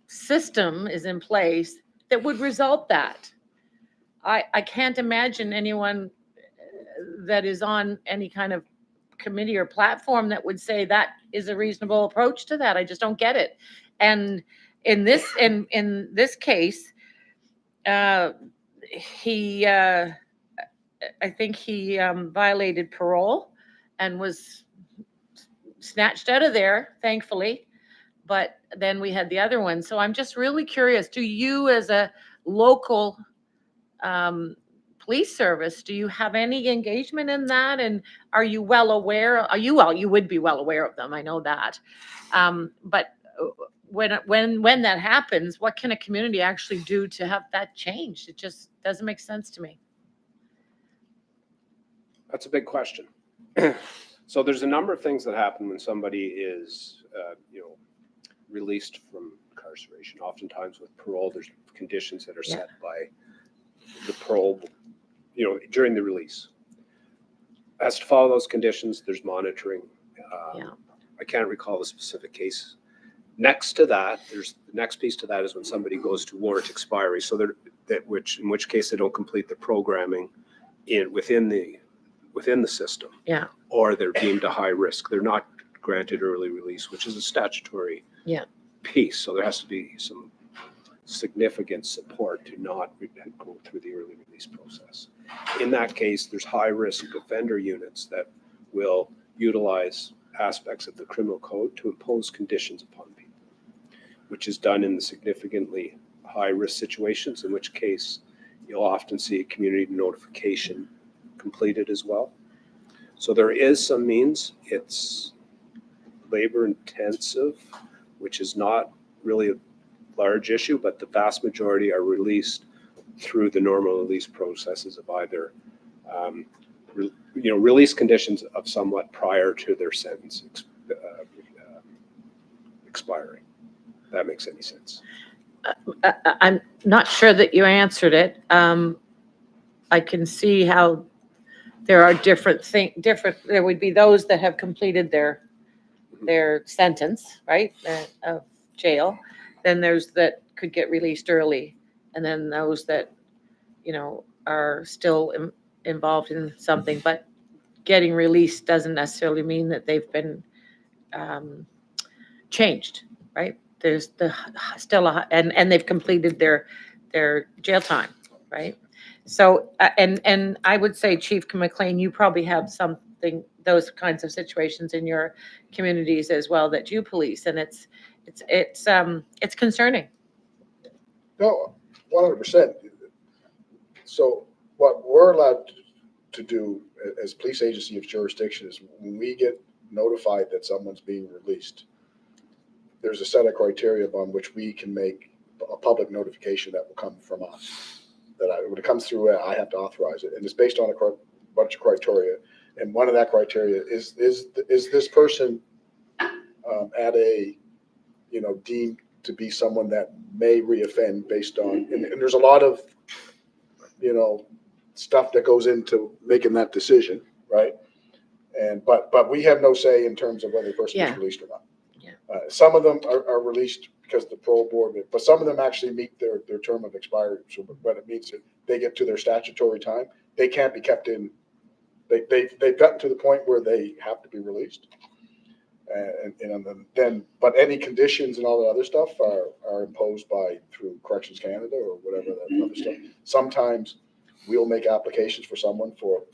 system is in place that would result that? I can't imagine anyone that is on any kind of committee or platform that would say that is a reasonable approach to that. I just don't get it. And in this case, he, I think he violated parole and was snatched out of there, thankfully. But then we had the other one. So I'm just really curious, do you as a local police service, do you have any engagement in that? And are you well aware? You would be well aware of them. I know that. But when that happens, what can a community actually do to have that changed? It just doesn't make sense to me. That's a big question. So there's a number of things that happen when somebody is, released from incarceration. Oftentimes with parole, there's conditions that are set by the parole, during the release. As to follow those conditions, there's monitoring. I can't recall the specific case. Next to that, the next piece to that is when somebody goes to warrant expiry. So in which case they don't complete the programming within the system. Yeah. Or they're deemed a high risk. They're not granted early release, which is a statutory piece. So there has to be some significant support to not go through the early release process. In that case, there's high risk offender units that will utilize aspects of the criminal code to impose conditions upon people, which is done in the significantly high risk situations, in which case you'll often see community notification completed as well. So there is some means. It's labor intensive, which is not really a large issue, but the vast majority are released through the normal release processes of either release conditions of somewhat prior to their sentence expiring. If that makes any sense. I'm not sure that you answered it. I can see how there are different, there would be those that have completed their sentence, right, of jail. Then there's that could get released early. And then those that, are still involved in something, but getting released doesn't necessarily mean that they've been changed, right? There's and they've completed their jail time, right? So, and I would say, Chief McLean, you probably have those kinds of situations in your communities as well that you police, and it's concerning. No, 100%. So what we're allowed to do as police agency of jurisdiction is when we get notified that someone's being released, there's a set of criteria upon which we can make a public notification that will come from us. When it comes through, I have to authorize it. And it's based on a bunch of criteria. And one of that criteria is this person at a, deemed to be someone that may reoffend based on, and there's a lot of, stuff that goes into making that decision, right? But we have no say in terms of whether the person is released or not. Yeah. Some of them are released because the parole board, but some of them actually meet their term of expiry. So when it means that they get to their statutory time, they can't be kept in. They've gotten to the point where they have to be released. But any conditions and all the other stuff are imposed through Corrections Canada or whatever that other stuff. Sometimes we'll make applications for someone for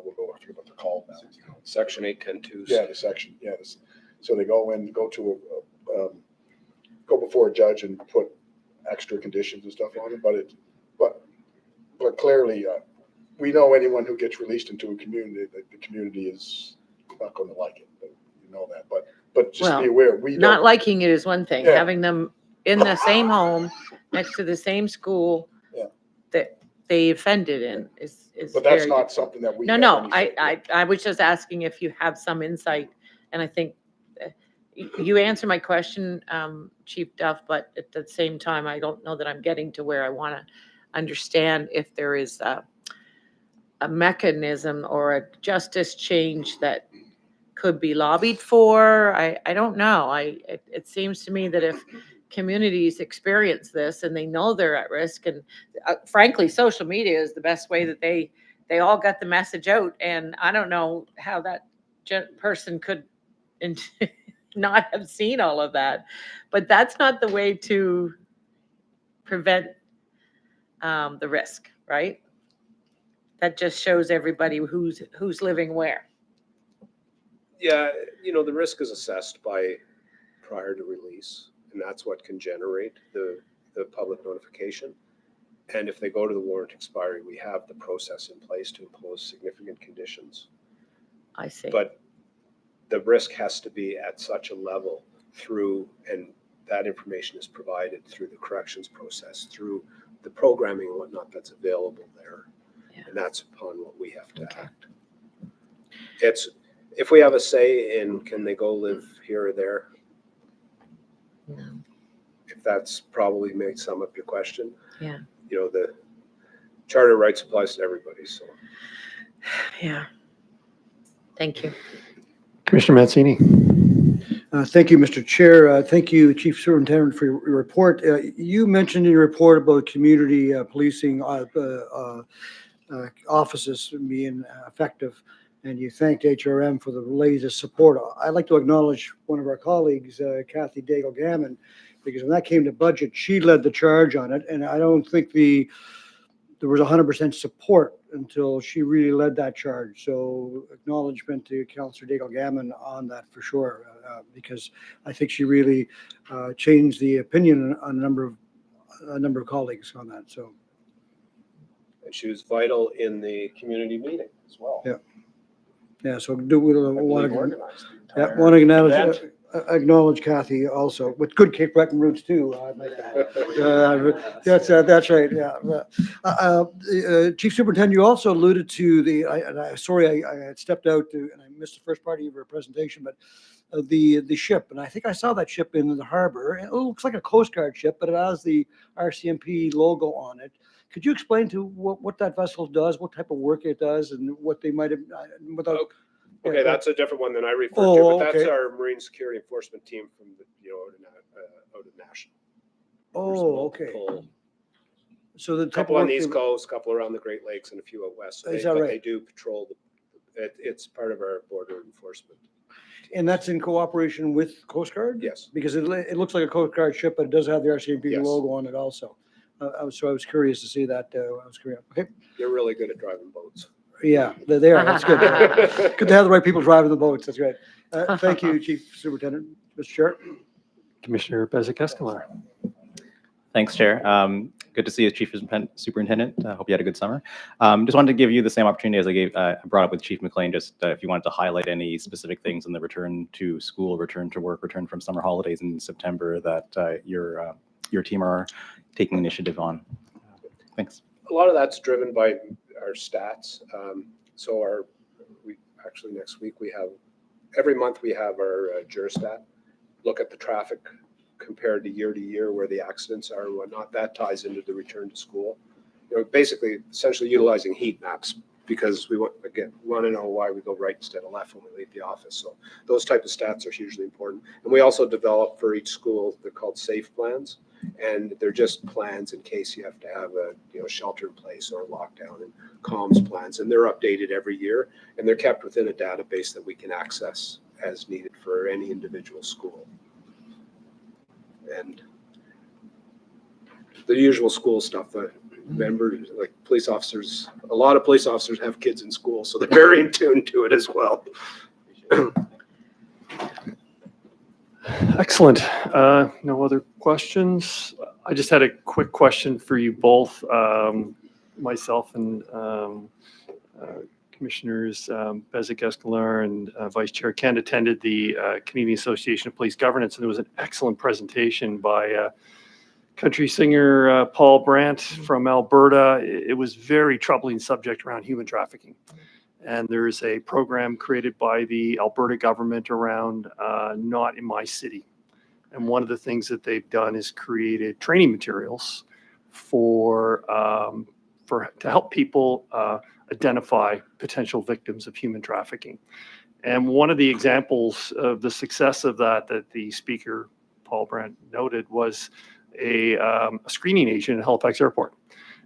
we'll go, I forget what they're called now. Section 810-2. Yeah, the section. Yeah, so they go before a judge and put extra conditions and stuff on it. But clearly, we know anyone who gets released into a community, the community is not going to like it. You know that, but just be aware. Not liking it is one thing. Yeah. Having them in the same home, next to the same school that they offended in is. But that's very not something that we. No. I was just asking if you have some insight, and I think you answer my question, Chief Duff. But at the same time, I don't know that I'm getting to where I want to understand if there is a mechanism or a justice change that could be lobbied for. I don't know. It seems to me that if communities experience this and they know they're at risk, and frankly, social media is the best way that they all got the message out. And I don't know how that person could not have seen all of that, but that's not the way to prevent the risk, right? That just shows everybody who's living where. Yeah, the risk is assessed prior to release, and that's what can generate the public notification. And if they go to the warrant expiry, we have the process in place to impose significant conditions. I see. But the risk has to be at such a level and that information is provided through the corrections process, through the programming and whatnot that's available there. Yeah. And that's upon what we have to act. If we have a say in can they go live here or there, No. if that's probably may sum up your question. Yeah. The charter rights applies to everybody, so. Yeah. Thank you. Commissioner Mancini. Thank you, Mr. Chair. Thank you, Chief Superintendent, for your report. You mentioned in your report about community policing offices being effective, and you thanked HRM for the latest support. I'd like to acknowledge one of our colleagues, Kathy Daigle-Gammon, because when that came to budget, she led the charge on it, and I don't think there was 100% support until she really led that charge. So acknowledgement to Councillor Daigle-Gammon on that for sure, because I think she really changed the opinion on a number of colleagues on that. So. And she was vital in the community meeting as well. Yeah. Yeah. So do we want to Organized the entire want to event. acknowledge Kathy also with good Cape Breton roots too. That's right. Yeah. Chief Superintendent, you also alluded to sorry, I had stepped out and I missed the first part of your presentation, but the ship, and I think I saw that ship in the harbor. It looks like a Coast Guard ship, but it has the RCMP logo on it. Could you explain to what that vessel does, what type of work it does, and what they might have without? Okay, that's a different one than I referred Oh, to, but that's okay. our Marine Security Enforcement team from out of National. There's Oh, okay. multiple- So the A type couple of on work the East they- Coast, a couple around the Great Lakes, and a few out west. So Is that but right? they do patrol. It's part of our border enforcement. And that's in cooperation with Coast Guard? Yes. Because it looks like a Coast Guard ship, but it does have the RCMP Yes. logo on it also. I was curious to see that. I was curious. Okay. They're really good at driving boats. Yeah, they are. That's good. Good to have the right people driving the boats. That's great. Thank you, Chief Superintendent. Mr. Chair. Commissioner Bezic-Escalard. Thanks, Chair. Good to see you, Chief Superintendent. I hope you had a good summer. Just wanted to give you the same opportunity as I brought up with Chief McLean, just if you wanted to highlight any specific things in the return to school, return to work, return from summer holidays in September that your team are taking initiative on. Thanks. A lot of that's driven by our stats. Actually next week every month we have our Juristat look at the traffic compared to year where the accidents are and whatnot. That ties into the return to school. Basically, essentially utilizing heat maps because we want to know why we go right instead of left when we leave the office. So those type of stats are hugely important. And we also develop for each school, they're called SAFE plans. And they're just plans in case you have to have a shelter in place or a lockdown, and comms plans. And they're updated every year, and they're kept within a database that we can access as needed for any individual school. And the usual school stuff, remember, like police officers, a lot of police officers have kids in school, so they're very in tune to it as well. Excellent. No other questions? I just had a quick question for you both. Myself and Commissioners Bezic-Escalard and Vice Chair Kent attended the Canadian Association of Police Governance, and there was an excellent presentation by country singer Paul Brandt from Alberta. It was very troubling subject around human trafficking. And there is a program created by the Alberta government around Not in My City. And one of the things that they've done is created training materials to help people identify potential victims of human trafficking. And one of the examples of the success of that the speaker, Paul Brandt, noted was a screening agent at Halifax Airport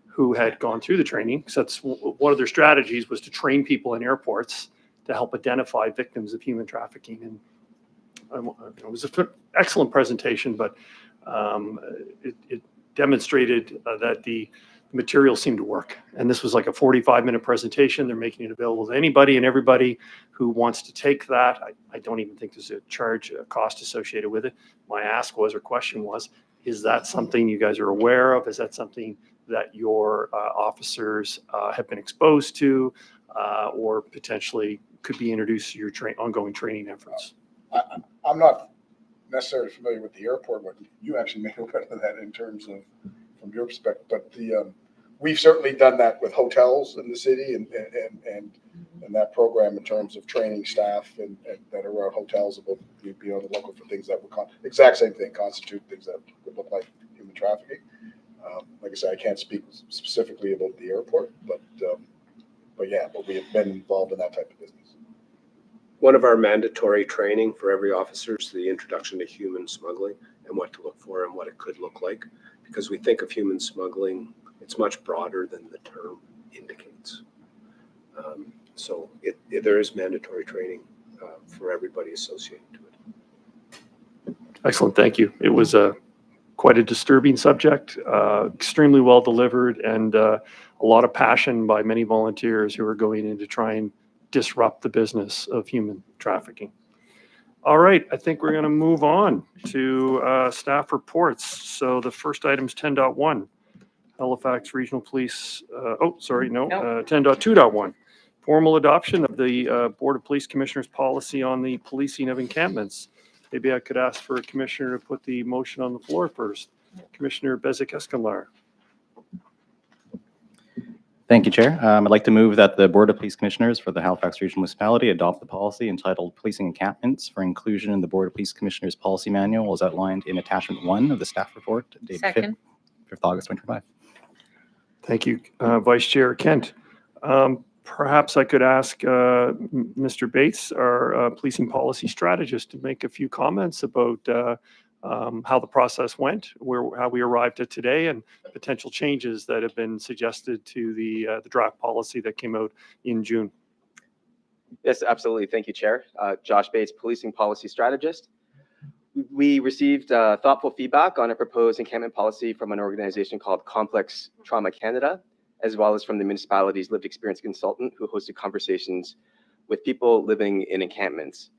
who had gone through the training. So that's one of their strategies, was to train people in airports to help identify victims of human trafficking. And it was an excellent presentation, but it demonstrated that the the materials seem to work. And this was like a 45-minute presentation. They're making it available to anybody and everybody who wants to take that. I don't even think there's a cost associated with it. My ask was, or question was, is that something you guys are aware of? Is that something that your officers have been exposed to, or potentially could be introduced to your ongoing training efforts? I'm not necessarily familiar with the airport, but you actually may know better than that in terms of from your perspective. But we've certainly done that with hotels in the city and that program in terms of training staff and that are around hotels about being on the look for things that would exact same thing, constitute things that would look like human trafficking. Like I said, I can't speak specifically about the airport, but we have been involved in that type of business. One of our mandatory training for every officer is the introduction to human smuggling and what to look for and what it could look like. Because we think of human smuggling, it's much broader than the term indicates. So there is mandatory training for everybody associated to it. Excellent, thank you. It was quite a disturbing subject, extremely well delivered, and a lot of passion by many volunteers who are going in to try and disrupt the business of human trafficking. All right, I think we're going to move on to staff reports. So the first item is 10.1, Halifax Regional Police, 10.2.1, formal adoption of the Board of Police Commissioners policy on the policing of encampments. Maybe I could ask for a commissioner to put the motion on the floor first. Commissioner Bezic-Escalard. Thank you, Chair. I'd like to move that the Board of Police Commissioners for the Halifax Regional Municipality adopt the policy entitled Policing Encampments for inclusion in the Board of Police Commissioners Policy Manual as outlined in Attachment 1 of the staff report dated 5th August 2025. Thank you, Vice Chair Kent. Perhaps I could ask Mr. Bates, our policing policy strategist, to make a few comments about how the process went, how we arrived at today, and potential changes that have been suggested to the draft policy that came out in June. Yes, absolutely. Thank you, Chair. Josh Bates, Policing Policy Strategist. We received thoughtful feedback on a proposed encampment policy from an organization called Complex Trauma Canada, as well as from the municipality's lived experience consultant who hosted conversations with people living in encampments.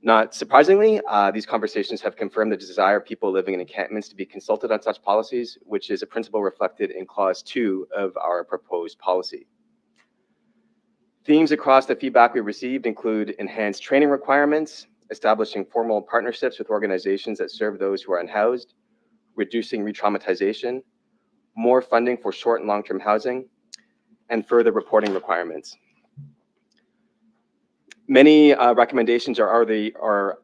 Not surprisingly, these conversations have confirmed the desire of people living in encampments to be consulted on such policies, which is a principle reflected in Clause 2 of our proposed policy. Themes across the feedback we received include enhanced training requirements, establishing formal partnerships with organizations that serve those who are unhoused, reducing re-traumatization, more funding for short and long-term housing, and further reporting requirements. Many recommendations are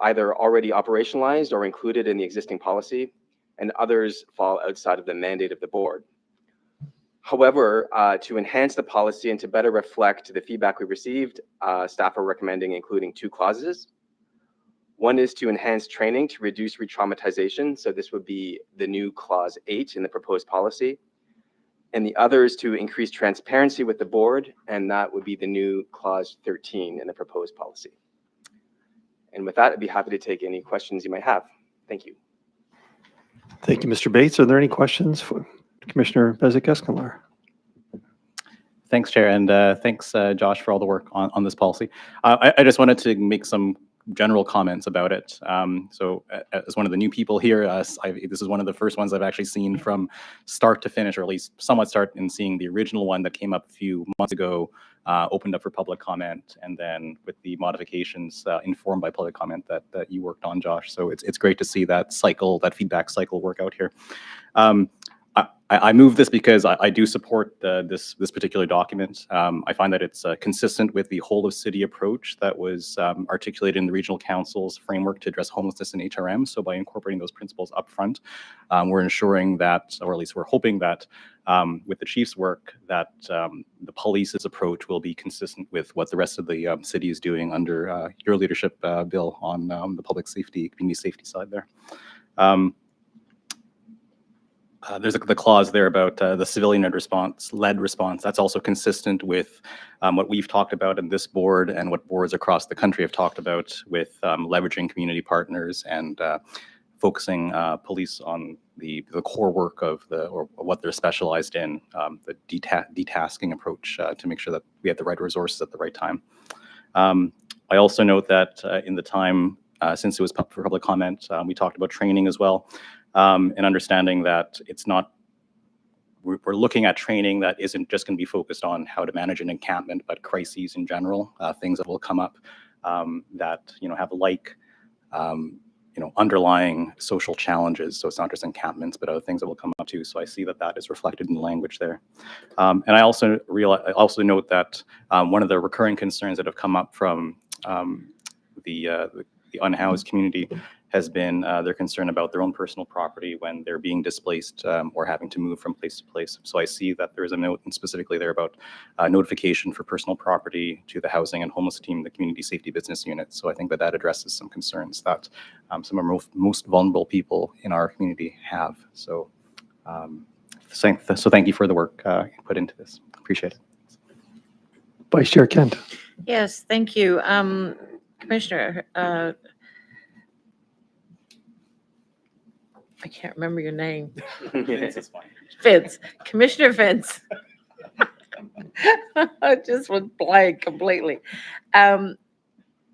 either already operationalized or included in the existing policy, and others fall outside of the mandate of the board. However, to enhance the policy and to better reflect the feedback we received, staff are recommending including 2 clauses. One is to enhance training to reduce re-traumatization, so this would be the new Clause 8 in the proposed policy. And the other is to increase transparency with the board, and that would be the new Clause 13 in the proposed policy. And with that, I'd be happy to take any questions you might have. Thank you. Thank you, Mr. Bates. Are there any questions for Commissioner Bezic-Escalard? Thanks, Chair, and thanks, Josh, for all the work on this policy. I just wanted to make some general comments about it. So as one of the new people here, this is one of the first ones I've actually seen from start to finish, or at least somewhat start in seeing the original one that came up a few months ago, opened up for public comment, and then with the modifications informed by public comment that you worked on, Josh. So it's great to see that cycle, that feedback cycle work out here. I move this because I do support this particular document. I find that it's consistent with the whole of city approach that was articulated in the Regional Council's framework to address homelessness in HRM. So by incorporating those principles up front, we're ensuring that, or at least we're hoping that with the chief's work, that the police's approach will be consistent with what the rest of the city is doing under your leadership, Bill, on the public safety, community safety side there. There's the clause there about the civilian led response. That's also consistent with what we've talked about in this board and what boards across the country have talked about with leveraging community partners and focusing police on the core work of or what they're specialized in, the detasking approach to make sure that we have the right resources at the right time. I also note that in the time since it was for public comment, we talked about training as well, and understanding that it's not, we're looking at training that isn't just going to be focused on how to manage an encampment, but crises in general, things that will come up that have underlying social challenges. So it's not just encampments, but other things that will come up too. So I see that that is reflected in the language there. And I also note that one of the recurring concerns that have come up from the unhoused community has been their concern about their own personal property when they're being displaced or having to move from place to place. So I see that there is a note specifically there about notification for personal property to the Housing and Homeless Team, the Community Safety Business Unit. So I think that that addresses some concerns that some of our most vulnerable people in our community have. So, so thank you for the work put into this. Appreciate it. Vice Chair Kent. Yes, thank you. Commissioner, I can't remember your name. It's fine. Vince, Commissioner Vince. I just went blank completely.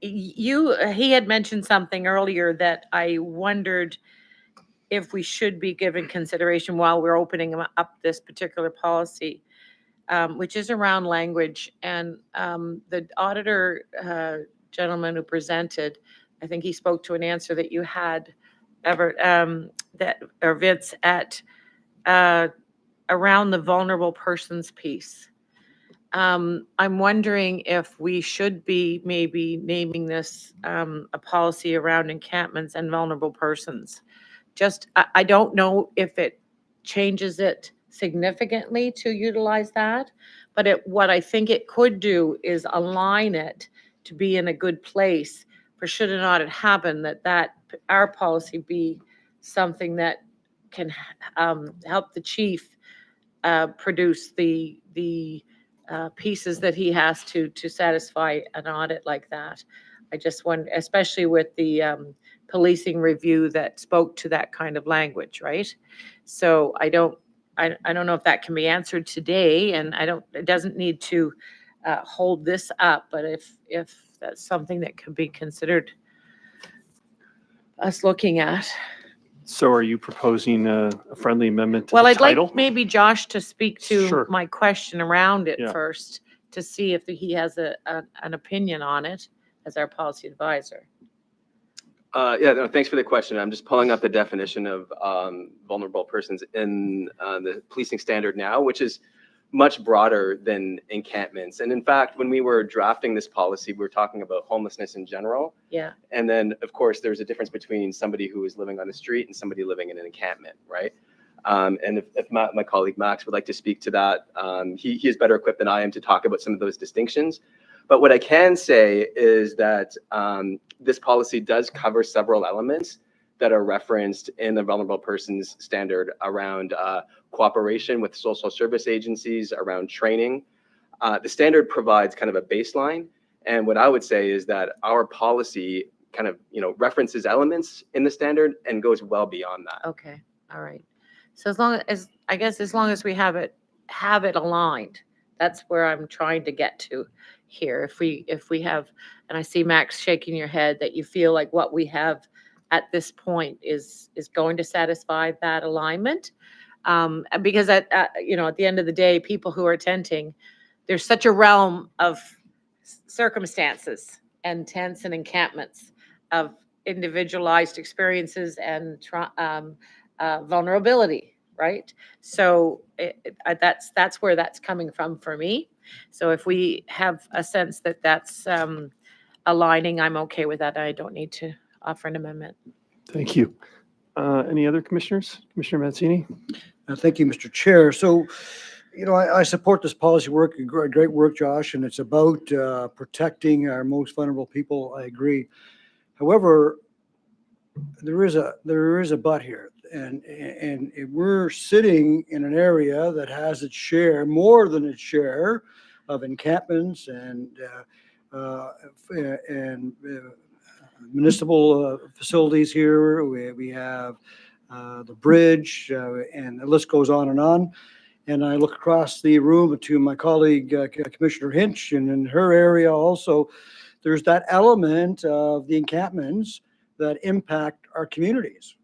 He had mentioned something earlier that I wondered if we should be giving consideration while we're opening up this particular policy, which is around language. And the auditor gentleman who presented, I think he spoke to an answer that you had, Vince, at around the vulnerable persons piece. I'm wondering if we should be maybe naming this a policy around encampments and vulnerable persons. I don't know if it changes it significantly to utilize that, but what I think it could do is align it to be in a good place for should an audit happen, that our policy be something that can help the chief produce the pieces that he has to satisfy an audit like that. I just wonder, especially with the policing review that spoke to that kind of language, right? So I don't know if that can be answered today, and it doesn't need to hold this up, but if that's something that could be considered us looking at. So are you proposing a friendly amendment to Well, the I'd title? like maybe Josh to speak to Sure. my question around it Yeah. first, to see if he has an opinion on it as our policy advisor. Yeah, no, thanks for the question. I'm just pulling up the definition of vulnerable persons in the policing standard now, which is much broader than encampments. And in fact, when we were drafting this policy, we were talking about homelessness in general. Yeah. And then, of course, there's a difference between somebody who is living on the street and somebody living in an encampment, right? And if my colleague Max would like to speak to that, he is better equipped than I am to talk about some of those distinctions. But what I can say is that this policy does cover several elements that are referenced in the vulnerable persons standard around cooperation with social service agencies, around training. The standard provides kind of a baseline. And what I would say is that our policy kind of, references elements in the standard and goes well beyond that. Okay, all right. So as long as we have it aligned, that's where I'm trying to get to here. If we have, and I see Max shaking your head, that you feel like what we have at this point is going to satisfy that alignment. Because at the end of the day, people who are tenting, there's such a realm of circumstances and tents and encampments of individualized experiences and vulnerability, right? So that's where that's coming from for me. So if we have a sense that that's aligning, I'm okay with that. I don't need to offer an amendment. Thank you. Any other commissioners? Commissioner Mancini? Thank you, Mr. Chair. So, I support this policy work, great work, Josh, and it's about protecting our most vulnerable people. I agree. However, there is a but here, and we're sitting in an area that has its share, more than its share, of encampments and municipal facilities here. We have the bridge, and the list goes on and on. And I look across the room to my colleague, Commissioner Hinch, and in her area also, there's that element of the encampments that impact our communities.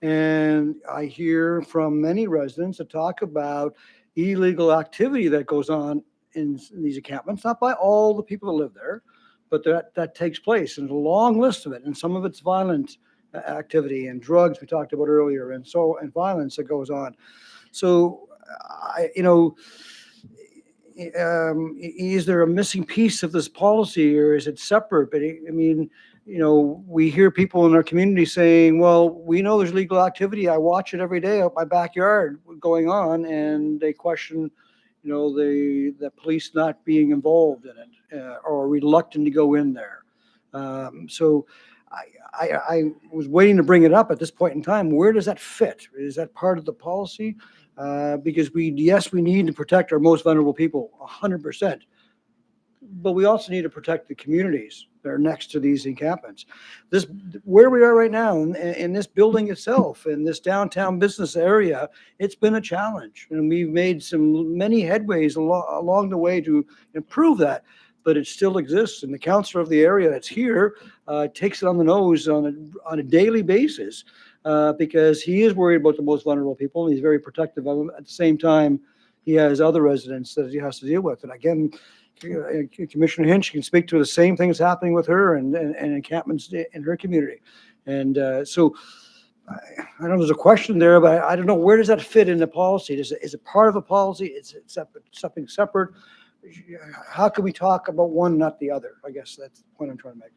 And I hear from many residents that talk about illegal activity that goes on in these encampments, not by all the people that live there, but that takes place. And there's a long list of it, and some of it's violent activity and drugs we talked about earlier, and violence that goes on. So, is there a missing piece of this policy, or is it separate? But I mean, we hear people in our community saying, well, we know there's legal activity. I watch it every day out my backyard going on, and they question, the police not being involved in it or reluctant to go in there. So I was waiting to bring it up at this point in time. Where does that fit? Is that part of the policy? Because we need to protect our most vulnerable people 100%. But we also need to protect the communities that are next to these encampments. Where we are right now in this building itself, in this downtown business area, it's been a challenge. And we've made many headways along the way to improve that, but it still exists. And the councillor of the area that's here takes it on the nose on a daily basis because he is worried about the most vulnerable people, and he's very protective of them. At the same time, he has other residents that he has to deal with. And again, Commissioner Hinch can speak to the same things happening with her and encampments in her community. And so I know there's a question there, but I don't know, where does that fit in the policy? Is it part of the policy? Is it something separate? How can we talk about one, not the other? I guess that's the point I'm trying to make.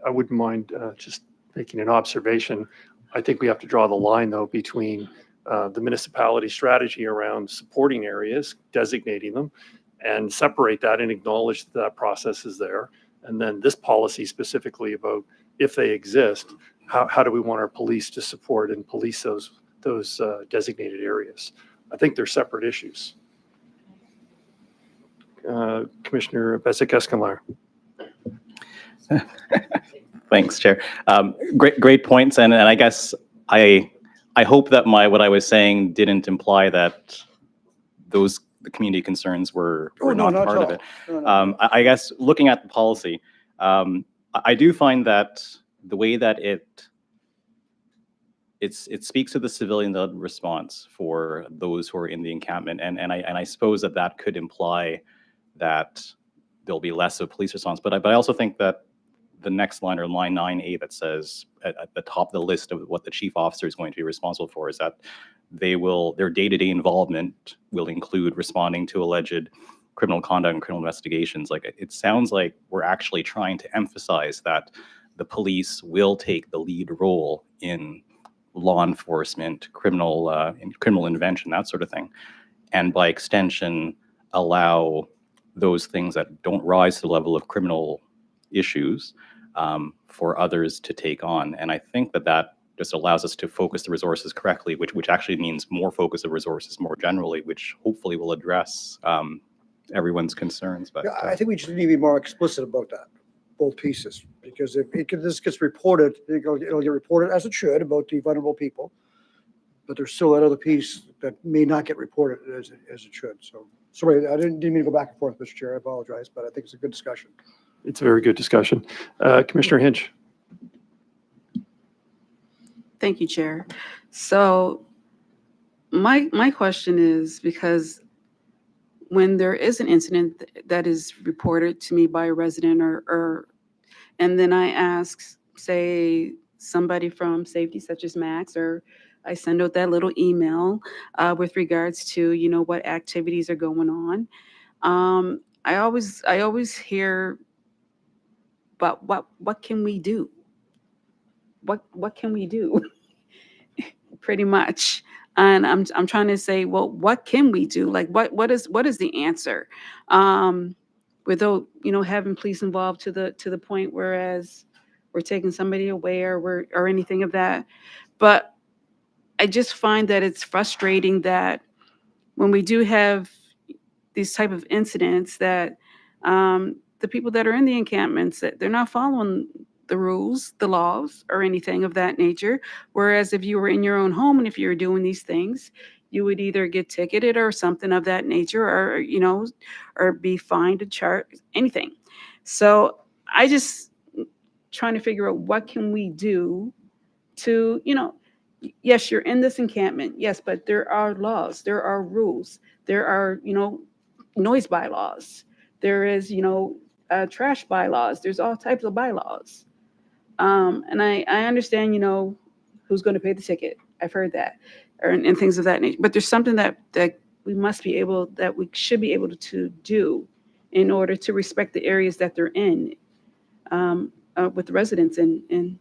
I wouldn't mind just making an observation. I think we have to draw the line, though, between the municipality strategy around supporting areas, designating them, and separate that and acknowledge that process is there. And then this policy specifically about if they exist, how do we want our police to support and police those designated areas? I think they're separate issues. Commissioner Bézic-Escamillar. Thanks, Chair. Great points, and I guess I hope that what I was saying didn't imply that the community concerns were not part of it. No. I guess looking at the policy, I do find that the way that it speaks to the civilian response for those who are in the encampment, and I suppose that could imply that there'll be less of police response. But I also think that the next line, or line 9A, that says at the top of the list of what the chief officer is going to be responsible for is that their day-to-day involvement will include responding to alleged criminal conduct and criminal investigations. Like, it sounds like we're actually trying to emphasize that the police will take the lead role in law enforcement, criminal intervention, that sort of thing, and by extension allow those things that don't rise to the level of criminal issues for others to take on. And I think that just allows us to focus the resources correctly, which actually means more focus of resources more generally, which hopefully will address everyone's concerns. But I think we just need to be more explicit about that, both pieces, because if this gets reported, it'll get reported as it should about the vulnerable people, but there's still that other piece that may not get reported as it should. So sorry, I didn't mean to go back and forth, Mr. Chair. I apologize, but I think it's a good discussion. It's a very good discussion. Commissioner Hinch. Thank you, Chair. So my question is, because when there is an incident that is reported to me by a resident and then I ask, say, somebody from safety such as Max, or I send out that little email with regards to, what activities are going on. I always hear, but what can we do? What can we do? Pretty much. And I'm trying to say, well, what can we do? Like, what is the answer? Without, having police involved to the point whereas we're taking somebody away or anything of that. But I just find that it's frustrating that when we do have these type of incidents that the people that are in the encampments, that they're not following the rules, the laws, or anything of that nature. Whereas if you were in your own home and if you were doing these things, you would either get ticketed or something of that nature, or, you know, or be fined a charge, anything. So I just trying to figure out what can we do to, you know, yes, you're in this encampment, yes, but there are laws, there are rules, there are, you know, noise bylaws, there is, you know, trash bylaws, there's all types of bylaws. And I understand, you know, who's going to pay the ticket. I've heard that, and things of that nature. But there's something that we must be able, that we should be able to do in order to respect the areas that they're in, with the residents, and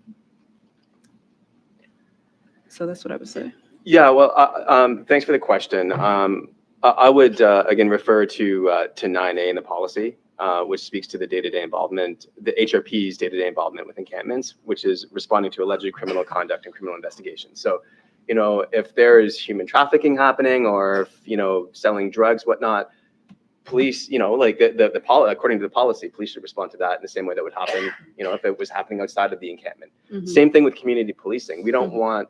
so that's what I would say. Yeah, well, thanks for the question. I would again refer to 9A in the policy, which speaks to the day-to-day involvement, the HRP's day-to-day involvement with encampments, which is responding to alleged criminal conduct and criminal investigations. So, you know, if there is human trafficking happening, or if, you know, selling drugs, whatnot, police, you know, like according to the policy, police should respond to that in the same way that would happen, you know, if it was happening outside of the encampment. Mhm. Same thing with community policing. We don't want,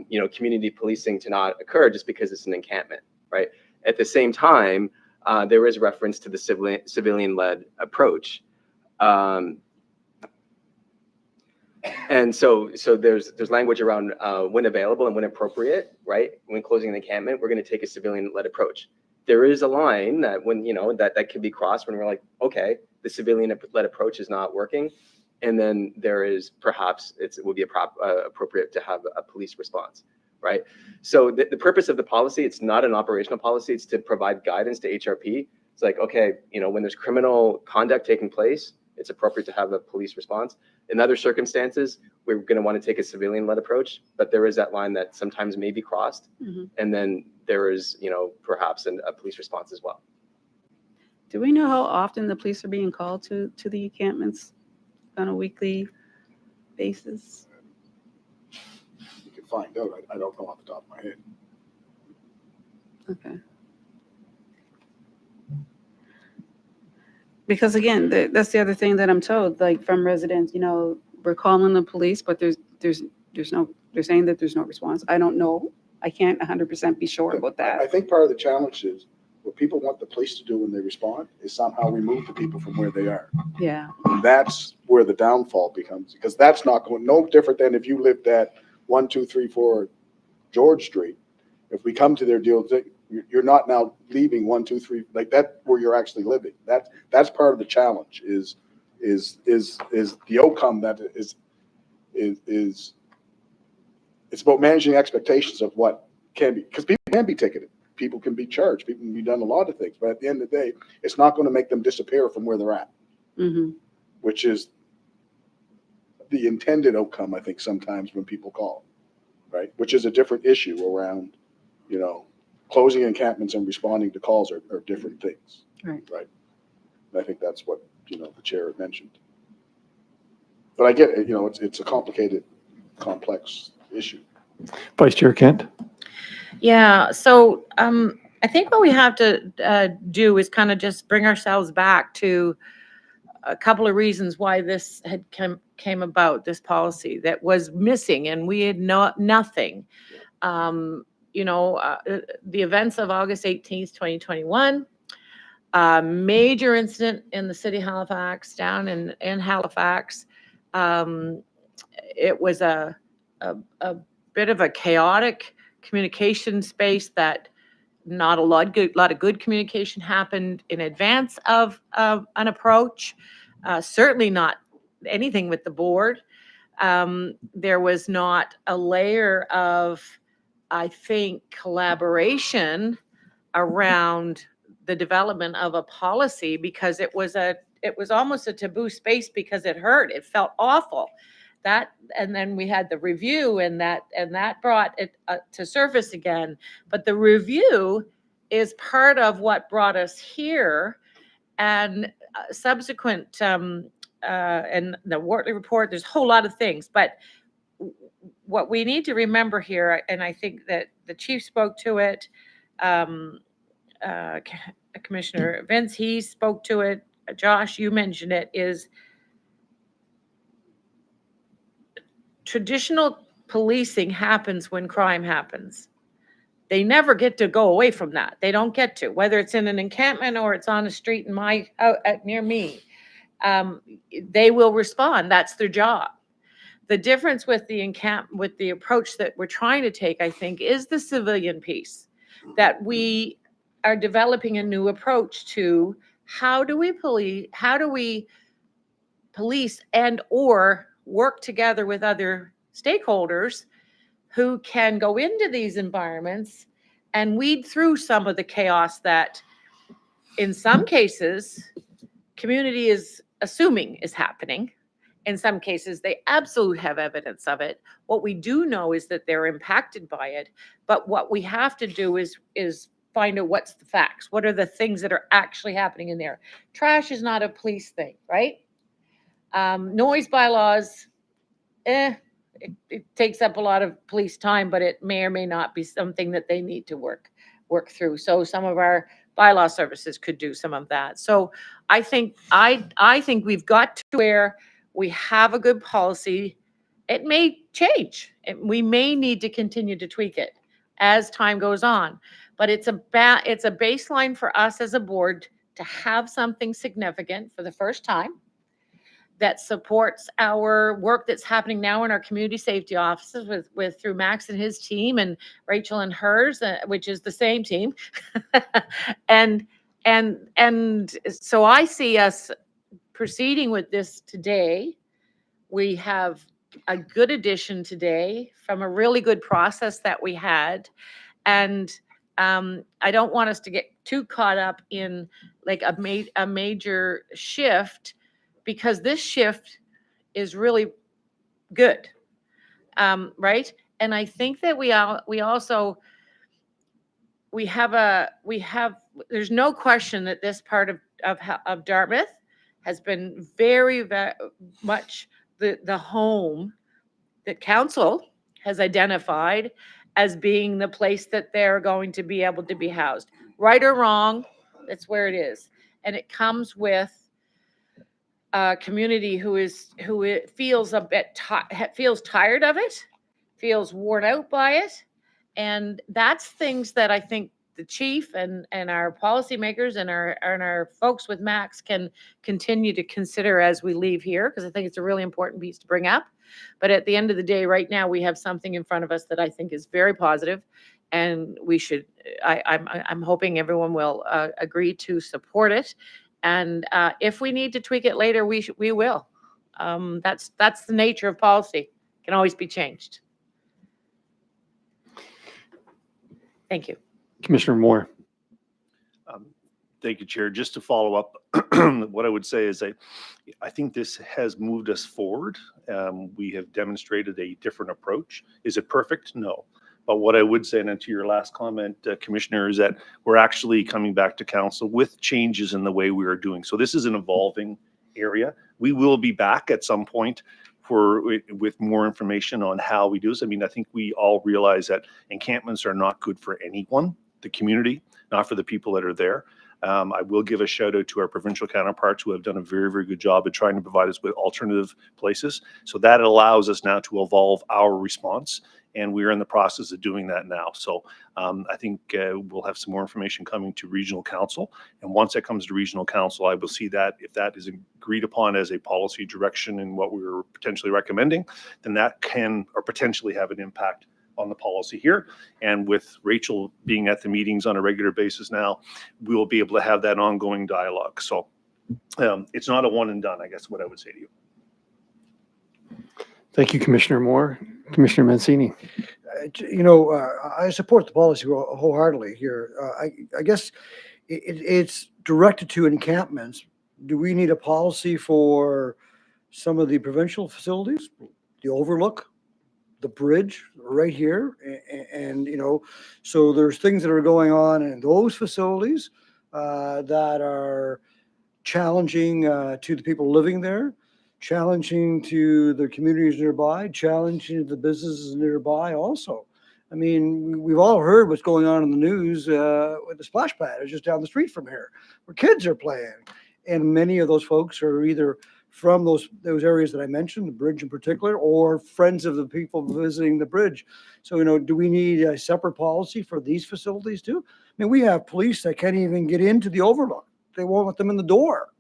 you know, community policing to not occur just because it's an encampment, right? At the same time, there is reference to the civilian-led approach. And so there's language around when available and when appropriate, right? When closing an encampment, we're going to take a civilian-led approach. There is a line that when, you know, that can be crossed when we're like, okay, the civilian-led approach is not working. And then there is perhaps it would be appropriate to have a police response, right? So the purpose of the policy, it's not an operational policy, it's to provide guidance to HRP. It's like, okay, you know, when there's criminal conduct taking place, it's appropriate to have a police response. In other circumstances, we're going to want to take a civilian-led approach, but there is that line that sometimes may be crossed. Mhm. And then there is, you know, perhaps a police response as well. Do we know how often the police are being called to the encampments on a weekly basis? You can find out. I don't know off the top of my head. Okay. Because again, that's the other thing that I'm told, like from residents, you know, we're calling the police, but there's no, they're saying that there's no response. I don't know. I can't 100% be sure about I that. think part of the challenge is what people want the police to do when they respond is somehow remove the people from where they are. Yeah. And that's where the downfall becomes, because that's not going, no different than if you lived at 1234 George Street. If we come to their deal, you're not now leaving 123, like that where you're actually living. That's part of the challenge is the outcome that is it's about managing expectations of what can be, because people can be ticketed, people can be charged, people can be done a lot of things, but at the end of the day, it's not going to make them disappear from where they're at, Mm-hmm. which is the intended outcome, I think, sometimes when people call, right? Which is a different issue around, you know, closing encampments and responding to calls are different things. Right. Right. And I think that's what, you know, the chair had mentioned. But I get it, you know, it's a complicated, complex issue. Vice Chair Kent? Yeah, so I think what we have to do is kind of just bring ourselves back to a couple of reasons why this had came about, this policy that was missing, and we had nothing. You know, the events of August 18th, 2021, major incident in the city of Halifax, down in Halifax. It was a bit of a chaotic communication space that not a lot of good communication happened in advance of an approach. Certainly not anything with the board. There was not a layer of, I think, collaboration around the development of a policy, because it was almost a taboo space because it hurt. It felt awful. That, and then we had the review, and that brought it to surface again. But the review is part of what brought us here, and subsequent and the Wortley report. There's a whole lot of things, but what we need to remember here, and I think that the chief spoke to it, Commissioner Vince, he spoke to it, Josh, you mentioned it, is traditional policing happens when crime happens. They never get to go away from that. They don't get to, whether it's in an encampment or it's on a street in near me. They will respond. That's their job. The difference with the approach that we're trying to take, I think, is the civilian piece. That we are developing a new approach to how do we police and or work together with other stakeholders who can go into these environments and weed through some of the chaos that in some cases community is assuming is happening. In some cases, they absolutely have evidence of it. What we do know is that they're impacted by it. But what we have to do is find out what's the facts. What are the things that are actually happening in there? Trash is not a police thing, right? Noise bylaws, it takes up a lot of police time, but it may or may not be something that they need to work through. So some of our bylaw services could do some of that. So I think we've got to where we have a good policy. It may change. We may need to continue to tweak it as time goes on. But it's a baseline for us as a board to have something significant for the first time that supports our work that's happening now in our community safety offices with through Max and his team and Rachel and hers, which is the same team. and so I see us proceeding with this today. We have a good addition today from a really good process that we had. And I don't want us to get too caught up in like a major shift, because this shift is really good, right? And I think that there's no question that this part of Dartmouth has been very, very much the home that council has identified as being the place that they're going to be able to be housed. Right or wrong, that's where it is. And it comes with a community who feels feels tired of it, feels worn out by it. And that's things that I think the chief and our policymakers and our folks with Max can continue to consider as we leave here, because I think it's a really important piece to bring up. But at the end of the day, right now, we have something in front of us that I think is very positive, and we should. I'm hoping everyone will agree to support it. And if we need to tweak it later, we will. That's the nature of policy. It can always be changed. Thank you. Commissioner Moore. Thank you, Chair. Just to follow up, what I would say is I think this has moved us forward. We have demonstrated a different approach. Is it perfect? No. But what I would say, and to your last comment, Commissioner, is that we're actually coming back to council with changes in the way we are doing. So this is an evolving area. We will be back at some point with more information on how we do this. I mean, I think we all realize that encampments are not good for anyone, the community, not for the people that are there. I will give a shout out to our provincial counterparts who have done a very, very good job at trying to provide us with alternative places. So that allows us now to evolve our response, and we're in the process of doing that now. So I think we'll have some more information coming to regional council. And once it comes to regional council, I will see that if that is agreed upon as a policy direction in what we were potentially recommending, then that can or potentially have an impact on the policy here. And with Rachel being at the meetings on a regular basis now, we will be able to have that ongoing dialogue. So it's not a one and done, I guess, what I would say to you. Thank you, Commissioner Moore. Commissioner Mancini. I support the policy wholeheartedly here. I guess it's directed to encampments. Do we need a policy for some of the provincial facilities, the overlook, the bridge right here? And so there's things that are going on in those facilities that are challenging to the people living there, challenging to the communities nearby, challenging to the businesses nearby also. I mean, we've all heard what's going on in the news with the splash pad. It's just down the street from here where kids are playing. And many of those folks are either from those areas that I mentioned, the bridge in particular, or friends of the people visiting the bridge. So, do we need a separate policy for these facilities too? I mean, we have police that can't even get into the overlook. They won't let them in the door.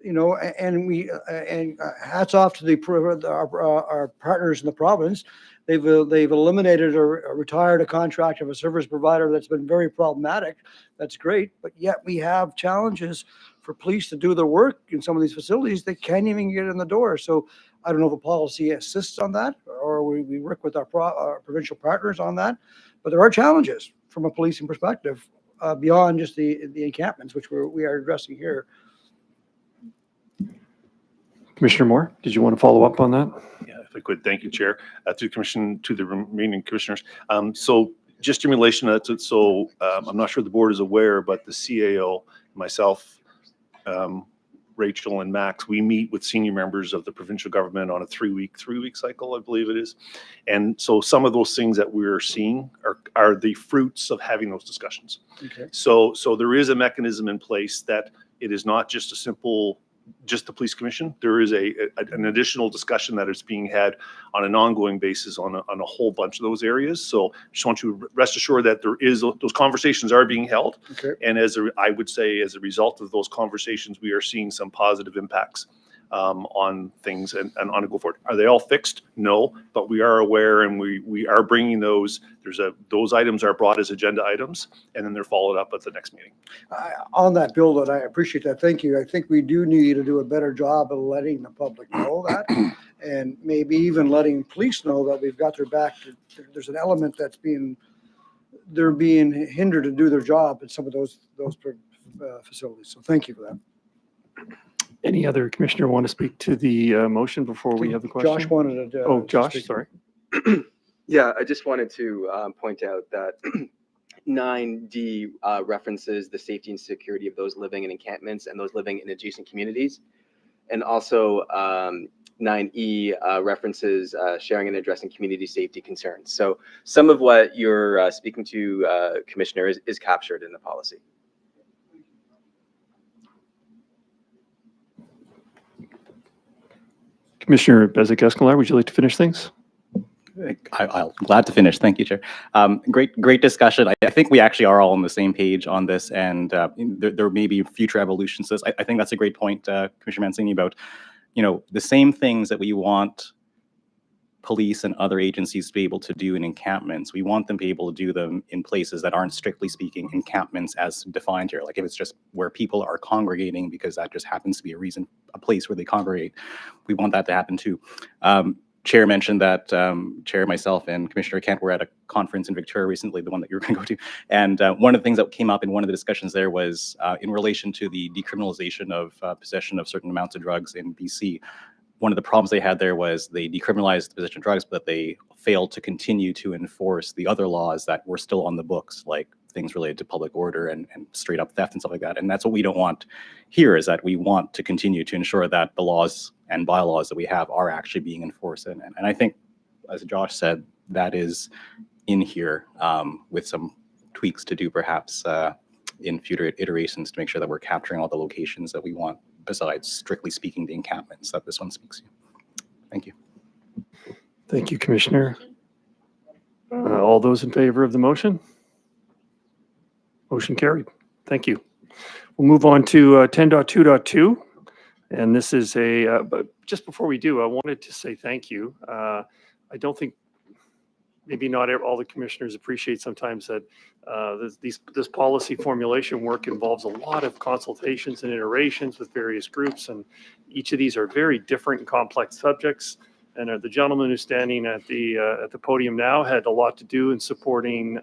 And hats off to our partners in the province. They've eliminated or retired a contract of a service provider that's been very problematic. That's great, but yet we have challenges for police to do their work in some of these facilities. They can't even get in the door. So I don't know if a policy assists on that, or we work with our provincial partners on that. But there are challenges from a policing perspective beyond just the encampments, which we are addressing here. Commissioner Moore, did you want to follow up on that? Yeah, if I could, thank you, Chair. To the remaining commissioners. So just in relation to that, I'm not sure the board is aware, but the CAO, myself, Rachel and Max, we meet with senior members of the provincial government on a three-week cycle, I believe it is. And so some of those things that we're seeing are the fruits of having those discussions. Okay. So there is a mechanism in place that it is not just just the police commission. There is an additional discussion that is being had on an ongoing basis on a whole bunch of those areas. So just want you to rest assured that those conversations are being held. Okay. And I would say as a result of those conversations, we are seeing some positive impacts on things and on a go forward. Are they all fixed? No, but we are aware and we are bringing those. Those items are brought as agenda items and then they're followed up at the next meeting. On that, Bill, that I appreciate that. Thank you. I think we do need to do a better job of letting the public know that, and maybe even letting police know that we've got their back. There's an element they're being hindered to do their job at some of those facilities. So thank you for that. Any other commissioner want to speak to the motion before we have the question? Josh wanted to. Oh, Josh, sorry. Yeah, I just wanted to point out that 9D references the safety and security of those living in encampments and those living in adjacent communities. And also 9E references sharing and addressing community safety concerns. So some of what you're speaking to, Commissioner, is captured in the policy. Commissioner Bezic-Escolar, would you like to finish things? I'm glad to finish. Thank you, Chair. Great discussion. I think we actually are all on the same page on this, and there may be future evolutions to this. I think that's a great point, Commissioner Mancini, about the same things that we want police and other agencies to be able to do in encampments. We want them to be able to do them in places that aren't, strictly speaking, encampments as defined here. Like if it's just where people are congregating because that just happens to be a place where they congregate, we want that to happen too. Chair mentioned that Chair, myself, and Commissioner Kent were at a conference in Victoria recently, the one that you were going to go to. And one of the things that came up in one of the discussions there was in relation to the decriminalization of possession of certain amounts of drugs in BC. One of the problems they had there was they decriminalized the possession of drugs, but they failed to continue to enforce the other laws that were still on the books, like things related to public order and straight up theft and stuff like that. And that's what we don't want here, is that we want to continue to ensure that the laws and bylaws that we have are actually being enforced. And I think, as Josh said, that is in here with some tweaks to do perhaps in future iterations to make sure that we're capturing all the locations that we want, besides strictly speaking the encampments that this one speaks to. Thank you. Thank you, Commissioner. All those in favor of the motion? Motion carried. Thank you. We'll move on to 10.2.2. And this is but just before we do, I wanted to say thank you. I don't think, maybe not all the commissioners appreciate sometimes that this policy formulation work involves a lot of consultations and iterations with various groups, and each of these are very different and complex subjects. And the gentleman who's standing at the podium now had a lot to do in supporting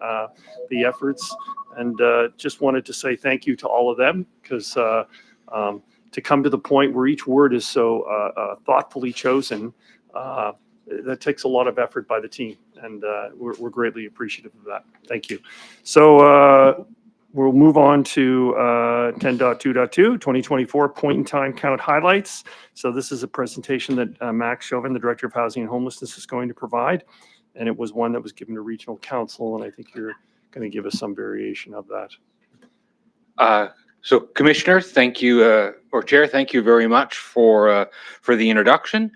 the efforts, and just wanted to say thank you to all of them, because to come to the point where each word is so thoughtfully chosen, that takes a lot of effort by the team, and we're greatly appreciative of that. Thank you. So we'll move on to 10.2.2, 2024 point in time count highlights. So this is a presentation that Max Chauvin, the Director of Housing and Homelessness, is going to provide, and it was one that was given to Regional Council, and I think you're going to give us some variation of that. So Commissioner, thank you, or Chair, thank you very much for the introduction.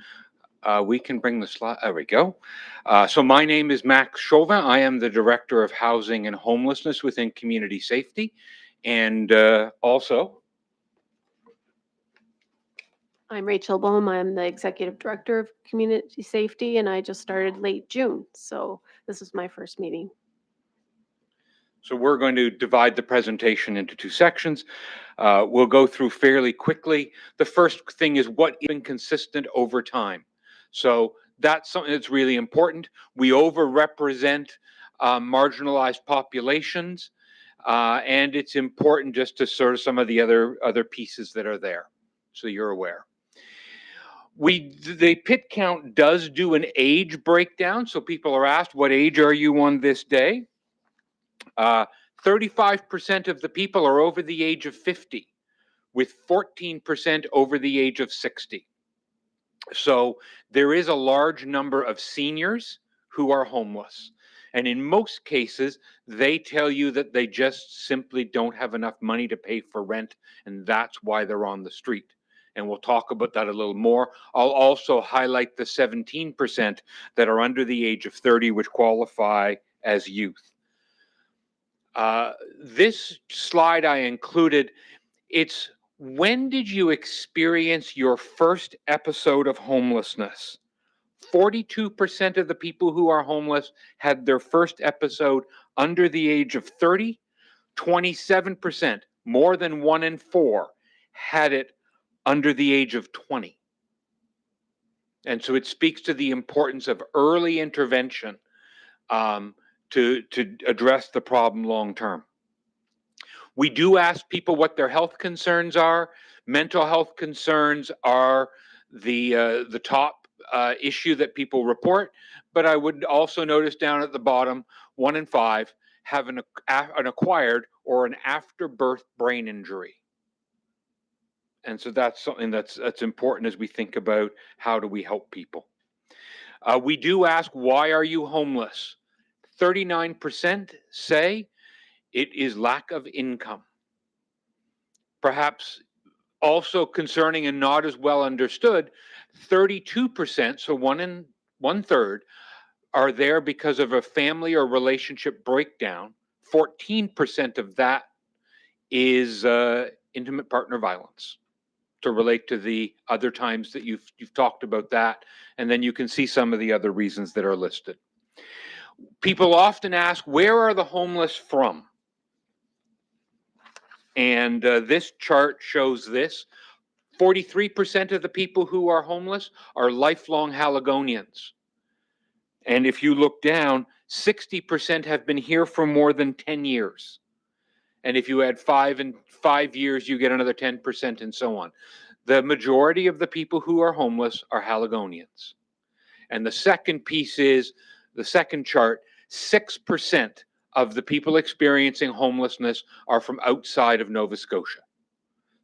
We can bring the slide, there we go. So my name is Max Chauvin. I am the Director of Housing and Homelessness within Community Safety. And also, I'm Rachel Bohm. I'm the Executive Director of Community Safety, and I just started late June. So this is my first meeting. so we're going to divide the presentation into two sections. We'll go through fairly quickly. The first thing is what has been consistent over time. So that's something that's really important. We overrepresent marginalized populations, and it's important just to sort of some of the other pieces that are there, so you're aware. The PIT count does do an age breakdown, so people are asked, what age are you on this day? 35% of the people are over the age of 50, with 14% over the age of 60. So there is a large number of seniors who are homeless. And in most cases, they tell you that they just simply don't have enough money to pay for rent, and that's why they're on the street. And we'll talk about that a little more. I'll also highlight the 17% that are under the age of 30, which qualify as youth. This slide I included, it's when did you experience your first episode of homelessness? 42% of the people who are homeless had their first episode under the age of 30. 27%, more than 1 in 4, had it under the age of 20. And so it speaks to the importance of early intervention to address the problem long term. We do ask people what their health concerns are. Mental health concerns are the top issue that people report, but I would also notice down at the bottom, 1 in 5 have an acquired or an after-birth brain injury. And so that's something that's important as we think about how do we help people. We do ask, why are you homeless? 39% say it is lack of income. Perhaps also concerning and not as well understood, 32%, so 1/3, are there because of a family or relationship breakdown. 14% of that is intimate partner violence, to relate to the other times that you've talked about that. And then you can see some of the other reasons that are listed. People often ask, where are the homeless from? And this chart shows this. 43% of the people who are homeless are lifelong Haligonians. And if you look down, 60% have been here for more than 10 years. And if you add 5 years, you get another 10% and so on. The majority of the people who are homeless are Haligonians. And the second piece is, the second chart, 6% of the people experiencing homelessness are from outside of Nova Scotia.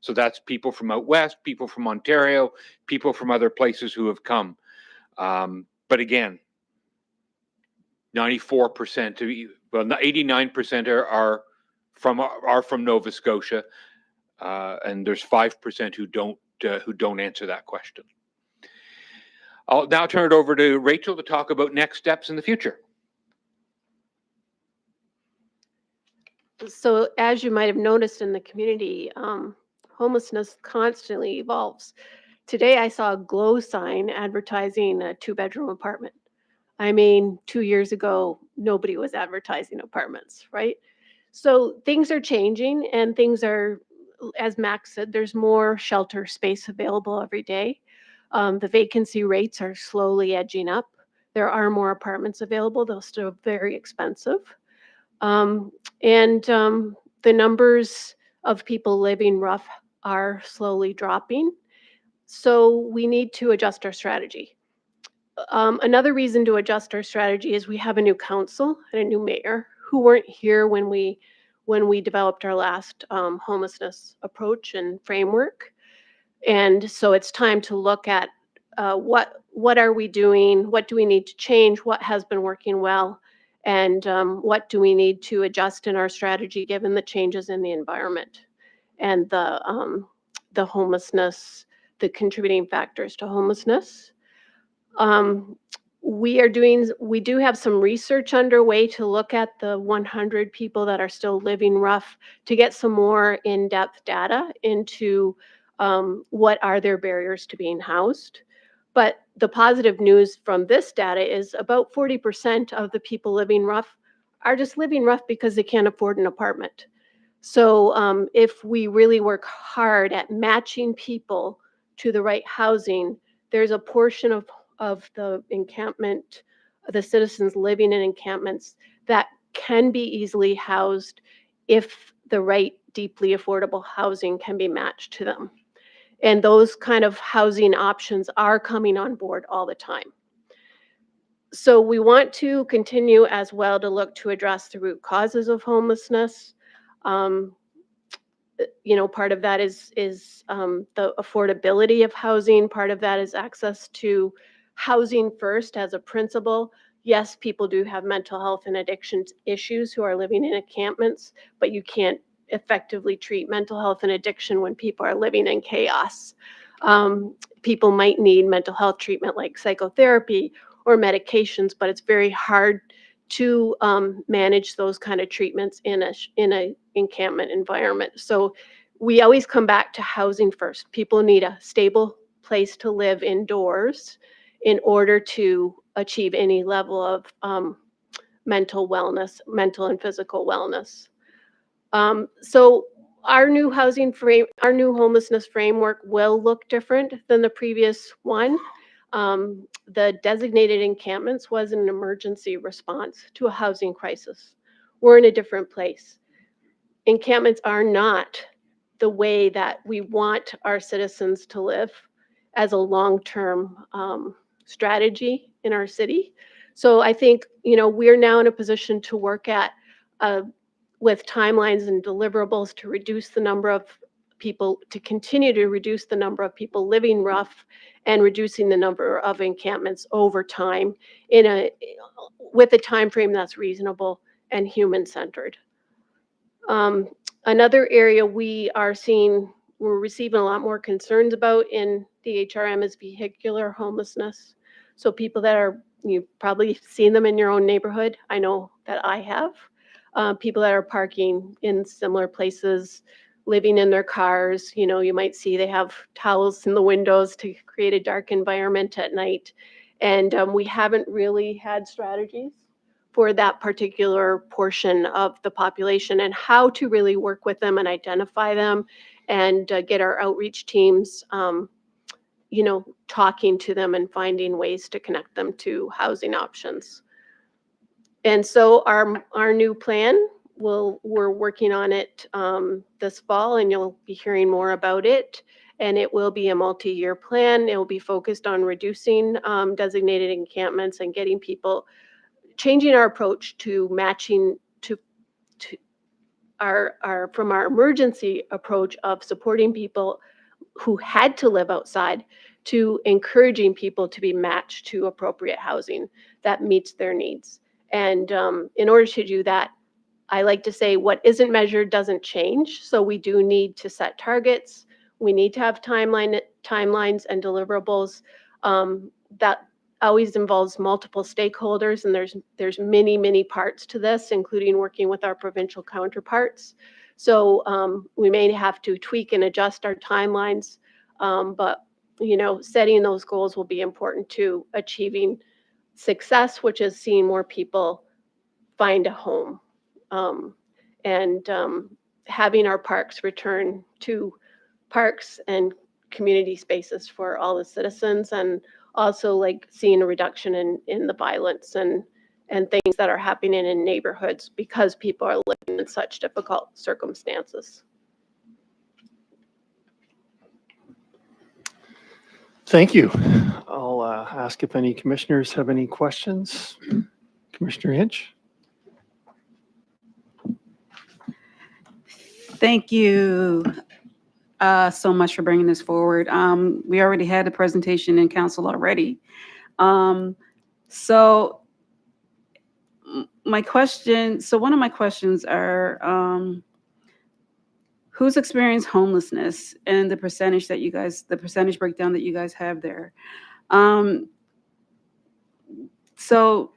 So that's people from out west, people from Ontario, people from other places who have come. But again, 94%, well, 89% are from Nova Scotia, and there's 5% who don't answer that question. I'll now turn it over to Rachel to talk about next steps in the future. So as you might have noticed in the community, homelessness constantly evolves. Today I saw a GLOW sign advertising a 2-bedroom apartment. I mean, 2 years ago, nobody was advertising apartments, right? So things are changing, and things are, as Max said, there's more shelter space available every day. The vacancy rates are slowly edging up. There are more apartments available, though still very expensive. The numbers of people living rough are slowly dropping. So we need to adjust our strategy. Another reason to adjust our strategy is we have a new council and a new mayor who weren't here when we developed our last homelessness approach and framework. And so it's time to look at what are we doing, what do we need to change, what has been working well, and what do we need to adjust in our strategy given the changes in the environment. and the homelessness, the contributing factors to homelessness. We do have some research underway to look at the 100 people that are still living rough to get some more in-depth data into what are their barriers to being housed. But the positive news from this data is about 40% of the people living rough are just living rough because they can't afford an apartment. So if we really work hard at matching people to the right housing, there's a portion of the encampment, the citizens living in encampments that can be easily housed if the right deeply affordable housing can be matched to them. And those kind of housing options are coming on board all the time. So we want to continue as well to look to address the root causes of homelessness. Part of that is the affordability of housing. Part of that is access to housing first as a principle. Yes, people do have mental health and addiction issues who are living in encampments, but you can't effectively treat mental health and addiction when people are living in chaos. People might need mental health treatment like psychotherapy or medications, but it's very hard to manage those kind of treatments in a encampment environment. So we always come back to housing first. People need a stable place to live indoors in order to achieve any level of mental wellness, mental and physical wellness. So our new homelessness framework will look different than the previous one. The designated encampments was an emergency response to a housing crisis. We're in a different place. Encampments are not the way that we want our citizens to live as a long-term strategy in our city. So I think, we're now in a position to work at with timelines and deliverables to reduce the number of people, to continue to reduce the number of people living rough and reducing the number of encampments over time with a time frame that's reasonable and human-centered. Another area we're receiving a lot more concerns about in the HRM is vehicular homelessness. So people you've probably seen them in your own neighborhood. I know that I have. People that are parking in similar places, living in their cars. You might see they have towels in the windows to create a dark environment at night. And we haven't really had strategies for that particular portion of the population and how to really work with them and identify them and get our outreach teams, talking to them and finding ways to connect them to housing options. And so our new plan, we're working on it this fall, and you'll be hearing more about it. And it will be a multi-year plan. It will be focused on reducing designated encampments and getting people, changing our approach to matching to from our emergency approach of supporting people who had to live outside to encouraging people to be matched to appropriate housing that meets their needs. And in order to do that, I like to say what isn't measured doesn't change. So we do need to set targets. We need to have timelines and deliverables. That always involves multiple stakeholders, and there's many, many parts to this, including working with our provincial counterparts. So we may have to tweak and adjust our timelines, but setting those goals will be important to achieving success, which is seeing more people find a home, and having our parks return to parks and community spaces for all the citizens, and also like seeing a reduction in the violence and things that are happening in neighborhoods because people are living in such difficult circumstances. Thank you. I'll ask if any commissioners have any questions. Commissioner Hinch. Thank you so much for bringing this forward. We already had a presentation in council already. So one of my questions are, who's experienced homelessness and the percentage breakdown that you guys have there. So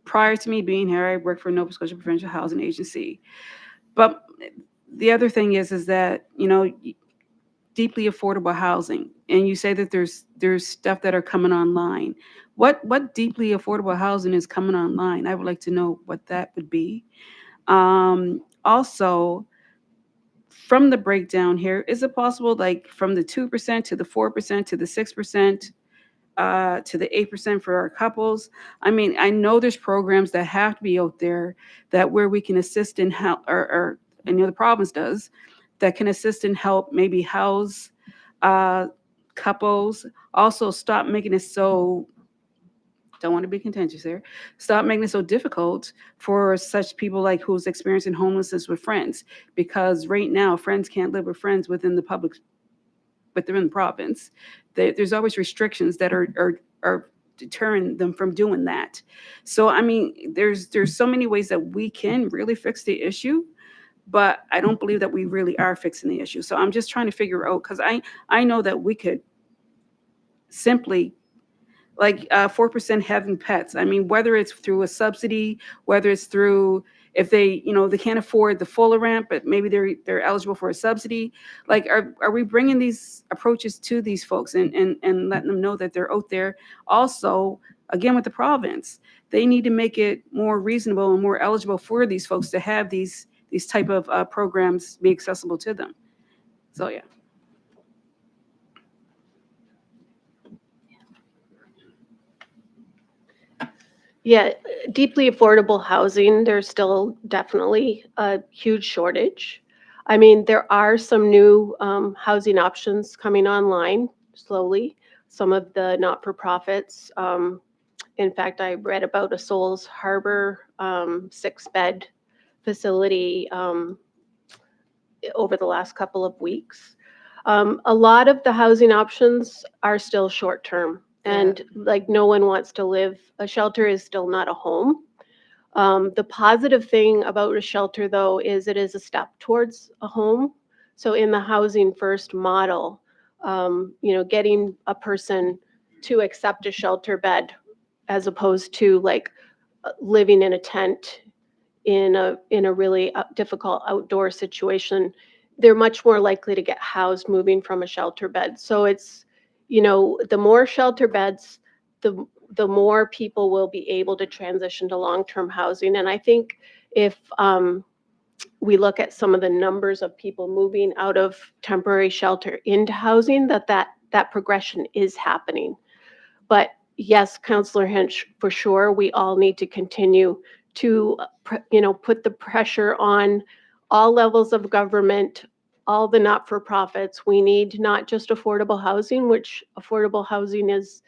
prior to me being here, I worked for Nova Scotia Provincial Housing Agency. But the other thing is that, you know, deeply affordable housing, and you say that there's stuff that are coming online. What deeply affordable housing is coming online? I would like to know what that would be. Also, from the breakdown here, is it possible, like from the 2% to the 4% to the 6%? To the 8% for our couples. I mean, I know there's programs that have to be out there that where we can assist in help, or I know the province does, that can assist and help maybe house couples. Also, stop making it so, don't want to be contentious here, stop making it so difficult for such people like who's experiencing homelessness with friends, because right now friends can't live with friends within the public, but they're in the province. There's always restrictions that are deterring them from doing that. So I mean, there's so many ways that we can really fix the issue, but I don't believe that we really are fixing the issue. So I'm just trying to figure out, because I know that we could simply, like 4% having pets. I mean, whether it's through a subsidy, whether it's through, if they, you know, they can't afford the full rent, but maybe they're eligible for a subsidy. Like, are we bringing these approaches to these folks and letting them know that they're out there? Also, again, with the province, they need to make it more reasonable and more eligible for these folks to have these type of programs be accessible to them. So yeah. Yeah, deeply affordable housing, there's still definitely a huge shortage. I mean, there are some new housing options coming online slowly. Some of the not-for-profits. In fact, I read about a Souls Harbor 6-bed facility over the last couple of weeks. A lot of the housing options are still short-term. And like, no one wants to live, a shelter is still not a home. The positive thing about a shelter, though, is it is a step towards a home. So in the Housing First model, you know, getting a person to accept a shelter bed as opposed to like living in a tent in a really difficult outdoor situation, they're much more likely to get housed moving from a shelter bed. So it's, you know, the more shelter beds, the more people will be able to transition to long-term housing. And I think if we look at some of the numbers of people moving out of temporary shelter into housing, that progression is happening. But yes, Councillor Hinch, for sure, we all need to continue to, you know, put the pressure on all levels of government, all the not-for-profits. We need not just affordable housing, which affordable housing is,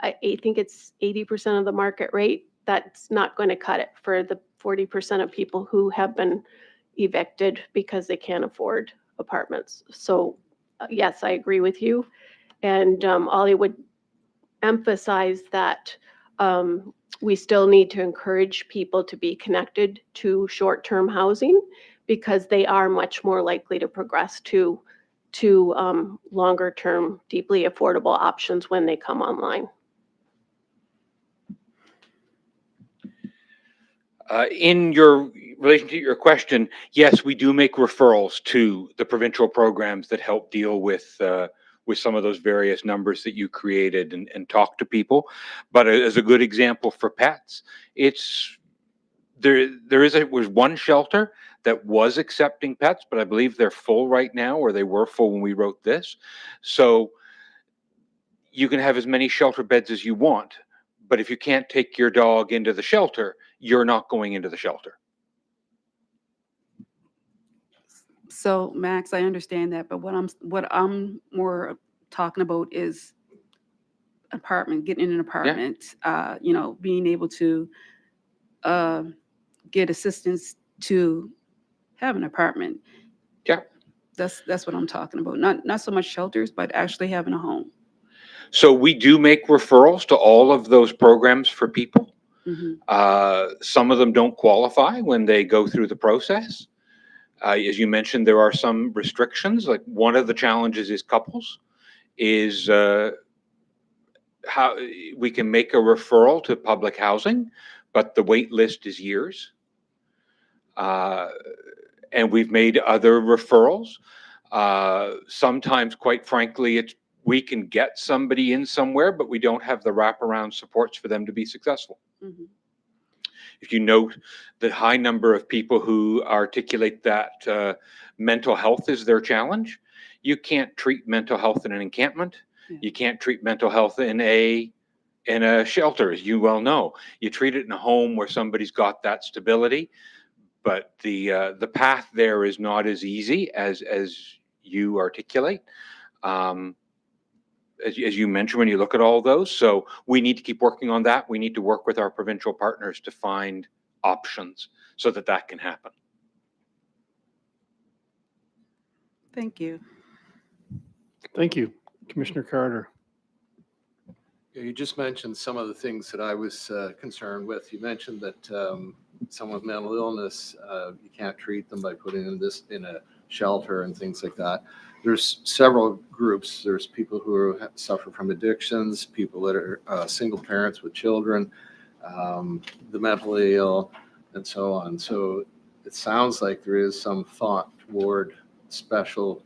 I think it's 80% of the market rate. That's not going to cut it for the 40% of people who have been evicted because they can't afford apartments. So yes, I agree with you. And Ollie would emphasize that we still need to encourage people to be connected to short-term housing, because they are much more likely to progress to longer-term, deeply affordable options when they come online. In your relation to your question, yes, we do make referrals to the provincial programs that help deal with some of those various numbers that you created and talk to people. But as a good example for pets, was one shelter that was accepting pets, but I believe they're full right now, or they were full when we wrote this. So you can have as many shelter beds as you want, but if you can't take your dog into the shelter, you're not going into the shelter. So Max, I understand that, but what I'm more talking about is getting in an apartment, you know, being able to get assistance to have an apartment. Yeah. That's what I'm talking about. Not so much shelters, but actually having a home. So we do make referrals to all of those programs for people. Mm-hmm. Some of them don't qualify when they go through the process. As you mentioned, there are some restrictions. Like one of the challenges is couples, is how we can make a referral to public housing, but the wait list is years. And we've made other referrals. Sometimes, quite frankly, we can get somebody in somewhere, but we don't have the wraparound supports for them to be successful. Mhm. If you note the high number of people who articulate that mental health is their challenge, you can't treat mental health in an encampment. Yeah. You can't treat mental health in a shelter, as you well know. You treat it in a home where somebody's got that stability, but the path there is not as easy as you articulate. As you mentioned, when you look at all those, so we need to keep working on that. We need to work with our provincial partners to find options so that that can happen. Thank you. Thank you, Commissioner Carter. You just mentioned some of the things that I was concerned with. You mentioned that someone with mental illness, you can't treat them by putting them in a shelter and things like that. There's several groups. There's people who suffer from addictions, people that are single parents with children, the mentally ill, and so on. So it sounds like there is some thought toward special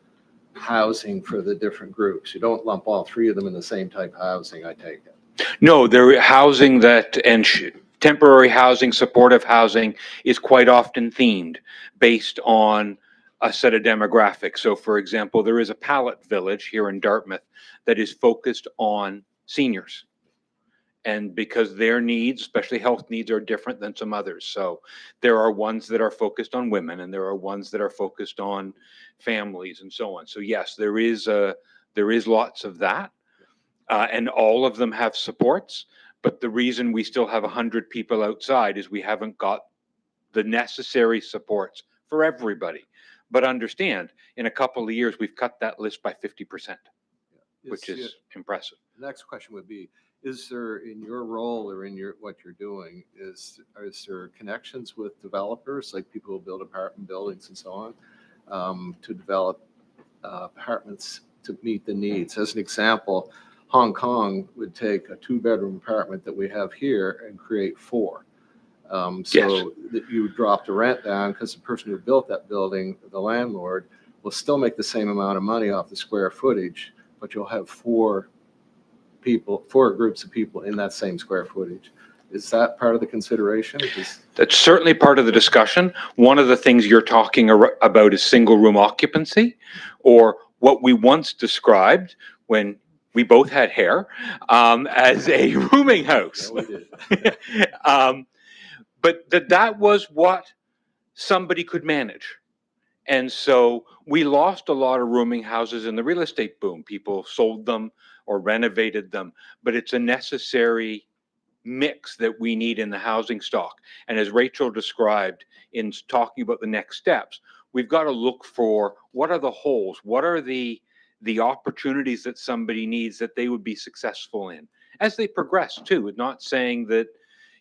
housing for the different groups. You don't lump all three of them in the same type of housing, I take it. No, there housing that and temporary housing, supportive housing is quite often themed based on a set of demographics. So, for example, there is a pallet village here in Dartmouth that is focused on seniors. And because their needs, especially health needs, are different than some others. So there are ones that are focused on women, and there are ones that are focused on families and so on. So yes, there is lots of that. And all of them have supports. But the reason we still have 100 people outside is we haven't got the necessary supports for everybody. But understand, in a couple of years, we've cut that list by 50%, which is impressive. The next question would be, is there, in your role or in what you're doing, is there connections with developers, like people who build apartment buildings and so on, to develop apartments to meet the needs? As an example, Hong Kong would take a 2-bedroom apartment that we have here and create 4. So that you drop the rent down because the person who built that building, the landlord, will still make the same amount of money off the square footage, but you'll have 4 groups of people in that same square footage. Is that part of the consideration? That's certainly part of the discussion. One of the things you're talking about is single room occupancy, or what we once described when we both had hair, as a rooming house. Yeah, we did. But that was what somebody could manage. And so we lost a lot of rooming houses in the real estate boom. People sold them or renovated them, but it's a necessary mix that we need in the housing stock. And as Rachel described in talking about the next steps, we've got to look for what are the holes, what are the opportunities that somebody needs that they would be successful in as they progress too. Not saying that,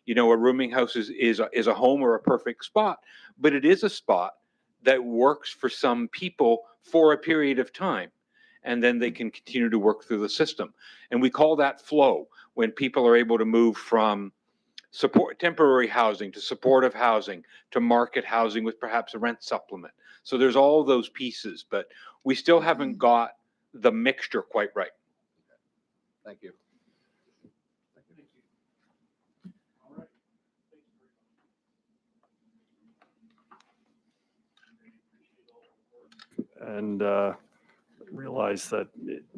you know, a rooming house is a home or a perfect spot, but it is a spot that works for some people for a period of time. And then they can continue to work through the system. And we call that flow, when people are able to move from temporary housing to supportive housing to market housing with perhaps a rent supplement. So there's all those pieces, but we still haven't got the mixture quite right. Thank you. And realize that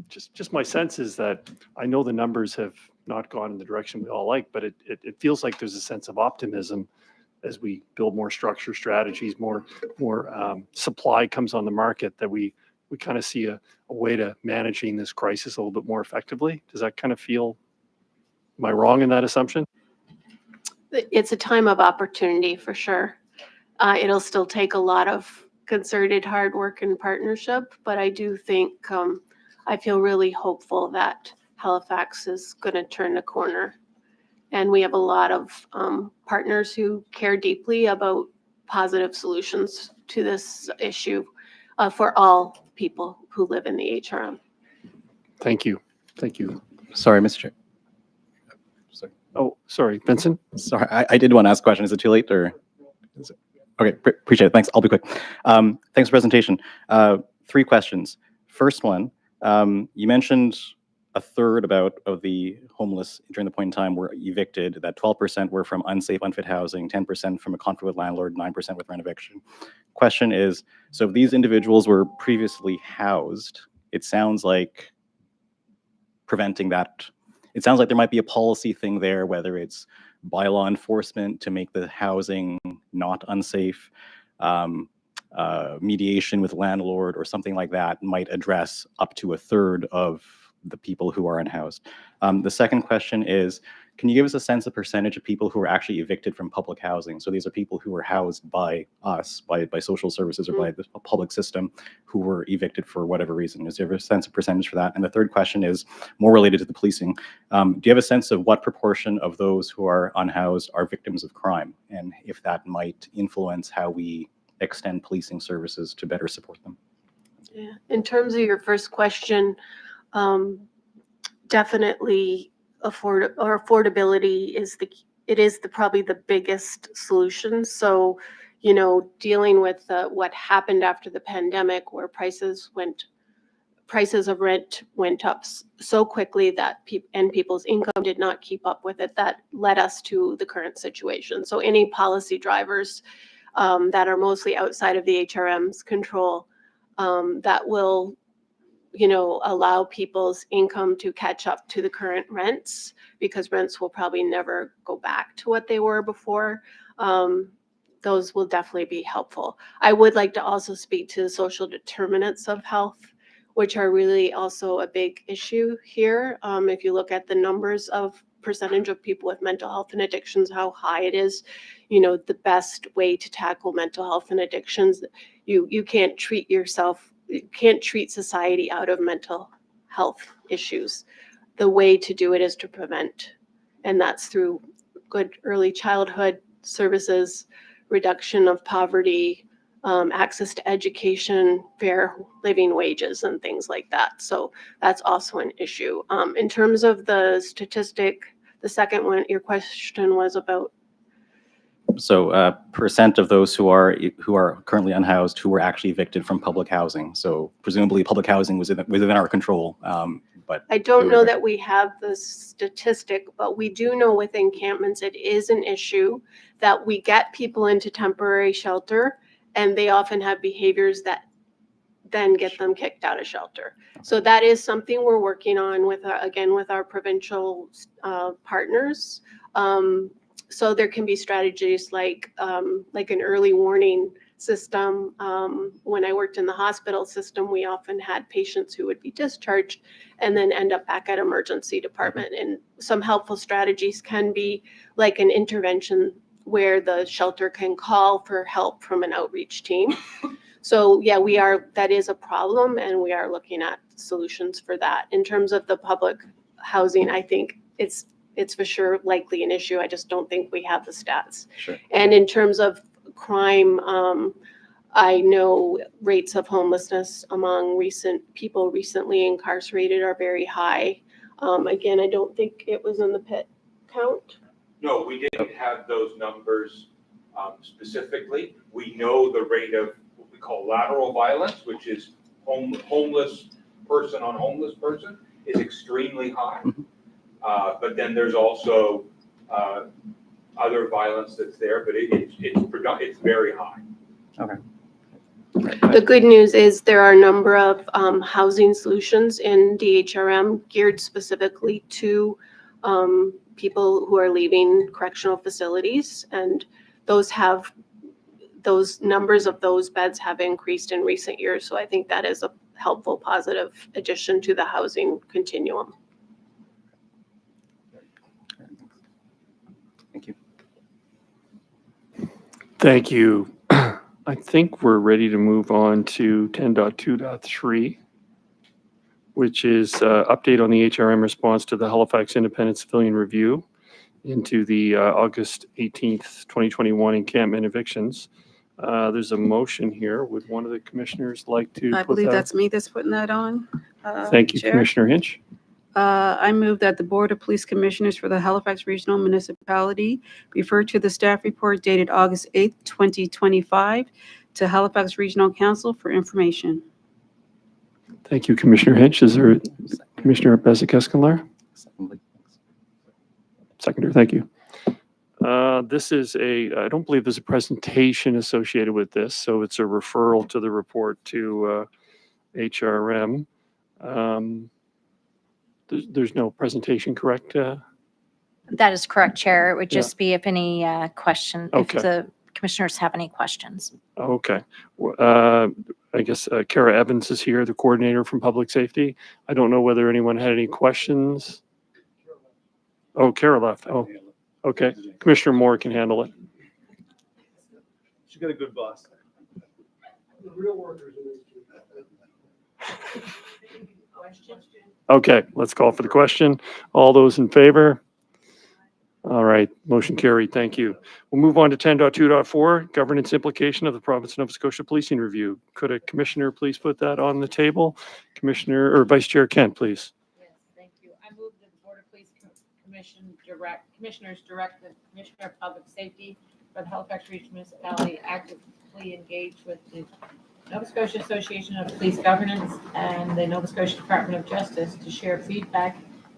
just my sense is that I know the numbers have not gone in the direction we all like, but it feels like there's a sense of optimism as we build more structure strategies, more supply comes on the market, that we kind of see a way to managing this crisis a little bit more effectively. Does that kind of feel, am I wrong in that assumption? It's a time of opportunity for sure. It'll still take a lot of concerted hard work and partnership, but I do think I feel really hopeful that Halifax is going to turn the corner. And we have a lot of partners who care deeply about positive solutions to this issue for all people who live in the HRM. Thank you. Thank you. Sorry, Mr. Chair. Oh, sorry, Vincent. Sorry, I did want to ask a question. Is it too late or? Is it? Okay, appreciate it. Thanks. I'll be quick. Thanks for the presentation. 3 questions. First one, you mentioned a third of the homeless during the point in time were evicted, that 12% were from unsafe, unfit housing, 10% from a conflict with landlord, 9% with rent eviction. Question is, so if these individuals were previously housed, it sounds like preventing that, it sounds like there might be a policy thing there, whether it's by law enforcement to make the housing not unsafe, mediation with landlord or something like that might address up to a third of the people who are unhoused. The second question is, can you give us a sense of percentage of people who are actually evicted from public housing? So these are people who were housed by us, by social services or by the public system, who were evicted for whatever reason. Is there a sense of percentage for that? And the third question is more related to the policing. Do you have a sense of what proportion of those who are unhoused are victims of crime? And if that might influence how we extend policing services to better support them? Yeah. In terms of your first question, definitely affordability is probably the biggest solution. So, you know, dealing with what happened after the pandemic, where prices of rent went up so quickly that people's income did not keep up with it, that led us to the current situation. So any policy drivers that are mostly outside of the HRM's control that will, you know, allow people's income to catch up to the current rents, because rents will probably never go back to what they were before. Those will definitely be helpful. I would like to also speak to the social determinants of health, which are really also a big issue here. If you look at the numbers of percentage of people with mental health and addictions, how high it is, you know, the best way to tackle mental health and addictions, you can't treat yourself, you can't treat society out of mental health issues. The way to do it is to prevent, and that's through good early childhood services, reduction of poverty, access to education, fair living wages, and things like that. So that's also an issue. In terms of the statistic, the second one, your question was about. So percent of those who are currently unhoused who were actually evicted from public housing. So presumably public housing was within our control. But I don't know that we have the statistic, but we do know with encampments it is an issue that we get people into temporary shelter, and they often have behaviors that then get them kicked out of shelter. So that is something we're working on with our provincial partners. So there can be strategies like an early warning system. When I worked in the hospital system, we often had patients who would be discharged and then end up back at emergency department. And some helpful strategies can be like an intervention where the shelter can call for help from an outreach team. So yeah, that is a problem, and we are looking at solutions for that. In terms of the public housing, I think it's for sure likely an issue. I just don't think we have the stats. Sure. And in terms of crime, I know rates of homelessness among people recently incarcerated are very high. Again, I don't think it was in the PIT count. No, we didn't have those numbers specifically. We know the rate of what we call lateral violence, which is homeless person on homeless person, is extremely high. But then there's also other violence that's there, but it's very high. Okay. The good news is there are a number of housing solutions in DHRM geared specifically to people who are leaving correctional facilities, and those numbers of those beds have increased in recent years. So I think that is a helpful, positive addition to the housing continuum. Thank you. Thank you. I think we're ready to move on to 10.2.3, which is update on the HRM response to the Halifax Independent Civilian Review into the August 18th, 2021 encampment evictions. There's a motion here. Would one of the commissioners like to I put believe that? that's me that's putting that on. Thank you, Chair. Commissioner Hinch. I move that the Board of Police Commissioners for the Halifax Regional Municipality refer to the staff report dated August 8th, 2025 to Halifax Regional Council for information. Thank you, Commissioner Hinch. Is there Commissioner Bezic-Escalera? Seconder, thank you. This is I don't believe there's a presentation associated with this, so it's a referral to the report to HRM. There's no presentation, correct? That is correct, Chair. It would Yeah. just be if any question, Okay. if the commissioners have any questions. Okay. I guess Kara Evans is here, the coordinator from Public Safety. I don't know whether anyone had any questions. Oh, Kara left. Oh, okay. Commissioner Moore can handle it. She's got a good boss. The real workers in this. Okay, let's call for the question. All those in favor? All right, motion carried. Thank you. We'll move on to 10.2.4, governance implication of the Province of Nova Scotia Policing Review. Could a commissioner please put that on the table? Commissioner or Vice Chair Kent, please. Yes, thank you. I move that the Board of Police Commissioners direct the Commissioner of Public Safety for the Halifax Regional Municipality actively engage with the Nova Scotia Association of Police Governance and the Nova Scotia Department of Justice to share feedback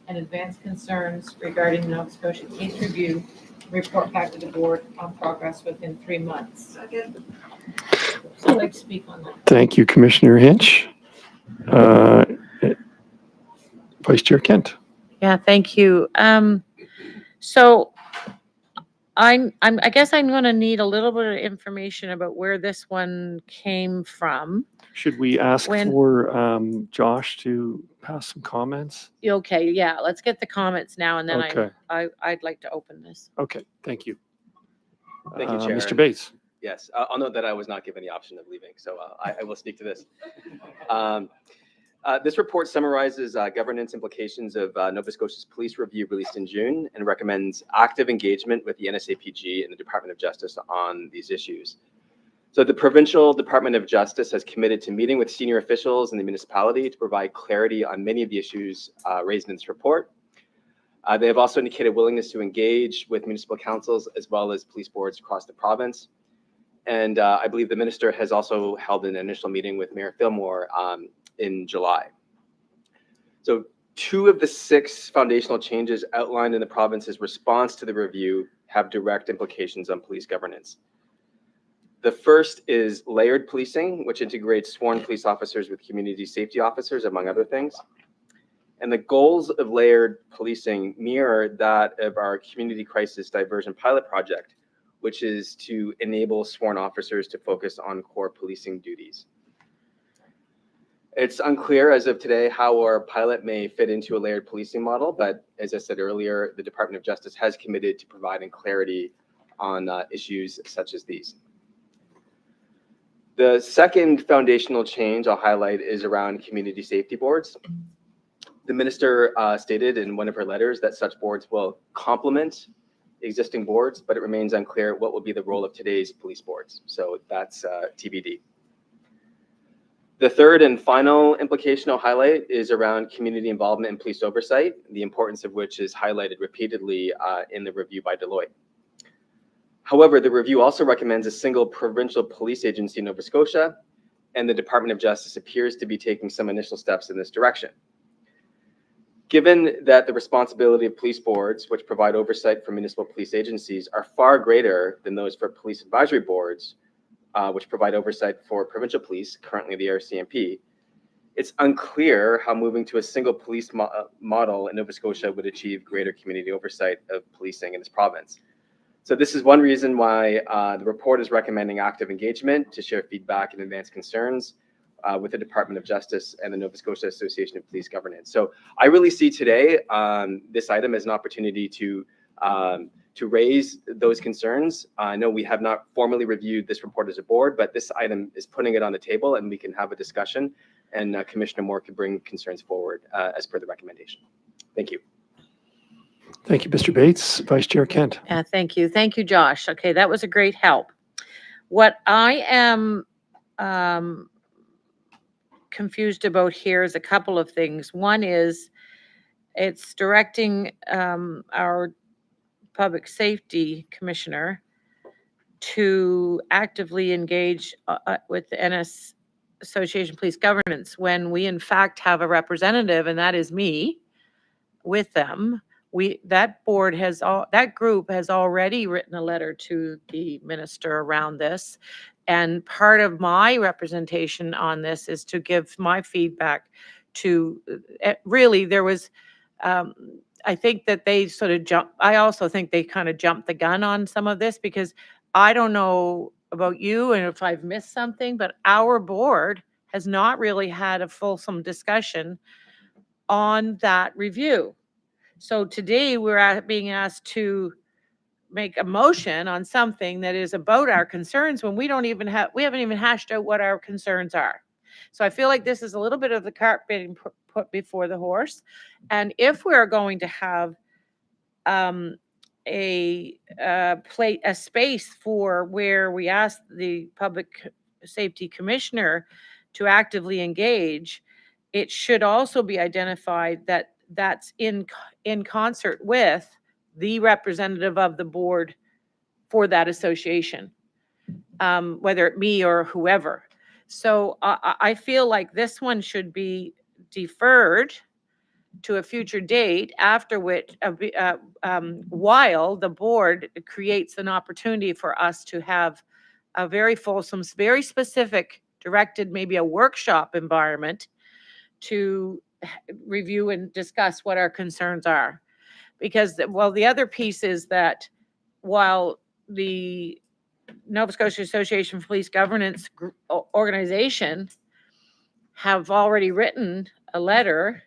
and advance concerns regarding the Nova Scotia case review, report back to the board on progress within 3 months. So I'd like to speak on that. Thank you, Commissioner Hinch. Vice Chair Kent. Yeah, thank you. So I guess I'm going to need a little bit of information about where this one came from. Should we ask When- for Josh to pass some comments? Okay, yeah, let's get the comments now, and then Okay. I'd like to open this. Okay, thank you. Thank you, Chair. Mr. Bates. Yes, I'll note that I was not given the option of leaving, so I will speak to this. This report summarizes governance implications of Nova Scotia's police review released in June and recommends active engagement with the NSAPG and the Department of Justice on these issues. So the Provincial Department of Justice has committed to meeting with senior officials in the municipality to provide clarity on many of the issues raised in this report. They have also indicated willingness to engage with municipal councils as well as police boards across the province. And I believe the minister has also held an initial meeting with Mayor Fillmore in July. So 2 of the 6 foundational changes outlined in the province's response to the review have direct implications on police governance. The first is layered policing, which integrates sworn police officers with community safety officers, among other things. And the goals of layered policing mirror that of our community crisis diversion pilot project, which is to enable sworn officers to focus on core policing duties. It's unclear as of today how our pilot may fit into a layered policing model, but as I said earlier, the Department of Justice has committed to providing clarity on issues such as these. The second foundational change I'll highlight is around community safety boards. The minister stated in one of her letters that such boards will complement existing boards, but it remains unclear what will be the role of today's police boards. So that's TBD. The third and final implication I'll highlight is around community involvement in police oversight, the importance of which is highlighted repeatedly in the review by Deloitte. However, the review also recommends a single provincial police agency in Nova Scotia, and the Department of Justice appears to be taking some initial steps in this direction. Given that the responsibility of police boards, which provide oversight for municipal police agencies, are far greater than those for police advisory boards, which provide oversight for provincial police, currently the RCMP, it's unclear how moving to a single police model in Nova Scotia would achieve greater community oversight of policing in this province. So this is one reason why the report is recommending active engagement to share feedback and advance concerns with the Department of Justice and the Nova Scotia Association of Police Governance. So I really see today this item as an opportunity to raise those concerns. I know we have not formally reviewed this report as a board, but this item is putting it on the table and we can have a discussion, and Commissioner Moore could bring concerns forward as per the recommendation. Thank you. Thank you, Mr. Bates. Vice Chair Kent. Yeah, thank you. Thank you, Josh. Okay, that was a great help. What I am confused about here is a couple of things. One is it's directing our public safety commissioner to actively engage with the NS Association Police Governance when we in fact have a representative, and that is me, with them. That group has already written a letter to the minister around this. And part of my representation on this is to give my feedback to, really, there was, I think that they sort of I also think they kind of jumped the gun on some of this, because I don't know about you and if I've missed something, but our board has not really had a fulsome discussion on that review. So today we're being asked to make a motion on something that is about our concerns when we haven't even hashed out what our concerns are. So I feel like this is a little bit of the cart being put before the horse. And if we're going to have a space for where we ask the public safety commissioner to actively engage, it should also be identified that that's in concert with the representative of the board for that association, whether it me or whoever. So I feel like this one should be deferred to a future date, after which, while the board creates an opportunity for us to have a very fulsome, very specific, directed, maybe a workshop environment to review and discuss what our concerns are. Because, well, the other piece is that while the Nova Scotia Association for Police Governance organization have already written a letter,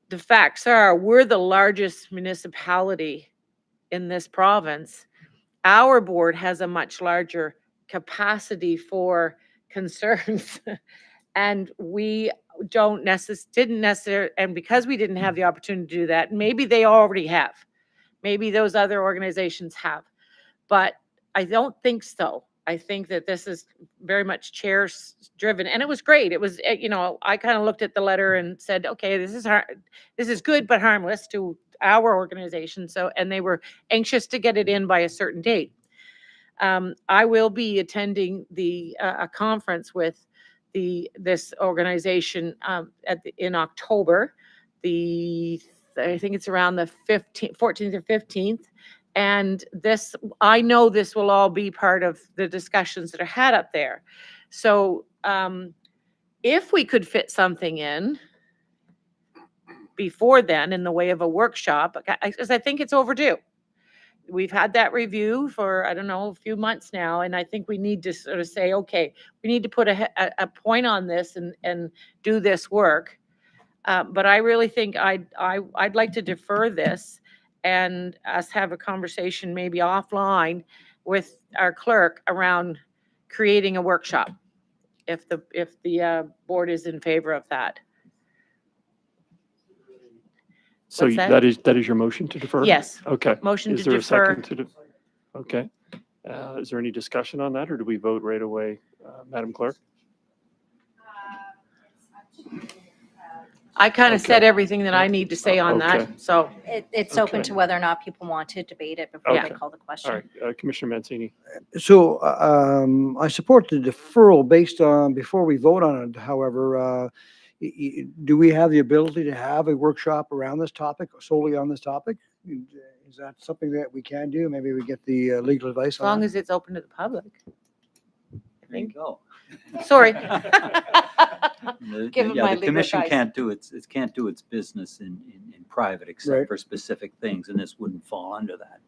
the facts are we're the largest municipality in this province. Our board has a much larger capacity for concerns. And we didn't necessarily, and because we didn't have the opportunity to do that, maybe they already have. Maybe those other organizations have. But I don't think so. I think that this is very much chair driven, and it was great. It was, I kind of looked at the letter and said, okay, this is good but harmless to our organization. So, and they were anxious to get it in by a certain date. I will be attending a conference with this organization in October. I think it's around the 14th or 15th. And I know this will all be part of the discussions that are had up there. So if we could fit something in before then in the way of a workshop, because I think it's overdue. We've had that review for, I don't know, a few months now, and I think we need to sort of say, okay, we need to put a point on this and do this work. But I really think I'd like to defer this and us have a conversation maybe offline with our clerk around creating a workshop, if the board is in favor of that. So What's that? that is your motion to defer? Yes. Okay. Motion Is to there a defer. second to okay. Is there any discussion on that, or do we vote right away, Madam Clerk? I kind of Okay. said everything that I need to say on Okay. that, so. It's open Okay. to whether or not people want to debate it before I Okay. call the All question. right, Commissioner Mancini. So I support the deferral based on, before we vote on it, however, do we have the ability to have a workshop around this topic, solely on this topic? Is that something that we can do? Maybe we get the legal advice As on long that? as it's open to the public. There you go. Sorry. Yeah, Give it my the legal commission advice. can't do its business in private except Right. for specific things, and this wouldn't fall under that.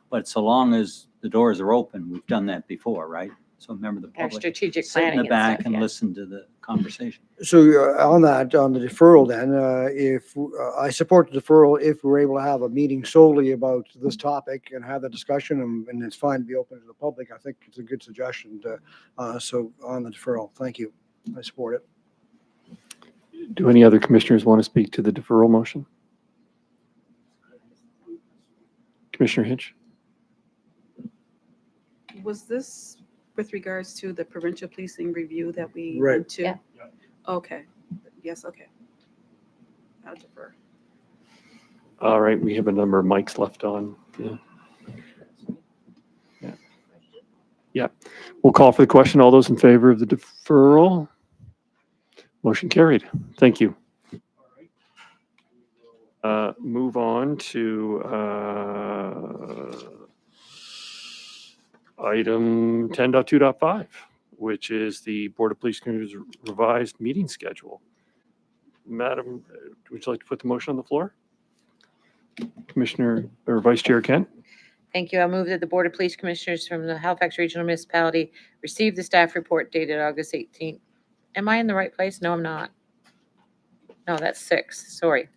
But so long as the doors are open, we've done that before, right? So remember the Our public strategic sit in planning the and back stuff, and yeah. listen to the conversation. So on that, on the deferral then, if I support the deferral, if we're able to have a meeting solely about this topic and have the discussion, and it's fine to be open to the public, I think it's a good suggestion. So on the deferral, thank you. I support it. Do any other commissioners want to speak to the deferral motion? Commissioner Hitch? Was this with regards to the provincial policing review that we Right. went to? Yeah. Okay, yes, okay. I'll defer. All right, we have a number of mics left on. Yeah. Yeah. We'll call for the question. All those in favor of the deferral? Motion carried. Thank you. Move on to item 10.2.5, which is the Board of Police Commissioners revised meeting schedule. Madam, would you like to put the motion on the floor? Commissioner or Vice Chair Kent? Thank you. I move that the Board of Police Commissioners from the Halifax Regional Municipality receive the staff report dated August 18th. Am I in the right place? No, I'm not. No, that's 6. Sorry.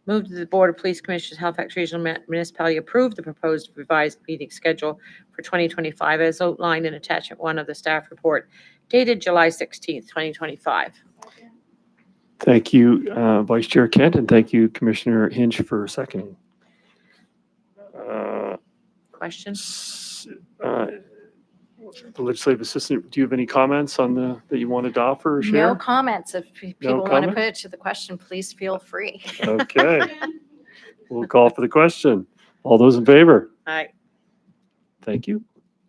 Move that the Board of Police Commissioners, Halifax Regional Municipality approve the proposed revised meeting schedule for 2025 as outlined in Attachment 1 of the staff report dated July 16th, 2025. Thank you, Vice Chair Kent, and thank you, Commissioner Hinch, for seconding. Questions? The legislative assistant, do you have any comments on that you wanted to offer or share? No comments. If people want to comments? put it to the question, please feel free. Okay. We'll call for the question. All those in favor? Aye. Thank you.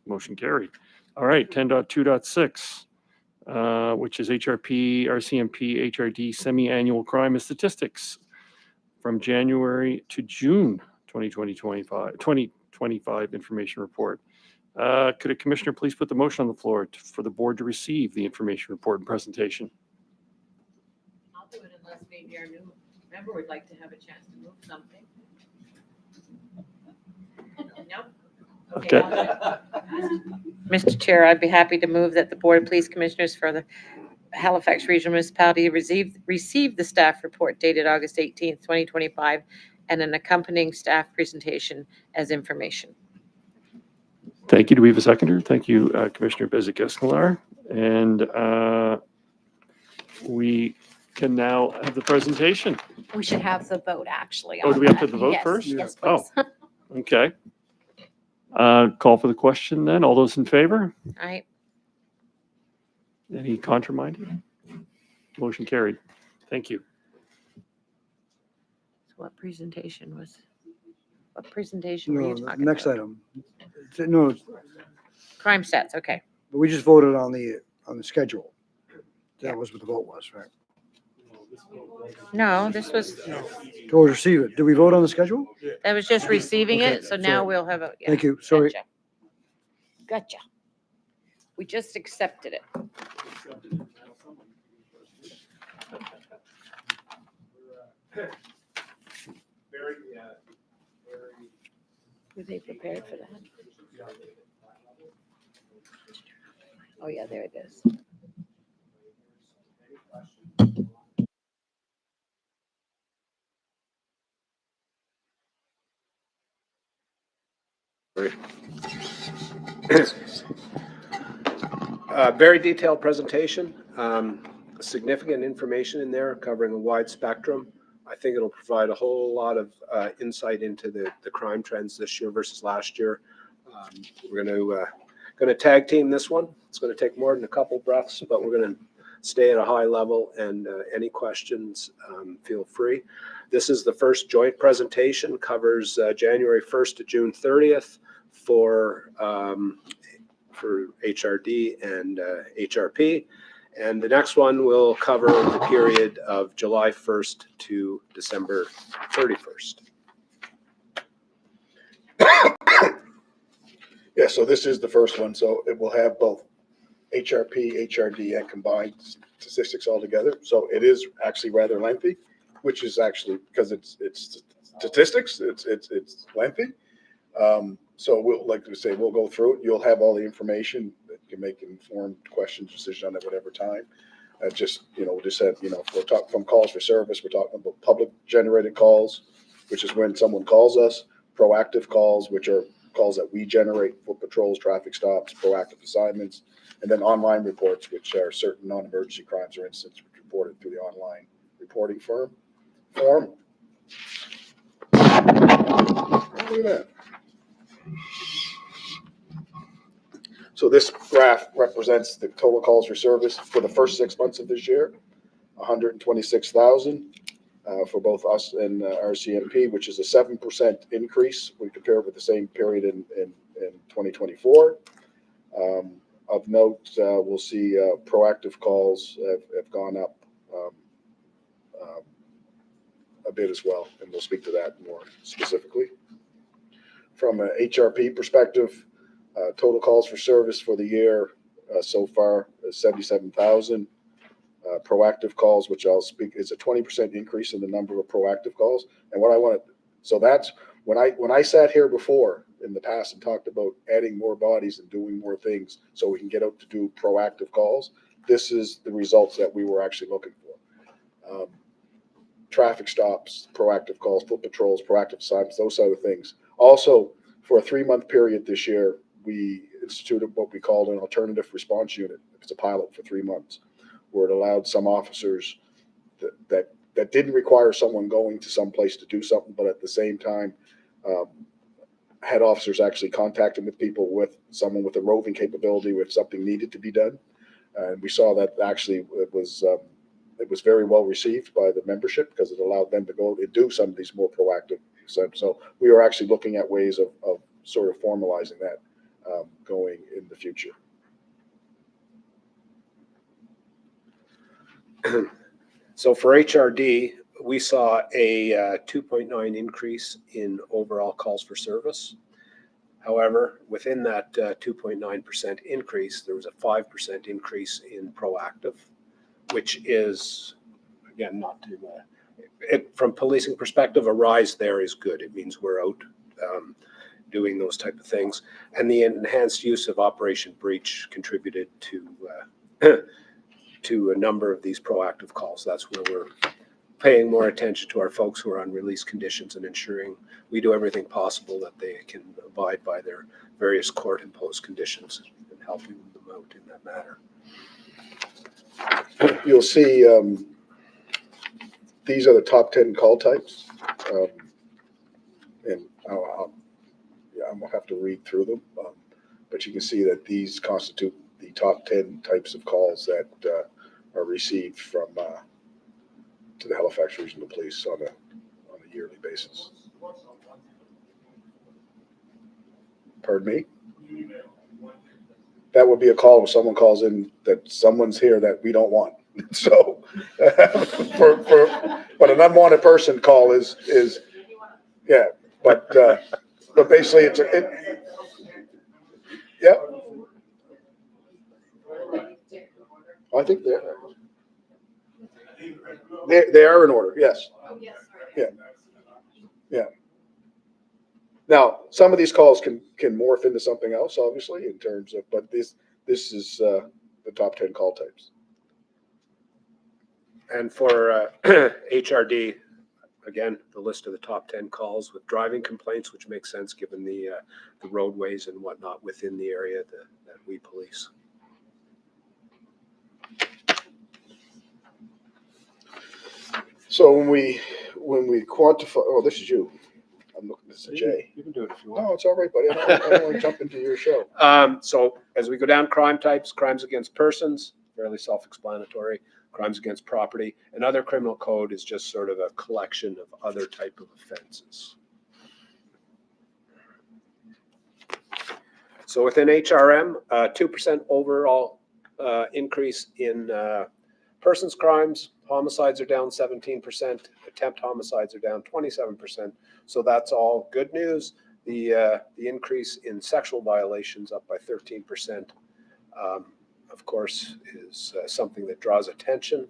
Motion carried. All right, 10.2.6, which is HRP, RCMP, HRD semi-annual crime and statistics from January to June 2025 information report. Could a commissioner please put the motion on the floor for the board to receive the information report and presentation? I'll do it unless maybe our new member would like to have a chance to move something. No? Okay. Mr. Chair, I'd be happy to move that the Board of Police Commissioners for the Halifax Regional Municipality receive the staff report dated August 18th, 2025, and an accompanying staff presentation as information. Thank you. Do we have a seconder? Thank you, Commissioner Bezic-Escalar. And we can now have the presentation. We should have the vote actually. Oh, on do we have to that. have the vote Yes, first? Yes, Oh. please. Okay. Call for the question then. All those in favor? Aye. Any contraminded? Motion carried. Thank you. So what presentation were No, you the talking next about? item. No, Crime stats, okay. but we just voted on the schedule. That was what the vote was, right? No, this was, To receive it. Did we vote on the schedule? that was just receiving Okay, it, so now sorry. we'll have a. yeah, Thank you. Sorry. Gotcha. We just accepted it. Were they prepared for that? Oh, yeah, there it is. Very detailed presentation, significant information in there covering a wide spectrum. I think it'll provide a whole lot of insight into the crime trends this year versus last year. We're going to tag team this one. It's going to take more than a couple breaths, but we're going to stay at a high level, and any questions, feel free. This is the first joint presentation, covers January 1st to June 30th for HRD and HRP. And the next one will cover the period of July 1st to December 31st. Yeah, so this is the first one, so it will have both HRP, HRD, and combined statistics all together. So it is actually rather lengthy, which is actually because it's statistics, it's lengthy. So we'll, like we say, we'll go through it. You'll have all the information that you can make an informed decision on at whatever time. Just said, if we're talking from calls for service, we're talking about public generated calls, which is when someone calls us, proactive calls, which are calls that we generate for patrols, traffic stops, proactive assignments, and then online reports, which are certain non-emergency crimes or incidents reported through the online reporting form. Look at that. So this graph represents the total calls for service for the first 6 months of this year, 126,000 for both us and RCMP, which is a 7% increase when compared with the same period in 2024. Of note, we'll see proactive calls have gone up a bit as well, and we'll speak to that more specifically. From an HRP perspective, total calls for service for the year so far is 77,000. Proactive calls, which I'll speak, is a 20% increase in the number of proactive calls. And what I want to, so that's when I sat here before in the past and talked about adding more bodies and doing more things so we can get out to do proactive calls. This is the results that we were actually looking for. Traffic stops, proactive calls, foot patrols, proactive signs, those sort of things. Also, for a 3-month period this year, we instituted what we called an alternative response unit. It's a pilot for 3 months, where it allowed some officers that didn't require someone going to some place to do something, but at the same time, had officers actually contacting with people, with someone with a roving capability if something needed to be done. And we saw that actually it was very well received by the membership because it allowed them to go and do some of these more proactive. So we are actually looking at ways of sort of formalizing that going in the future. So for HRD, we saw a 2.9 increase in overall calls for service. However, within that 2.9% increase, there was a 5% increase in proactive, which is, again, not to, from policing perspective, a rise there is good. It means we're out doing those type of things. And the enhanced use of Operation Breach contributed to a number of these proactive calls. That's where we're paying more attention to our folks who are on release conditions and ensuring we do everything possible that they can abide by their various court-imposed conditions and helping them out in that matter. You'll see these are the top 10 call types. And I'm gonna have to read through them, but you can see that these constitute the top 10 types of calls that are received from to the Halifax Regional Police on a yearly basis. Pardon me? That would be a call if someone calls in that someone's here that we don't want. So, but an unwanted person call is yeah. But basically, yeah. I think they are in order. Yes. Yeah. Yeah. Now, some of these calls can morph into something else, obviously, in terms of. But this is the top 10 call types. And for HRD, again, the list of the top 10 calls with driving complaints, which makes sense given the roadways and whatnot within the area that we police. So when we quantify, oh, this is you. I'm looking. This is Jay. You can do it if you want. No, it's all right, buddy. I don't want to jump into your show. So as we go down crime types, crimes against persons, fairly self-explanatory. Crimes against property, and other criminal code is just sort of a collection of other type of offenses. So within HRM, 2% overall increase in persons crimes. Homicides are down 17%. Attempt homicides are down 27%. So that's all good news. The increase in sexual violations up by 13%. Of course, is something that draws attention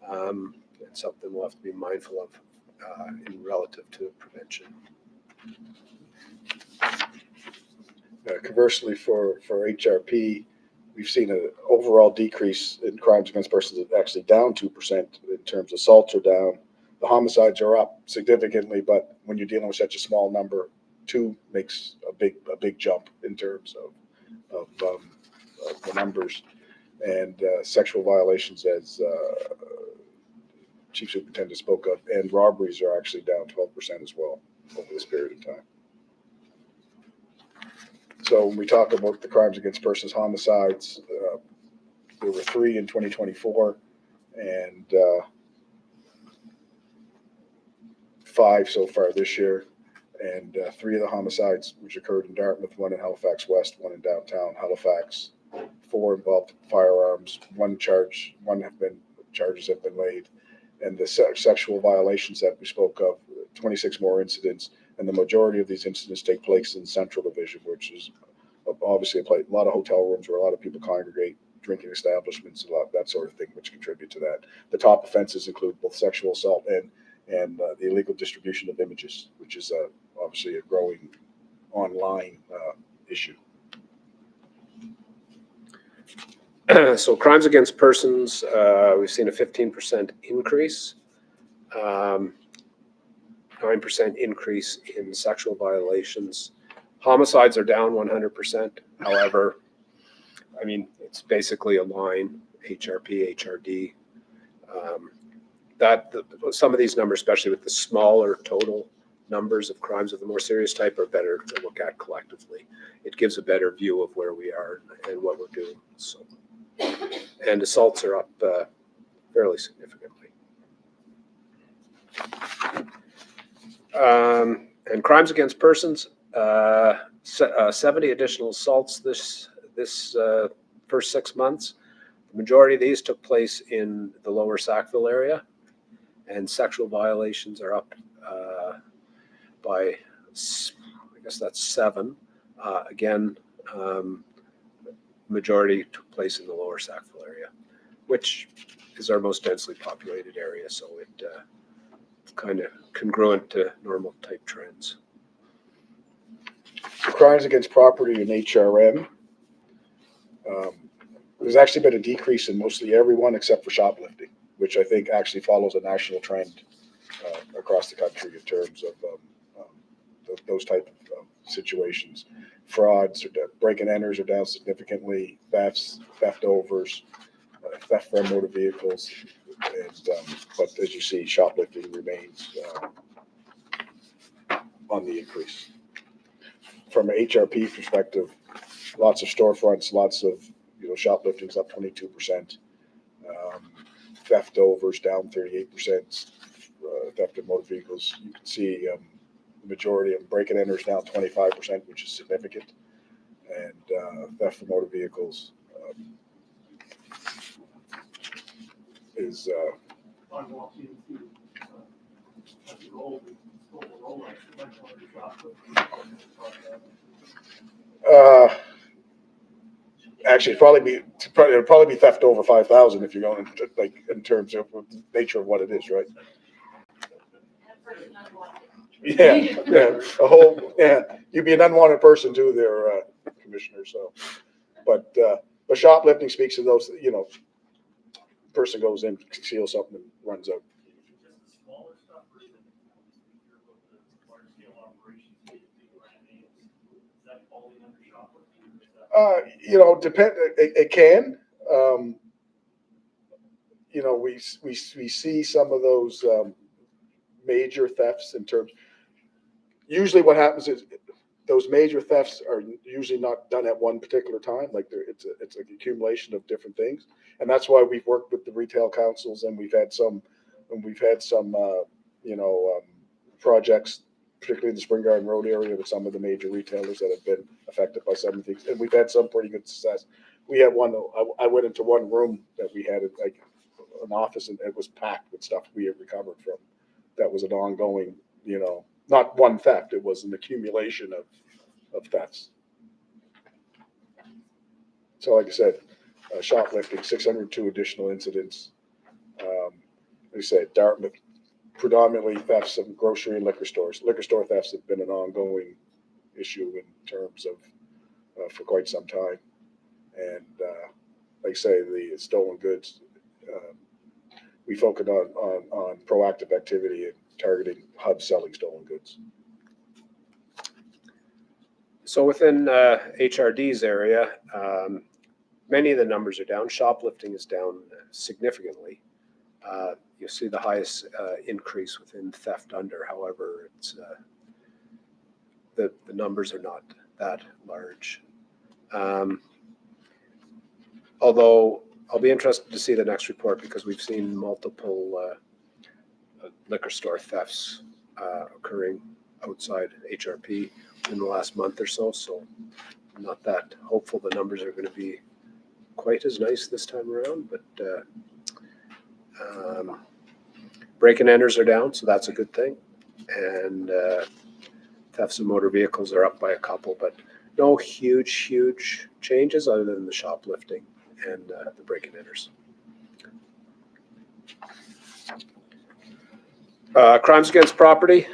and something we'll have to be mindful of in relative to prevention. Conversely, for HRP, we've seen an overall decrease in crimes against persons, actually down 2% in terms of assaults are down. The homicides are up significantly, but when you're dealing with such a small number, 2 makes a big jump in terms of the numbers. And sexual violations, as Chief Superintendent spoke of, and robberies are actually down 12% as well over this period of time. So when we talk about the crimes against persons, homicides, there were 3 in 2024 and 5 so far this year. And 3 of the homicides which occurred in Dartmouth, 1 in Halifax West, 1 in downtown Halifax. 4 involved firearms. Charges have been laid. And the sexual violations that we spoke of, 26 more incidents. And the majority of these incidents take place in Central Division, which is obviously a lot of hotel rooms where a lot of people congregate, drinking establishments, a lot that sort of thing, which contribute to that. The top offenses include both sexual assault and the illegal distribution of images, which is obviously a growing online issue. So crimes against persons, we've seen a 15% increase, 9% increase in sexual violations. Homicides are down 100%. However, I mean, it's basically a line, HRP, HRD. Some of these numbers, especially with the smaller total numbers of crimes of the more serious type, are better to look at collectively. It gives a better view of where we are and what we're doing. So, and assaults are up fairly significantly. And crimes against persons, 70 additional assaults this first 6 months. The majority of these took place in the lower Sackville area, and sexual violations are up by, I guess that's 7. Again, majority took place in the lower Sackville area, which is our most densely populated area, so it's kind of congruent to normal type trends. Crimes against property in HRM, there's actually been a decrease in mostly everyone except for shoplifting, which I think actually follows a national trend across the country in terms of those type of situations. Frauds, break and enters are down significantly. Thefts, theft overs, theft from motor vehicles, and but as you see, shoplifting remains on the increase. From an HRP perspective, lots of storefronts, lots of shoplifting's up 22%. Theft overs down 38%. Theft of motor vehicles, you can see the majority of break and enters down 25%, which is significant, and theft of motor vehicles is actually it'd probably be theft over 5,000 if you're going in terms of the nature of what it is, right? Yeah, you'd be an unwanted person too, there, Commissioner. So, but shoplifting speaks to those. Person goes in, steals something, and runs out. Depend. It can. We see some of those major thefts in terms. Usually, what happens is those major thefts are usually not done at one particular time. Like it's an accumulation of different things, and that's why we've worked with the retail councils, and we've had some projects, particularly in the Spring Garden Road area, with some of the major retailers that have been affected by some of these, and we've had some pretty good success. We had one. I went into one room that we had like an office, and it was packed with stuff we had recovered from. That was an ongoing, not one theft. It was an accumulation of thefts. So, like I said, shoplifting, 602 additional incidents. Like I said, Dartmouth, predominantly thefts of grocery and liquor stores. Liquor store thefts have been an ongoing issue in terms of for quite some time. And like I say, the stolen goods, we focused on proactive activity and targeting hubs selling stolen goods. So within HRD's area, many of the numbers are down. Shoplifting is down significantly. You'll see the highest increase within theft under. However, it's the numbers are not that large. Although I'll be interested to see the next report because we've seen multiple liquor store thefts occurring outside HRP in the last month or so. So I'm not that hopeful the numbers are going to be quite as nice this time around, but break and enters are down, so that's a good thing. And thefts of motor vehicles are up by a couple, but no huge changes other than the shoplifting and the break and enters. Crimes against property,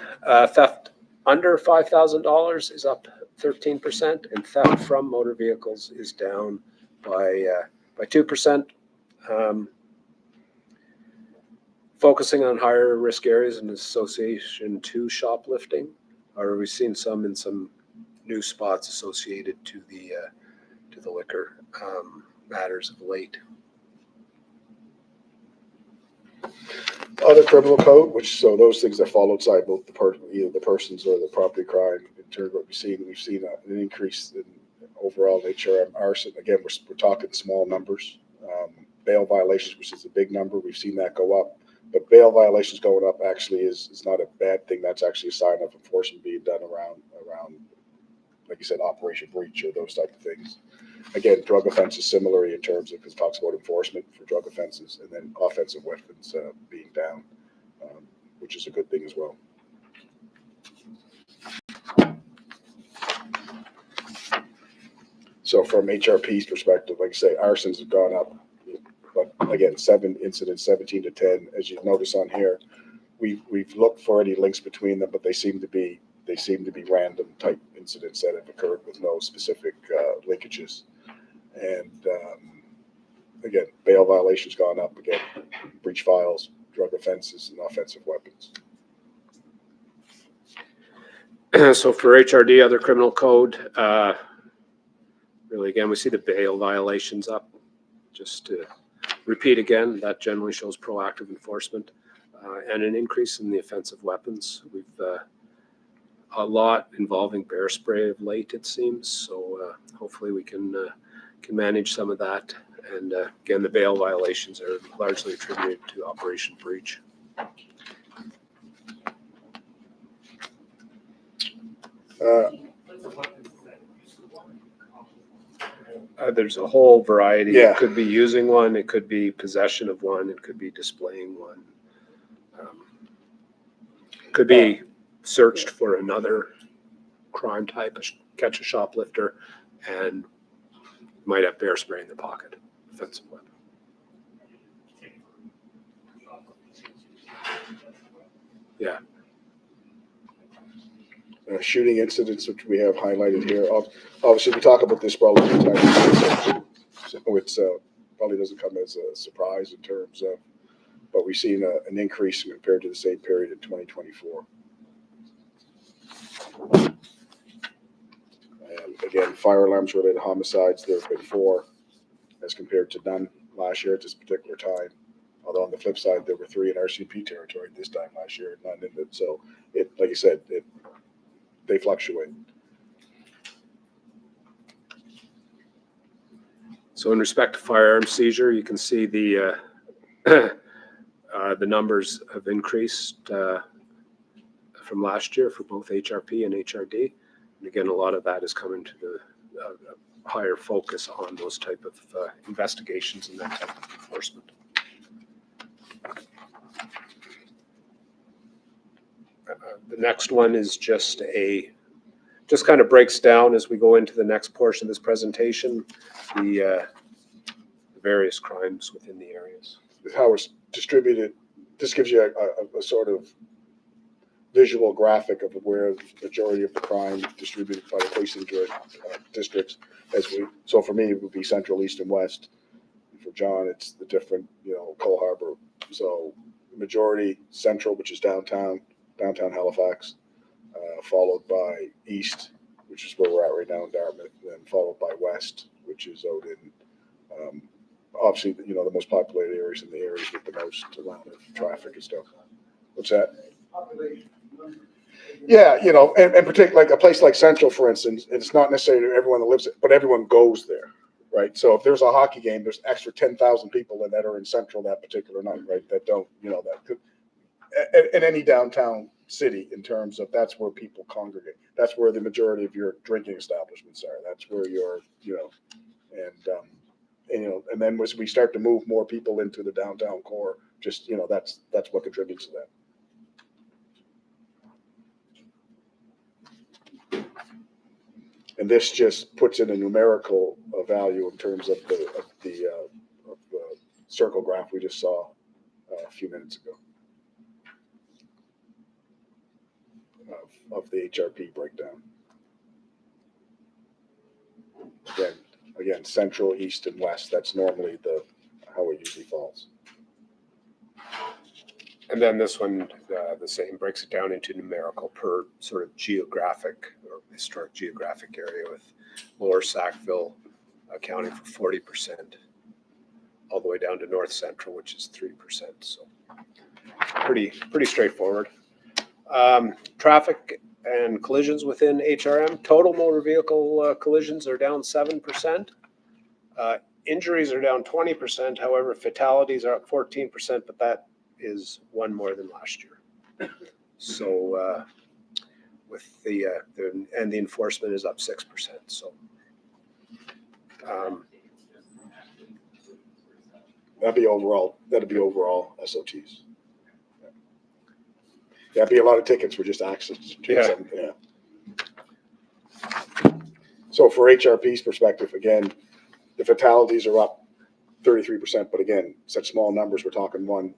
theft under $5,000 is up 13%, and theft from motor vehicles is down by 2%. Focusing on higher risk areas in association to shoplifting, or we've seen some in some new spots associated to the liquor matters of late. Other criminal code, which, so those things that fall outside both either the persons or the property crime. In terms of what we've seen an increase in overall HRM arson. Again, we're talking small numbers. Bail violations, which is a big number, we've seen that go up. But bail violations going up actually is not a bad thing. That's actually a sign of enforcement being done around, like you said, Operation Breach or those type of things. Again, drug offenses similarly in terms of, because it talks about enforcement for drug offenses, and then offensive weapons being down, which is a good thing as well. So from HRP's perspective, like I say, arsons have gone up, but again, 7 incidents, 17 to 10. As you notice on here, we've looked for any links between them, but they seem to be random type incidents that have occurred with no specific linkages. And again, bail violations gone up again, breach files, drug offenses, and offensive weapons. So for HRD, other criminal code, really again, we see the bail violations up. Just to repeat again, that generally shows proactive enforcement and an increase in the offensive weapons. We've a lot involving bear spray of late, it seems. So hopefully we can manage some of that. And again, the bail violations are largely attributed to Operation Breach. There's a whole variety. Yeah. It could be using one, it could be possession of one, it could be displaying one. Could be searched for another crime type, catch a shoplifter, and might have bear spray in the pocket, offensive weapon. Yeah. Shooting incidents, which we have highlighted here. Obviously, we talk about this probably all the time, so it's probably doesn't come as a surprise in terms of, but we've seen an increase compared to the same period in 2024. And again, fire alarms related homicides, there have been 4 as compared to none last year at this particular time. Although on the flip side, there were 3 in RCP territory this time last year, none in it. So it, like you said, they fluctuate. So in respect to firearm seizure, you can see the numbers have increased from last year for both HRP and HRD. And again, a lot of that is coming to the higher focus on those type of investigations and that type of enforcement. The next one is just kind of breaks down as we go into the next portion of this presentation, the various crimes within the areas. How it's distributed, this gives you a sort of visual graphic of where the majority of the crime is distributed by the policing districts. So for me, it would be Central, East, and West. For John, it's the different, Cole Harbour. So the majority Central, which is downtown Halifax, followed by East, which is where we're at right now in Dartmouth, and then followed by West, which is out in, obviously, the most populated areas and the areas with the most amount of traffic and stuff. What's that? Yeah, you know, and particularly like a place like Central, for instance, it's not necessarily everyone that lives it, but everyone goes there, right? So if there's a hockey game, there's extra 10,000 people that are in Central that particular night, right? That don't, you know, that could, in any downtown city in terms of that's where people congregate. That's where the majority of your drinking establishments are. That's where your, you know, and you know, and then as we start to move more people into the downtown core, just, you know, that's what contributes to that. And this just puts in a numerical value in terms of the circle graph we just saw a few minutes ago of the HRP breakdown. Again, central, east, and west. That's normally how it usually falls. And then this one, the same, breaks it down into numerical per sort of geographic or historic geographic area, with Lower Sackville accounting for 40%, all the way down to North Central, which is 3%. So pretty straightforward. Traffic and collisions within HRM. Total motor vehicle collisions are down 7%. Injuries are down 20%. However, fatalities are up 14%, but that is one more than last year. So with the enforcement is up 6%. So that'd be overall SOTs. That'd be a lot of tickets for just accidents. Yeah. So for HRP's perspective, again, the fatalities are up 33%, but again, such small numbers. We're talking one.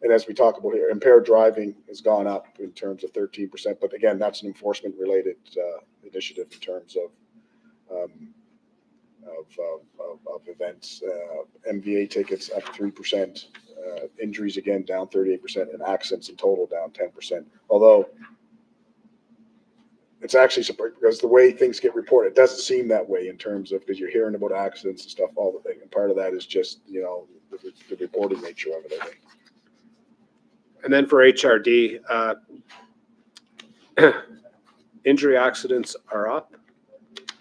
And as we talk about here, impaired driving has gone up in terms of 13%, but again, that's an enforcement-related initiative in terms of events. MVA tickets up 3%. Injuries again down 38%, and accidents in total down 10%. Although it's actually because the way things get reported, it doesn't seem that way in terms of, because you're hearing about accidents and stuff all the thing, and part of that is just, you know, the reporting nature of it, I think. and then for HRD, injury accidents are up,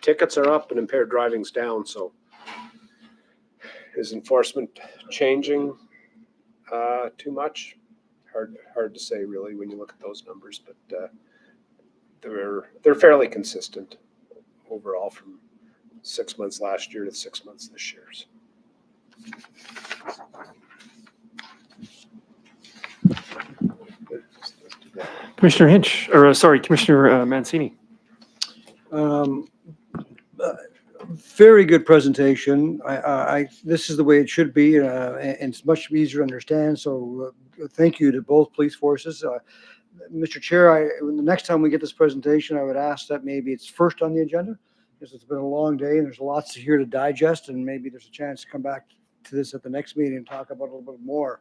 tickets are up, and impaired driving's down. So is enforcement changing too much? Hard to say really when you look at those numbers, but they're fairly consistent overall from 6 months last year to 6 months this year. So. Commissioner Hinch, or sorry, Commissioner Mancini. Very good presentation. This is the way it should be, and it's much easier to understand. So thank you to both police forces. Mr. Chair, the next time we get this presentation, I would ask that maybe it's first on the agenda, because it's been a long day and there's lots here to digest, and maybe there's a chance to come back to this at the next meeting and talk about it a little bit more.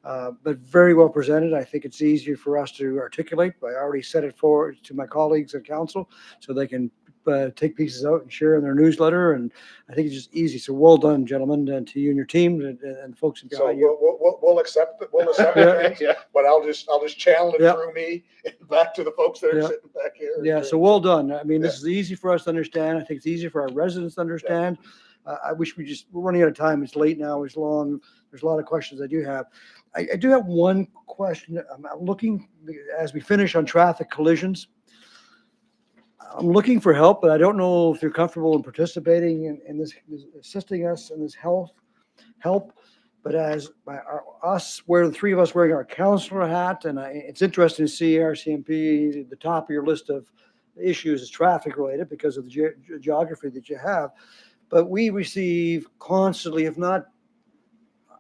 But very well presented. I think it's easier for us to articulate. I already set it forward to my colleagues at council so they can take pieces out and share in their newsletter, and I think it's just easy. So well done, gentlemen, and to you and your team and folks behind So you. we'll accept it. We'll accept it, but I'll just channel it through me back to the folks that are sitting back here. Yeah, so well done. I mean, this is easy for us to understand. I think it's easy for our residents to understand. I wish we're running out of time. It's late now. It's long. There's a lot of questions I do have. I do have one question. I'm looking, as we finish on traffic collisions, I'm looking for help, but I don't know if you're comfortable in participating in this, assisting us in this help. But as the three of us wearing our counselor hat, and it's interesting to see RCMP, the top of your list of issues is traffic related because of the geography that you have. But we receive constantly, if not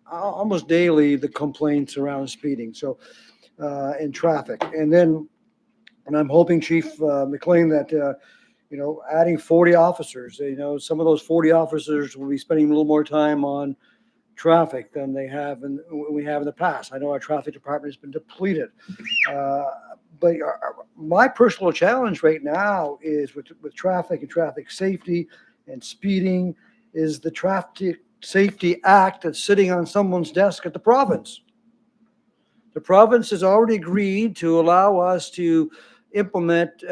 almost daily, the complaints around speeding. So in traffic, and I'm hoping, Chief McLean, that adding 40 officers. Some of those 40 officers will be spending a little more time on traffic than we have in the past. I know our traffic department has been depleted. But my personal challenge right now is with traffic and traffic safety and speeding is the Traffic Safety Act that's sitting on someone's desk at the province. The province has already agreed to allow us to implement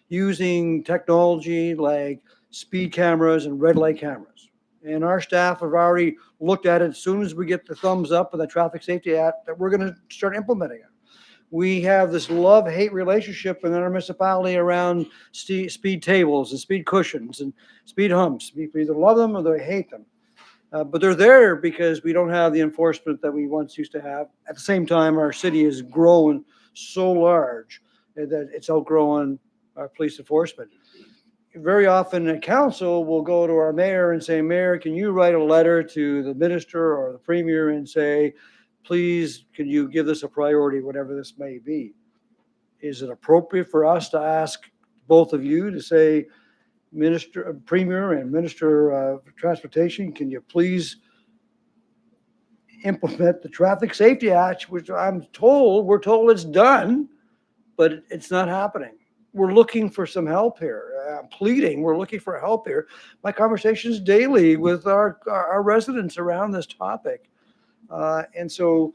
using technology like speed cameras and red light cameras. And our staff have already looked at it as soon as we get the thumbs up in the Traffic Safety Act that we're going to start implementing it. We have this love-hate relationship in our municipality around speed tables and speed cushions and speed humps. People either love them or they hate them. But they're there because we don't have the enforcement that we once used to have. At the same time, our city is growing so large that it's outgrowing our police enforcement. Very often, the council will go to our mayor and say, Mayor, can you write a letter to the minister or the premier and say, please, can you give this a priority, whatever this may be? Is it appropriate for us to ask both of you to say, Minister, Premier and Minister of Transportation, can you please implement the Traffic Safety Act, which we're told it's done, but it's not happening. We're looking for some help here. Pleading, we're looking for help here. My conversations daily with our residents around this topic. And so,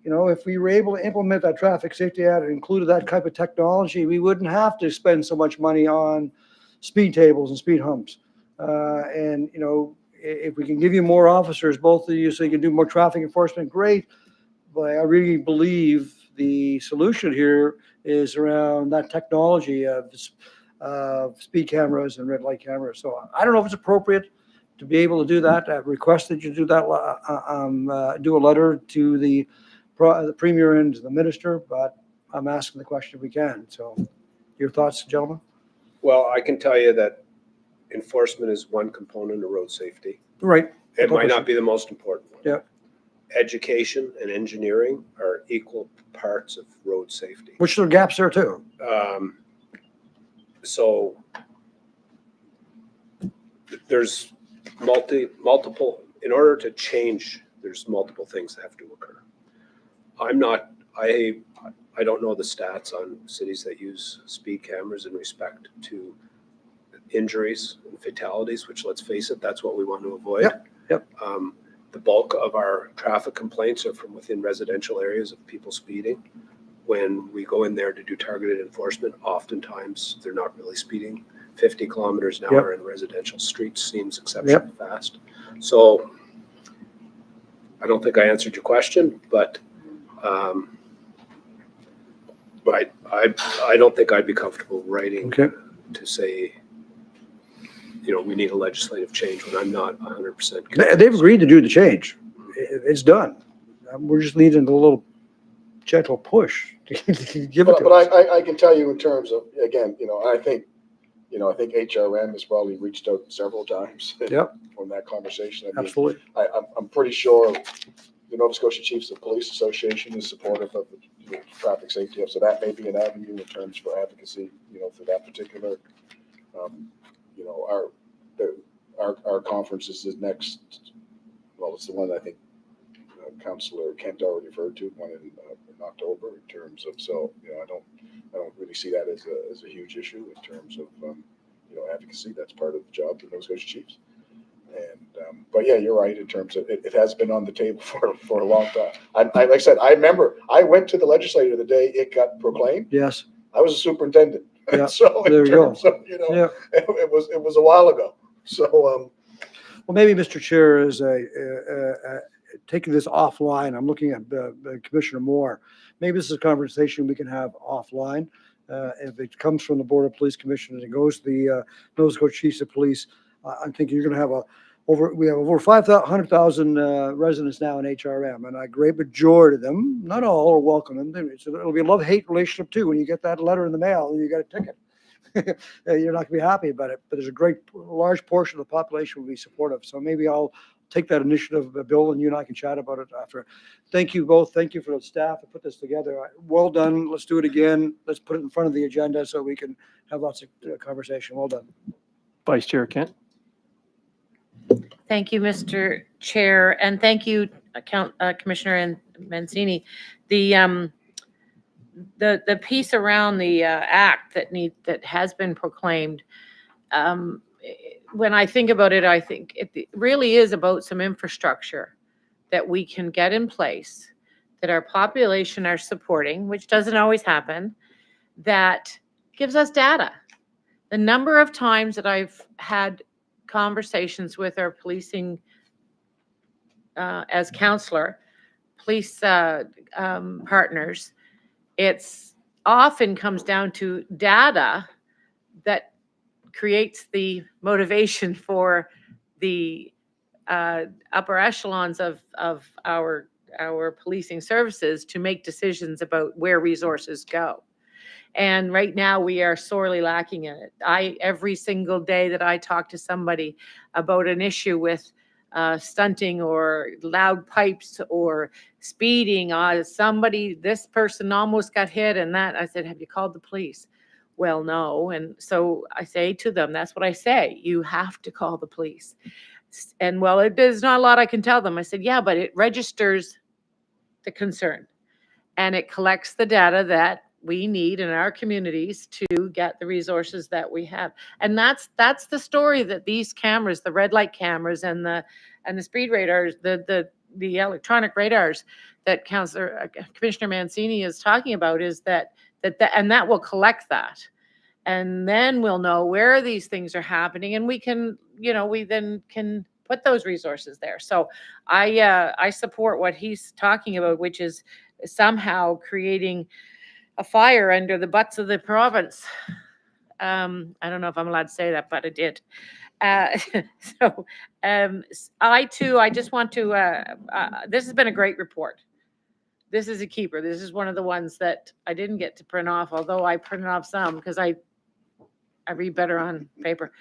you know, if we were able to implement that Traffic Safety Act and included that type of technology, we wouldn't have to spend so much money on speed tables and speed humps. And, you know, if we can give you more officers, both of you, so you can do more traffic enforcement, great. But I really believe the solution here is around that technology of speed cameras and red light cameras. So I don't know if it's appropriate to be able to do that. I've requested you do that, do a letter to the Premier and the Minister, but I'm asking the question if we can. So your thoughts, gentlemen? Well, I can tell you that enforcement is one component of road safety. Right. It might not be the most important one. Yeah. Education and engineering are equal parts of road safety. Which there are gaps there too. So there's multiple, in order to change, there's multiple things that have to occur. I don't know the stats on cities that use speed cameras in respect to injuries and fatalities, which, let's face it, that's what we want to avoid. Yep. The bulk of our traffic complaints are from within residential areas of people speeding. When we go in there to do targeted enforcement, oftentimes they're not really speeding. 50 kilometers an hour in residential streets seems exceptionally fast. So I don't think I answered your question, but I don't think I'd be comfortable writing to say, you know, we need a legislative change when I'm not 100%. They've agreed to do the change. It's done. We're just needing a little gentle push to give it to us. But I can tell you in terms of, again, you know, I think HRM has probably reached out several times from that conversation. I mean, Absolutely. I'm pretty sure the Nova Scotia Chiefs of Police Association is supportive of the traffic safety. So that may be an avenue in terms for advocacy, you know, for that particular, you know, our conference is the next, well, it's the one I think Councillor Kent already referred to, one in October in terms of, so, you know, I don't really see that as a huge issue in terms of, you know, advocacy. That's part of the job of the Nova Scotia Chiefs. And, but yeah, you're right in terms of it has been on the table for a long time. Like I said, I remember I went to the legislature the day it got proclaimed. Yes. I was a superintendent. Yeah. So in There you terms go. of, you know, it was a while ago. So, well, maybe Mr. Chair is taking this offline. I'm looking at Commissioner Moore. Maybe this is a conversation we can have offline. If it comes from the Board of Police Commissioners and goes to the Nova Scotia Chiefs of Police, I'm thinking you're going to have we have over 500,000 residents now in HRM, and a great majority of them, not all, are welcome. So it'll be a love-hate relationship too. When you get that letter in the mail and you got a ticket, you're not going to be happy about it. But there's a large portion of the population will be supportive. So maybe I'll take that initiative, Bill, and you and I can chat about it after. Thank you both. Thank you for the staff to put this together. Well done. Let's do it again. Let's put it in front of the agenda so we can have lots of conversation. Well done. Vice Chair Kent. Thank you, Mr. Chair, and thank you, Commissioner Mancini. The piece around the act that has been proclaimed, when I think about it, I think it really is about some infrastructure that we can get in place that our population are supporting, which doesn't always happen, that gives us data. The number of times that I've had conversations with our policing as counselor, police partners, it's often comes down to data that creates the motivation for the upper echelons of our policing services to make decisions about where resources go. And right now we are sorely lacking in it. Every single day that I talk to somebody about an issue with stunting or loud pipes or speeding, this person almost got hit and that, I said, have you called the police? Well, no. And so I say to them, that's what I say, you have to call the police. And well, there's not a lot I can tell them. I said, yeah, but it registers the concern and it collects the data that we need in our communities to get the resources that we have. And that's the story that these cameras, the red light cameras and the speed radars, the electronic radars that Commissioner Mancini is talking about, is that will collect that. And then we'll know where these things are happening, and we then can put those resources there. So I support what he's talking about, which is somehow creating a fire under the butts of the province. I don't know if I'm allowed to say that, but I did. I just want to, this has been a great report. This is a keeper. This is one of the ones that I didn't get to print off, although I printed off some because I read better on paper.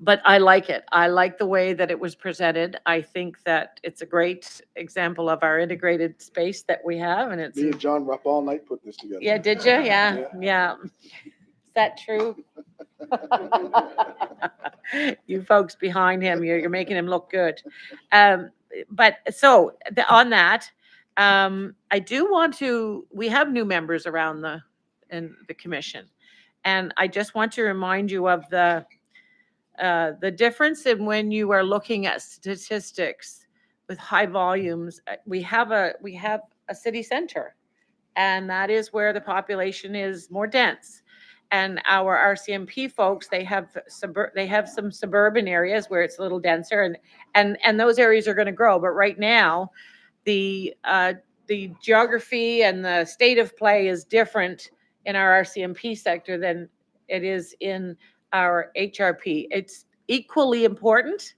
But I like it. I like the way that it was presented. I think that it's a great example of our integrated space that we have, and it's. Me and John were up all night putting this together. Yeah, did you? Yeah. Is that true? You folks behind him, you're making him look good. But so on that, I do want to. We have new members around the commission, and I just want to remind you of the difference in when you are looking at statistics with high volumes. We have a city center, and that is where the population is more dense. And our RCMP folks, they have some suburban areas where it's a little denser, and those areas are going to grow. But right now, the geography and the state of play is different in our RCMP sector than it is in our HRP. It's equally important.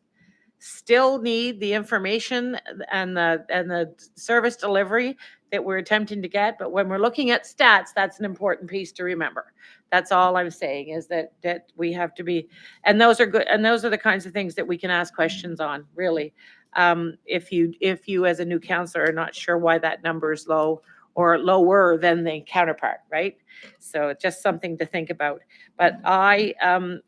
Still need the information and the service delivery that we're attempting to get. But when we're looking at stats, that's an important piece to remember. That's all I'm saying, is that we have to be, and those are good, and those are the kinds of things that we can ask questions on, really. If you as a new counselor are not sure why that number is low or lower than the counterpart, right? So just something to think about. But I'm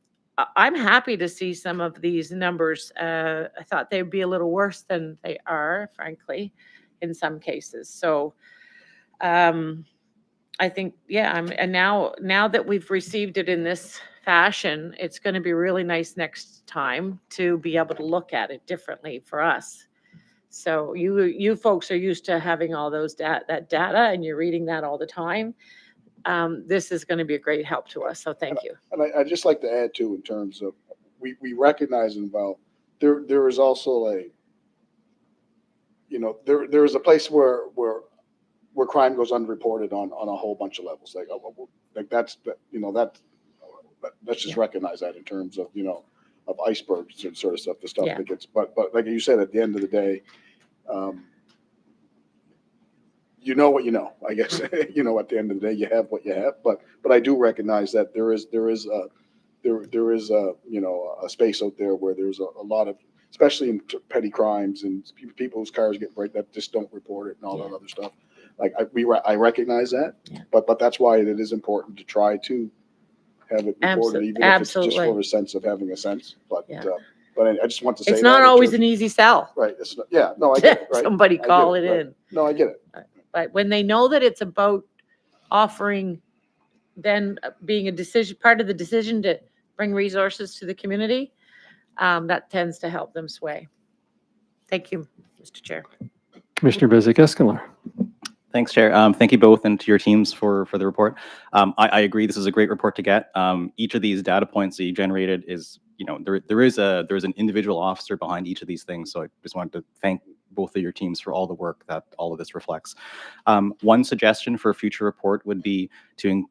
happy to see some of these numbers. I thought they'd be a little worse than they are, frankly, in some cases. So I think, and now that we've received it in this fashion, it's going to be really nice next time to be able to look at it differently for us. So you folks are used to having all that data, and you're reading that all the time. This is going to be a great help to us. So thank you. And I'd just like to add too, in terms of, we recognize, and well, there is also there is a place where crime goes unreported on a whole bunch of levels. Let's just recognize that in terms of, of icebergs and sort of stuff, the stuff that gets, but like you said, at the end of the day, you know what you know, I guess. At the end of the day, you have what you have. But I do recognize that there is a space out there where there's a lot of, especially in petty crimes and people whose cars get break that just don't report it and all that other stuff. I recognize that, but that's why it is important to try to have it reported, even if it's just for a sense of having a sense. But I just want to say it's not always an easy sell. Right. It's not, no, I get it. Right? Somebody call it in. No, I get it. But when they know that it's about offering, then being part of the decision to bring resources to the community, that tends to help them sway. Thank you, Mr. Chair. Commissioner Bezic-Escalor. Thanks, Chair. Thank you both and to your teams for the report. I agree, this is a great report to get. Each of these data points that you generated is, there is an individual officer behind each of these things. So I just wanted to thank both of your teams for all the work that all of this reflects. One suggestion for a future report would be to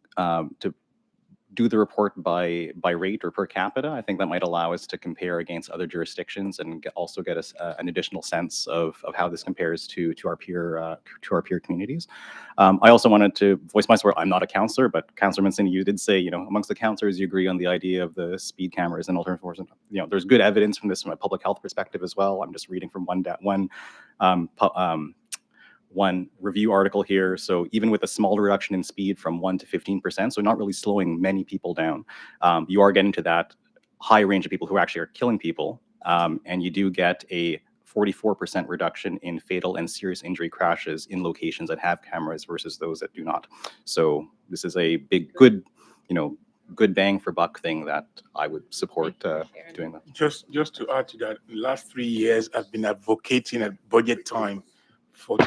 do the report by rate or per capita. I think that might allow us to compare against other jurisdictions and also get us an additional sense of how this compares to our peer communities. I also wanted to voice my support. I'm not a counselor, but Councillor Mancini, you did say, amongst the councillors, you agree on the idea of the speed cameras and alternative enforcement. There's good evidence from this from a public health perspective as well. I'm just reading from one review article here. So even with a small reduction in speed from 1 to 15%, so not really slowing many people down, you are getting to that high range of people who actually are killing people. And you do get a 44% reduction in fatal and serious injury crashes in locations that have cameras versus those that do not. So this is a big, good bang for buck thing that I would support doing that. Just to add to that, the last 3 years I've been advocating at budget time for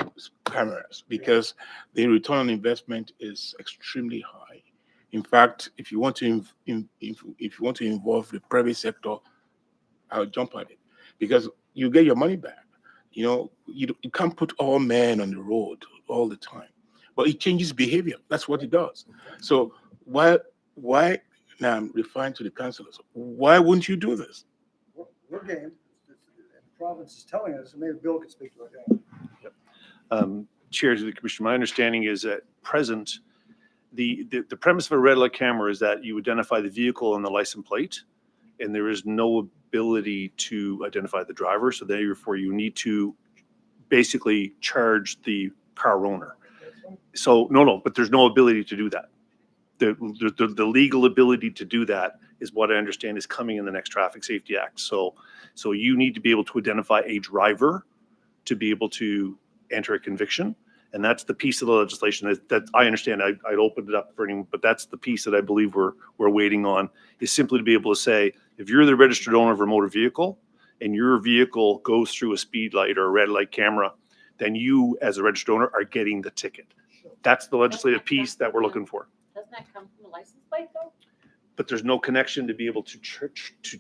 cameras because the return on investment is extremely high. In fact, if you want to involve the private sector, I'll jump at it because you get your money back. You can't put all men on the road all the time, but it changes behavior. That's what it does. So why now I'm referring to the councillors, why wouldn't you do this? We're game. The province is telling us, and maybe Bill could speak to it. Chair to the Commission, my understanding is that present, the premise of a red light camera is that you identify the vehicle and the license plate, and there is no ability to identify the driver. So therefore, you need to basically charge the car owner. So no, but there's no ability to do that. The legal ability to do that is what I understand is coming in the next Traffic Safety Act. So you need to be able to identify a driver to be able to enter a conviction. And that's the piece of the legislation that I understand. I'd opened it up for anyone, but that's the piece that I believe we're waiting on, is simply to be able to say, if you're the registered owner of a motor vehicle and your vehicle goes through a speed light or a red light camera, then you as a registered owner are getting the ticket. That's the legislative piece that we're looking for. Doesn't that come from a license plate though? But there's no connection to be able to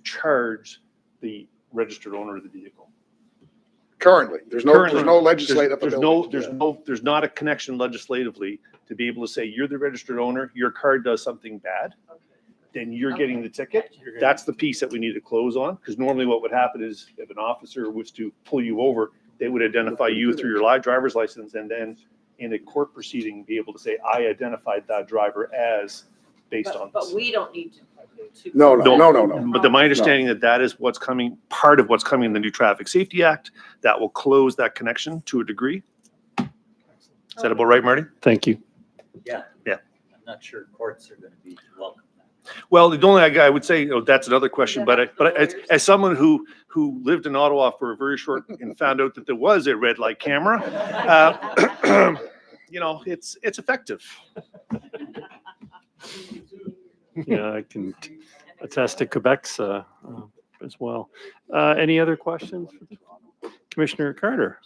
charge the registered owner of the vehicle. Currently, there's no legislative ability. There's not a connection legislatively to be able to say, you're the registered owner, your car does something bad, then you're getting the ticket. That's the piece that we need to close on, because normally what would happen is if an officer was to pull you over, they would identify you through your live driver's license, and then in a court proceeding, be able to say, I identified that driver as based on this. But we don't need to. No. But my understanding that is what's coming, part of what's coming in the new Traffic Safety Act, that will close that connection to a degree. Is that about right, Marty? Thank you. Yeah. Yeah. I'm not sure courts are going to be welcome. Well, the only I would say, that's another question, but as someone who lived in Ottawa for a very short and found out that there was a red light camera, it's effective. Yeah, I can attest to Quebec's as well. Any other questions? Commissioner Carter.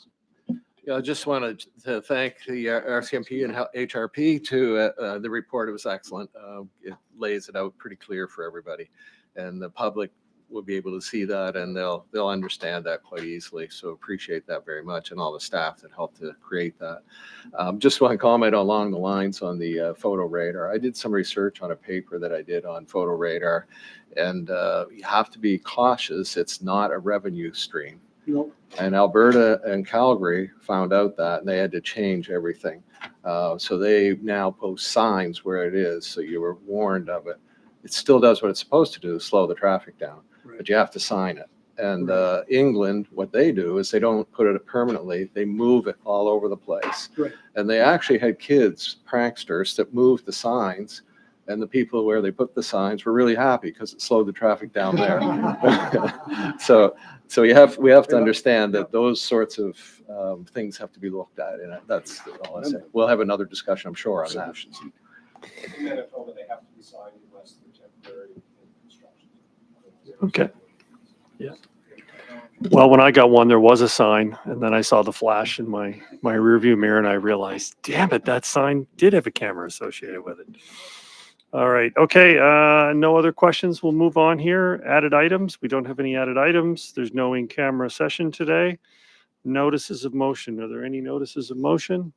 Yeah, I just wanted to thank the RCMP and HRP to the report. It was excellent. It lays it out pretty clear for everybody, and the public will be able to see that, and they'll understand that quite easily. So appreciate that very much, and all the staff that helped to create that. Just want to comment along the lines on the photo radar. I did some research on a paper that I did on photo radar, and you have to be cautious. It's not a revenue stream. Nope. And Alberta and Calgary found out that, and they had to change everything. So they now post signs where it is, so you were warned of it. It still does what it's supposed to do, slow the traffic down, but you have to sign it. And England, what they do is they don't put it permanently, they move it all over the place. Right. And And they actually had kids, pranksters, that moved the signs, and the people where they put the signs were really happy because it slowed the traffic down there. So we have to understand that those sorts of things have to be looked at, and that's all I say. We'll have another discussion, I'm sure, on that. In Manitoba, they have to be signed unless they're temporary construction. Okay. Yeah. Well, when I got one, there was a sign, and then I saw the flash in my rear view mirror, and I realized, damn it, that sign did have a camera associated with it. All right, okay, no other questions. We'll move on here. Added items. We don't have any added items. There's no in-camera session today. Notices of motion. Are there any notices of motion?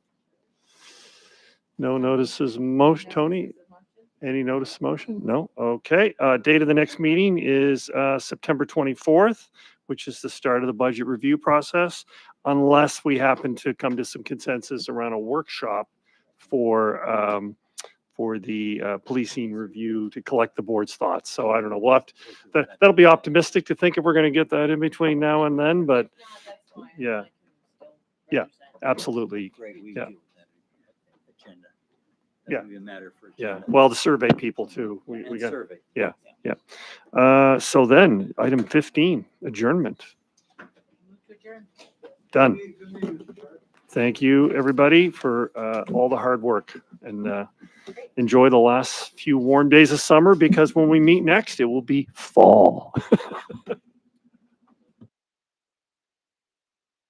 No notices of motion. Tony, any notice of motion? No? Okay. Date of the next meeting is September 24th, which is the start of the budget review process, unless we happen to come to some consensus around a workshop for the policing review to collect the board's thoughts. So I don't know. We'll have to, that'll be optimistic to think if we're going to get that in between now and then, but yeah. Yeah, absolutely. Yeah. Yeah. Yeah, well, the survey people too. We got, yeah, yeah. So then, item 15, adjournment. Done. Thank you, everybody, for all the hard work, and enjoy the last few warm days of summer, because when we meet next, it will be fall.